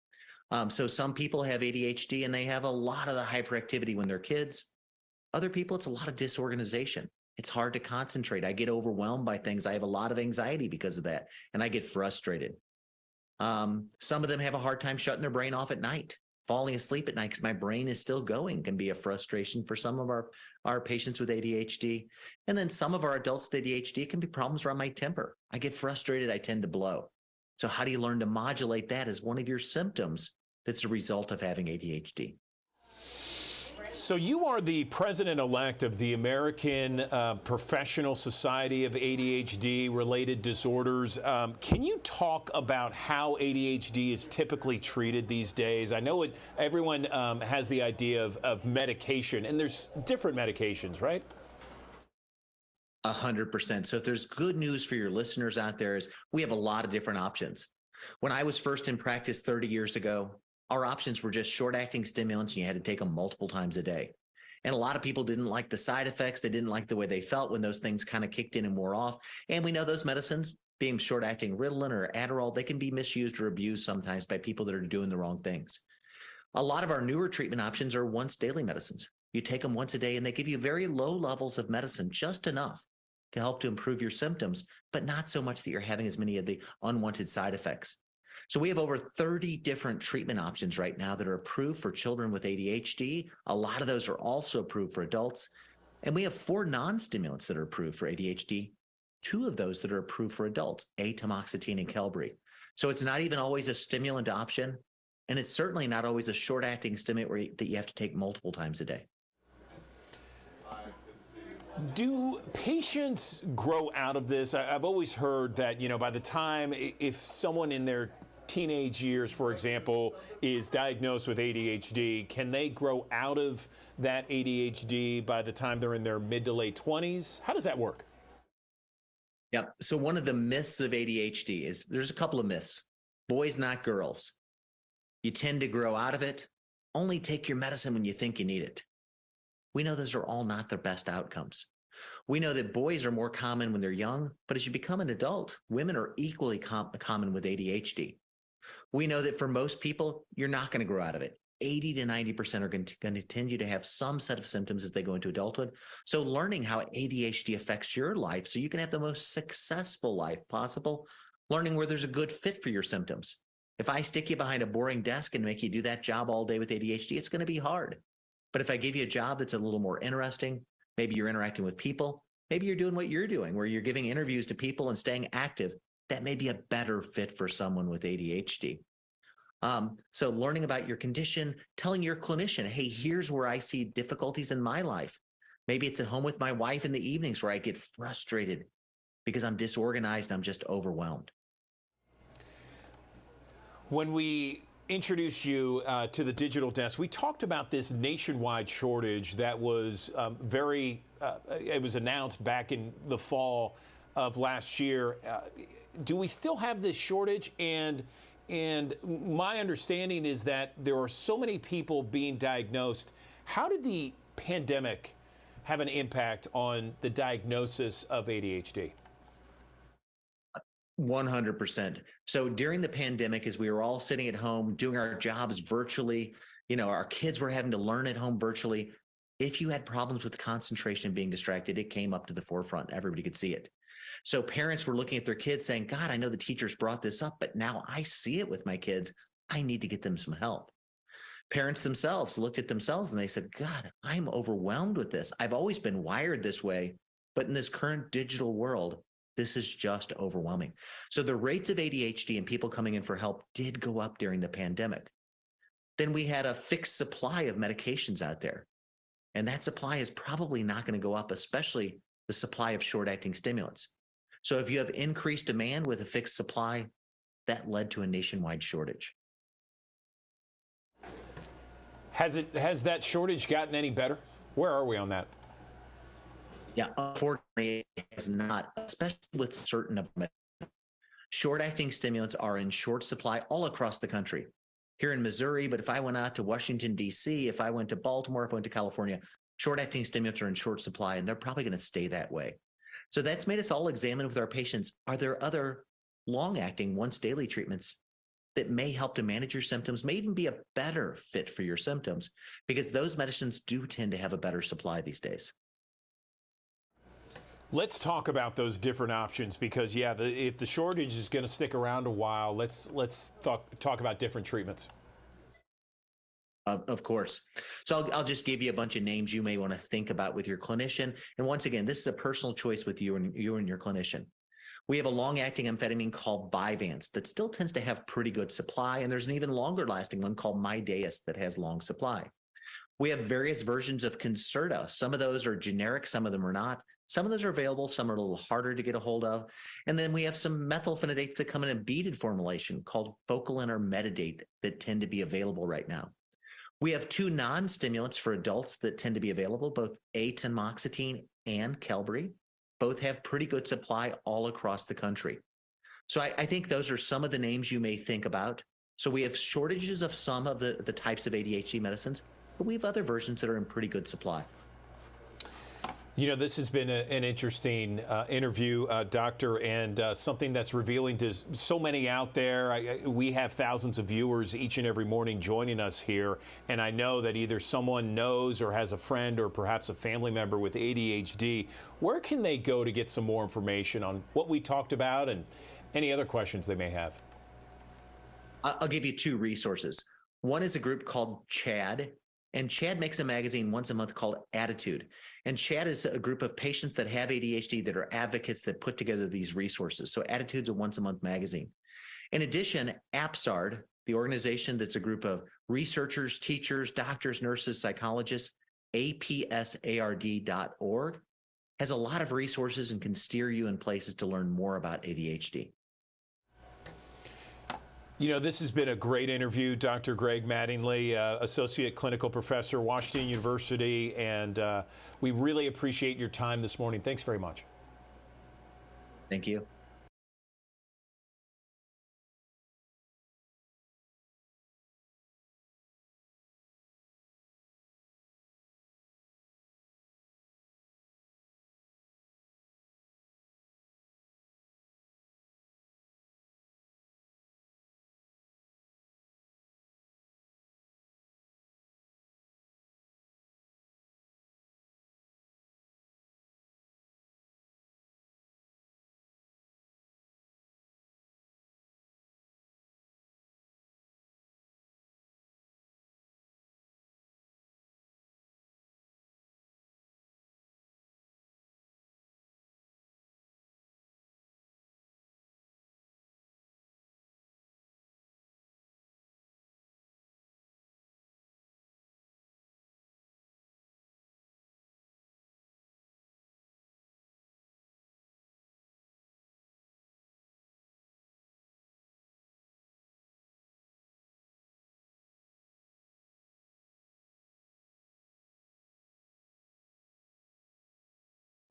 So some people have ADHD and they have a lot of the hyperactivity when they're kids. Other people, it's a lot of disorganization. It's hard to concentrate. I get overwhelmed by things. I have a lot of anxiety because of that, and I get frustrated. Some of them have a hard time shutting their brain off at night. Falling asleep at night because my brain is still going can be a frustration for some of our patients with ADHD. And then some of our adults with ADHD can be problems around my temper. I get frustrated, I tend to blow. So how do you learn to modulate that as one of your symptoms that's a result of having ADHD? So you are the president-elect of the American Professional Society of ADHD-related disorders. Can you talk about how ADHD is typically treated these days? I know everyone has the idea of medication, and there's different medications, right? 100%. So if there's good news for your listeners out there is we have a lot of different options. When I was first in practice 30 years ago, our options were just short-acting stimulants, and you had to take them multiple times a day. And a lot of people didn't like the side effects. They didn't like the way they felt when those things kind of kicked in and wore off. And we know those medicines, being short-acting Ritalin or Adderall, they can be misused or abused sometimes by people that are doing the wrong things. A lot of our newer treatment options are once daily medicines. You take them once a day, and they give you very low levels of medicine, just enough to help to improve your symptoms, but not so much that you're having as many of the unwanted side effects. So we have over 30 different treatment options right now that are approved for children with ADHD. A lot of those are also approved for adults. And we have 4 non-stimulants that are approved for ADHD, 2 of those that are approved for adults, atomoxetine and Qelbree. So it's not even always a stimulant option. And it's certainly not always a short-acting stimulant that you have to take multiple times a day. Do patients grow out of this? I've always heard that, you know, by the time, if someone in their teenage years, for example, is diagnosed with ADHD, can they grow out of that ADHD by the time they're in their mid to late 20s? How does that work? Yep. So one of the myths of ADHD is there's a couple of myths. Boys, not girls. You tend to grow out of it. Only take your medicine when you think you need it. We know those are all not the best outcomes. We know that boys are more common when they're young, but as you become an adult, women are equally common with ADHD. We know that for most people, you're not going to grow out of it. 80 to 90% are going to continue to have some set of symptoms as they go into adulthood. So learning how ADHD affects your life so you can have the most successful life possible, learning where there's a good fit for your symptoms. If I stick you behind a boring desk and make you do that job all day with ADHD, it's going to be hard. But if I give you a job that's a little more interesting, maybe you're interacting with people, maybe you're doing what you're doing, where you're giving interviews to people and staying active, that may be a better fit for someone with ADHD. So learning about your condition, telling your clinician, hey, here's where I see difficulties in my life. Maybe it's at home with my wife in the evenings where I get frustrated because I'm disorganized and I'm just overwhelmed. When we introduced you to the digital desk, we talked about this nationwide shortage that was it was announced back in the fall of last year. Do we still have this shortage? And my understanding is that there are so many people being diagnosed. How did the pandemic have an impact on the diagnosis of ADHD? 100%. So during the pandemic, as we were all sitting at home doing our jobs virtually, our kids were having to learn at home virtually. If you had problems with concentration and being distracted, it came up to the forefront. Everybody could see it. So parents were looking at their kids saying, God, I know the teachers brought this up, but now I see it with my kids. I need to get them some help. Parents themselves looked at themselves and they said, God, I'm overwhelmed with this. I've always been wired this way, but in this current digital world, this is just overwhelming. So the rates of ADHD and people coming in for help did go up during the pandemic. Then we had a fixed supply of medications out there. And that supply is probably not going to go up, especially the supply of short-acting stimulants. So if you have increased demand with a fixed supply, that led to a nationwide shortage. Has that shortage gotten any better? Where are we on that? Yeah, unfortunately, it has not, especially with certain of them. Short-acting stimulants are in short supply all across the country. Here in Missouri, but if I went out to Washington, D.C., if I went to Baltimore, if I went to California, short-acting stimulants are in short supply, and they're probably going to stay that way. So that's made us all examine with our patients, are there other long-acting, once-daily treatments that may help to manage your symptoms, may even be a better fit for your symptoms, because those medicines do tend to have a better supply these days. Let's talk about those different options because, yeah, if the shortage is going to stick around a while, let's talk about different treatments. Of course. So I'll just give you a bunch of names you may want to think about with your clinician. And once again, this is a personal choice with you and your clinician. We have a long-acting amphetamine called Vyvanse that still tends to have pretty good supply, and there's an even longer-lasting one called Mydayis that has long supply. We have various versions of Concerta. Some of those are generic, some of them are not. Some of those are available, some are a little harder to get a hold of. And then we have some methylphenidates that come in a beaded formulation called Focalin or Metadate that tend to be available right now. We have two non-stimulants for adults that tend to be available, both atenmoxetine and Qelbree. Both have pretty good supply all across the country. So I think those are some of the names you may think about. So we have shortages of some of the types of ADHD medicines, but we have other versions that are in pretty good supply. You know, this has been an interesting interview, Doctor, and something that's revealing to so many out there. We have thousands of viewers each and every morning joining us here, and I know that either someone knows or has a friend or perhaps a family member with ADHD. Where can they go to get some more information on what we talked about and any other questions they may have? I'll give you two resources. One is a group called CHAD, and CHAD makes a magazine once a month called Attitude. And CHAD is a group of patients that have ADHD that are advocates that put together these resources. So Attitude's a once a month magazine. In addition, APSARD, the organization that's a group of researchers, teachers, doctors, nurses, psychologists, apsard.org, has a lot of resources and can steer you in places to learn more about ADHD. You know, this has been a great interview. Dr. Greg Mattingly, Associate Clinical Professor, Washington University, and we really appreciate your time this morning. Thanks very much. Thank you.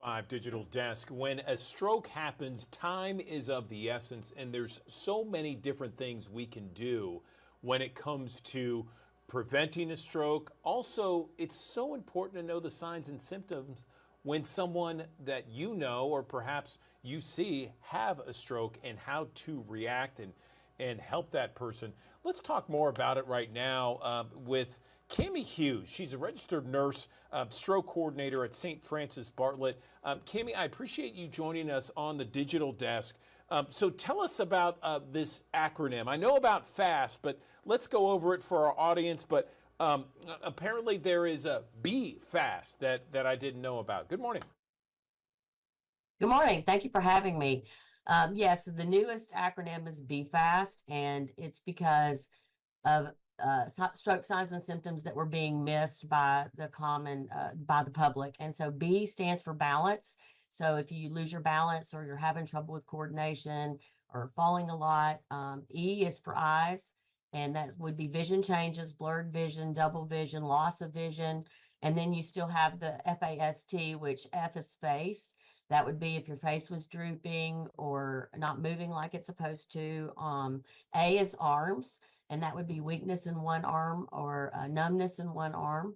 5 Digital Desk. When a stroke happens, time is of the essence, and there's so many different things we can do when it comes to preventing a stroke. Also, it's so important to know the signs and symptoms when someone that you know or perhaps you see have a stroke and how to react and help that person. Let's talk more about it right now with Cami Hughes. She's a registered nurse, stroke coordinator at St. Francis Bartlett. Cami, I appreciate you joining us on the Digital Desk. So tell us about this acronym. I know about FAST, but let's go over it for our audience. But apparently there is a B FAST that I didn't know about. Good morning. Good morning. Thank you for having me. Yes, the newest acronym is BFAST, and it's because of stroke signs and symptoms that were being missed by the public. And so B stands for balance. So if you lose your balance or you're having trouble with coordination or falling a lot, E is for eyes, and that would be vision changes, blurred vision, double vision, loss of vision. And then you still have the FAST, which F is face. That would be if your face was drooping or not moving like it's supposed to. A is arms, and that would be weakness in one arm or numbness in one arm.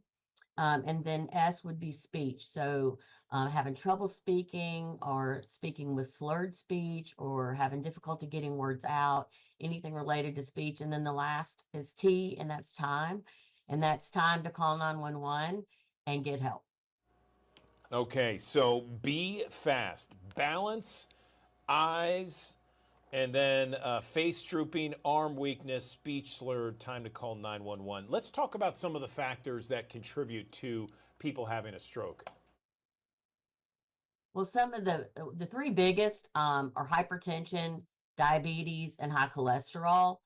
And then S would be speech. So having trouble speaking or speaking with slurred speech or having difficulty getting words out, anything related to speech. And then the last is T, and that's time. And that's time to call 911 and get help. Okay, so B FAST, balance, eyes, and then face drooping, arm weakness, speech slurred, time to call 911. Let's talk about some of the factors that contribute to people having a stroke. Well, some of the three biggest are hypertension, diabetes, and high cholesterol.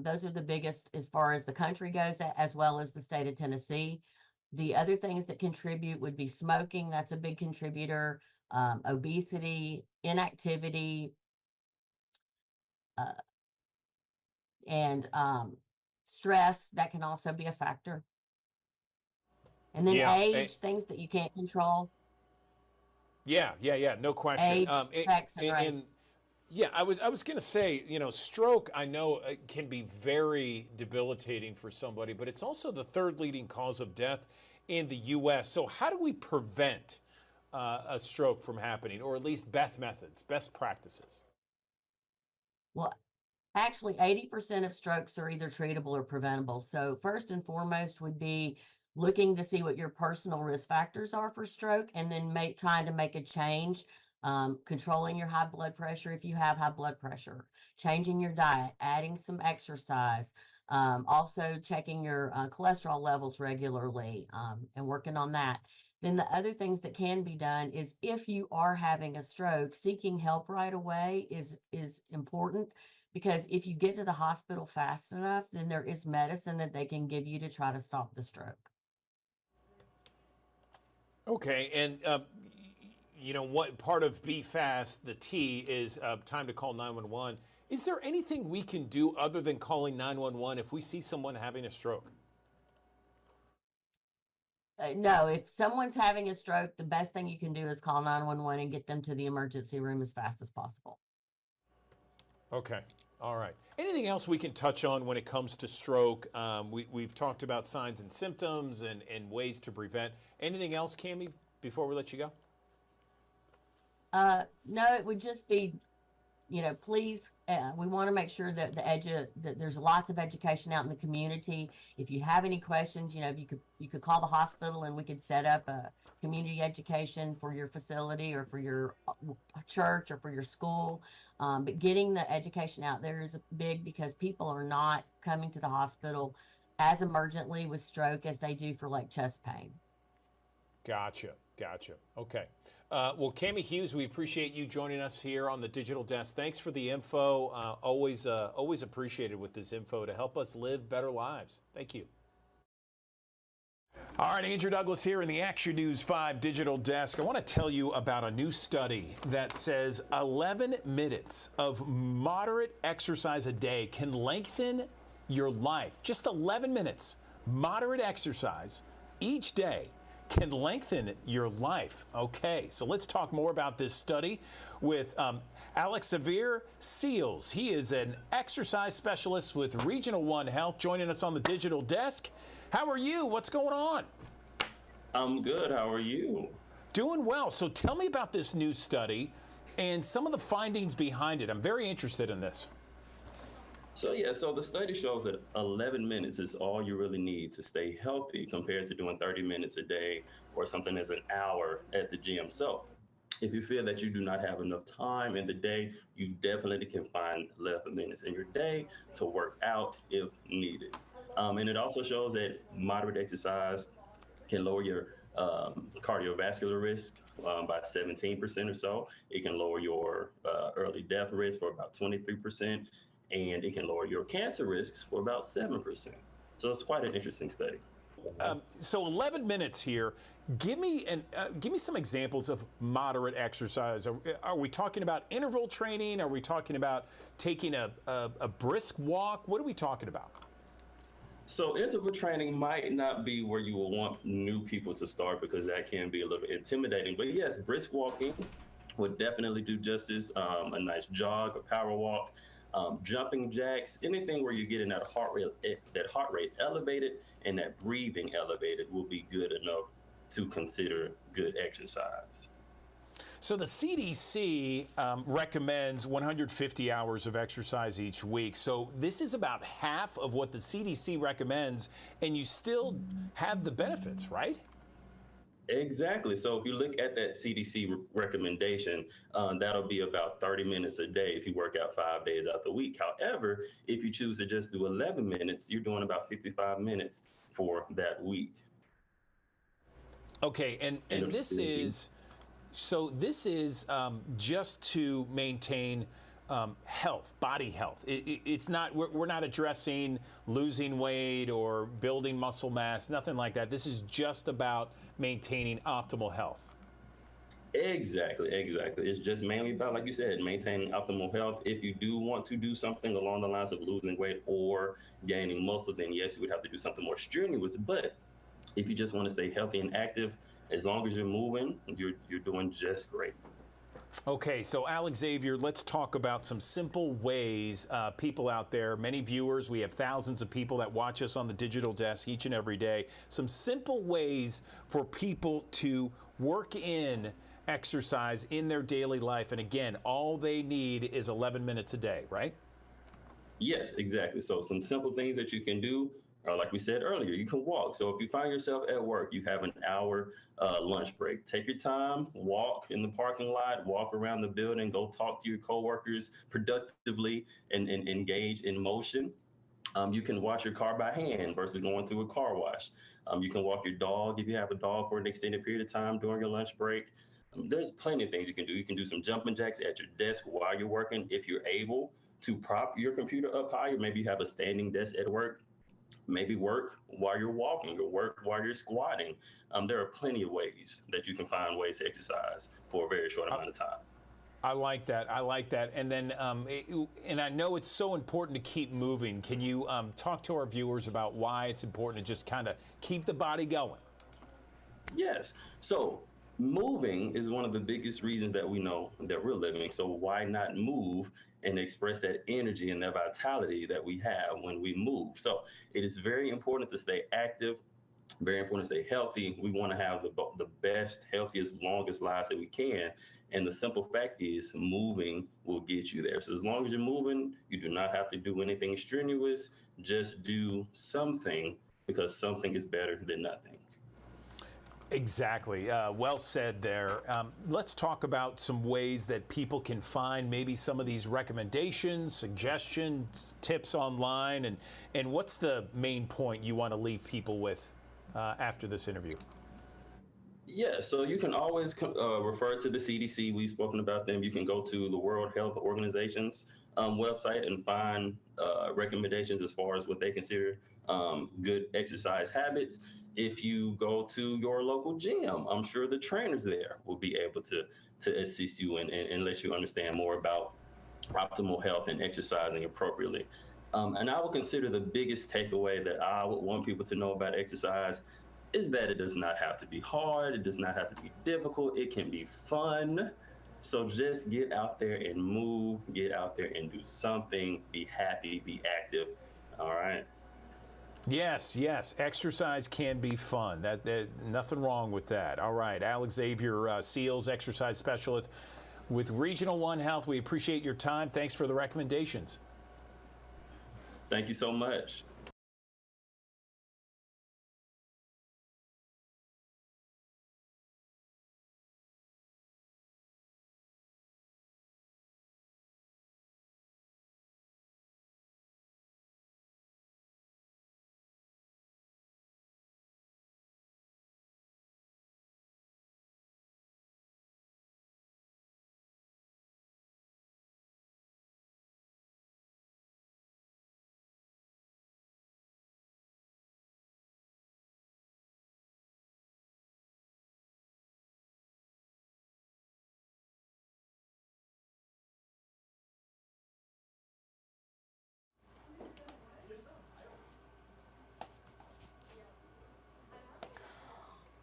Those are the biggest as far as the country goes, as well as the state of Tennessee. The other things that contribute would be smoking. That's a big contributor. Obesity, inactivity, and stress. That can also be a factor. And then age, things that you can't control. Yeah, no question. Age, sex, and race. Yeah, I was going to say, stroke, I know can be very debilitating for somebody, but it's also the third leading cause of death in the U.S. So how do we prevent a stroke from happening, or at least best practices? Well, actually, 80% of strokes are either treatable or preventable. So first and foremost would be looking to see what your personal risk factors are for stroke, and then trying to make a change. Controlling your high blood pressure if you have high blood pressure, changing your diet, adding some exercise, also checking your cholesterol levels regularly and working on that. Then the other things that can be done is if you are having a stroke, seeking help right away is important, because if you get to the hospital fast enough, then there is medicine that they can give you to try to stop the stroke. Okay, and what part of Be Fast, the T, is time to call 911. Is there anything we can do other than calling 911 if we see someone having a stroke? No, if someone's having a stroke, the best thing you can do is call 911 and get them to the emergency room as fast as possible. Okay, all right. Anything else we can touch on when it comes to stroke? We've talked about signs and symptoms and ways to prevent. Anything else, Cami, before we let you go? No, it would just be, please, we want to make sure that that there's lots of education out in the community. If you have any questions, you could call the hospital and we could set up a community education for your facility or for your church or for your school. But getting the education out there is big, because people are not coming to the hospital as emergently with stroke as they do for like chest pain. Gotcha. Okay. Well, Cami Hughes, we appreciate you joining us here on the Digital Desk. Thanks for the info. Always appreciated with this info to help us live better lives. Thank you. All right, Andrew Douglas here in the Action News 5 Digital Desk. I want to tell you about a new study that says 11 minutes of moderate exercise a day can lengthen your life. Just 11 minutes, moderate exercise each day can lengthen your life. Okay, so let's talk more about this study with Alex Xavier Seals. He is an exercise specialist with Regional One Health, joining us on the digital desk. How are you? What's going on? I'm good. How are you? Doing well. So tell me about this new study and some of the findings behind it. I'm very interested in this. So the study shows that 11 minutes is all you really need to stay healthy compared to doing 30 minutes a day or something as an hour at the gym. So if you feel that you do not have enough time in the day, you definitely can find 11 minutes in your day to work out if needed. And it also shows that moderate exercise can lower your cardiovascular risk by 17% or so. It can lower your early death risk for about 23%. And it can lower your cancer risks for about 7%. So it's quite an interesting study. So 11 minutes here. Give me some examples of moderate exercise. Are we talking about interval training? Are we talking about taking a brisk walk? What are we talking about? So interval training might not be where you will want new people to start because that can be a little intimidating. But yes, brisk walking would definitely do justice. A nice jog, a power walk. Jumping jacks, anything where you're getting that heart rate elevated and that breathing elevated will be good enough to consider good exercise. So the CDC recommends 150 hours of exercise each week. So this is about half of what the CDC recommends, and you still have the benefits, right? Exactly. So if you look at that CDC recommendation, that'll be about 30 minutes a day if you work out 5 days out the week. However, if you choose to just do 11 minutes, you're doing about 55 minutes for that week. Okay, and this is just to maintain health, body health. It's not, we're not addressing losing weight or building muscle mass, nothing like that. This is just about maintaining optimal health. Exactly. It's just mainly about, like you said, maintaining optimal health. If you do want to do something along the lines of losing weight or gaining muscle, then yes, you would have to do something more strenuous. But if you just want to stay healthy and active, as long as you're moving, you're doing just great. Okay, so Alex Xavier, let's talk about some simple ways people out there, many viewers, we have thousands of people that watch us on the digital desk each and every day, some simple ways for people to work in exercise in their daily life. And again, all they need is 11 minutes a day, right? Yes, exactly. So some simple things that you can do. Like we said earlier, you can walk. So if you find yourself at work, you have an hour lunch break. Take your time, walk in the parking lot, walk around the building, go talk to your coworkers productively and engage in motion. You can wash your car by hand versus going through a car wash. You can walk your dog if you have a dog for an extended period of time during your lunch break. There's plenty of things you can do. You can do some jumping jacks at your desk while you're working. If you're able to prop your computer up higher, maybe you have a standing desk at work. Maybe work while you're walking or work while you're squatting. There are plenty of ways that you can find ways to exercise for a very short amount of time. I like that. And then, and I know it's so important to keep moving. Can you talk to our viewers about why it's important to just kind of keep the body going? Yes. So moving is one of the biggest reasons that we know that we're living. So why not move and express that energy and that vitality that we have when we move? So it is very important to stay active, very important to stay healthy. We want to have the best, healthiest, longest lives that we can. And the simple fact is moving will get you there. So as long as you're moving, you do not have to do anything strenuous. Just do something, because something is better than nothing. Exactly. Well said there. Let's talk about some ways that people can find maybe some of these recommendations, suggestions, tips online, and what's the main point you want to leave people with after this interview? Yeah, so you can always refer to the CDC. We've spoken about them. You can go to the World Health Organization's website and find recommendations as far as what they consider good exercise habits. If you go to your local gym, I'm sure the trainers there will be able to assist you and let you understand more about optimal health and exercising appropriately. And I would consider the biggest takeaway that I would want people to know about exercise is that it does not have to be hard. It does not have to be difficult. It can be fun. So just get out there and move, get out there and do something, be happy, be active. All right. Yes, yes. Exercise can be fun. That nothing wrong with that. All right. Alex Xavier Seals, exercise specialist with Regional One Health. We appreciate your time. Thanks for the recommendations. Thank you so much.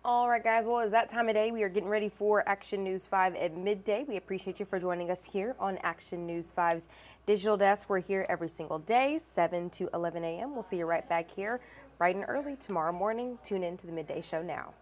All right, guys. Well, it's that time of day. We are getting ready for Action News 5 at midday. We appreciate you for joining us here on Action News 5's digital desk. We're here every single day, 7 to 11 a.m. We'll see you right back here bright and early tomorrow morning. Tune in to the midday show now.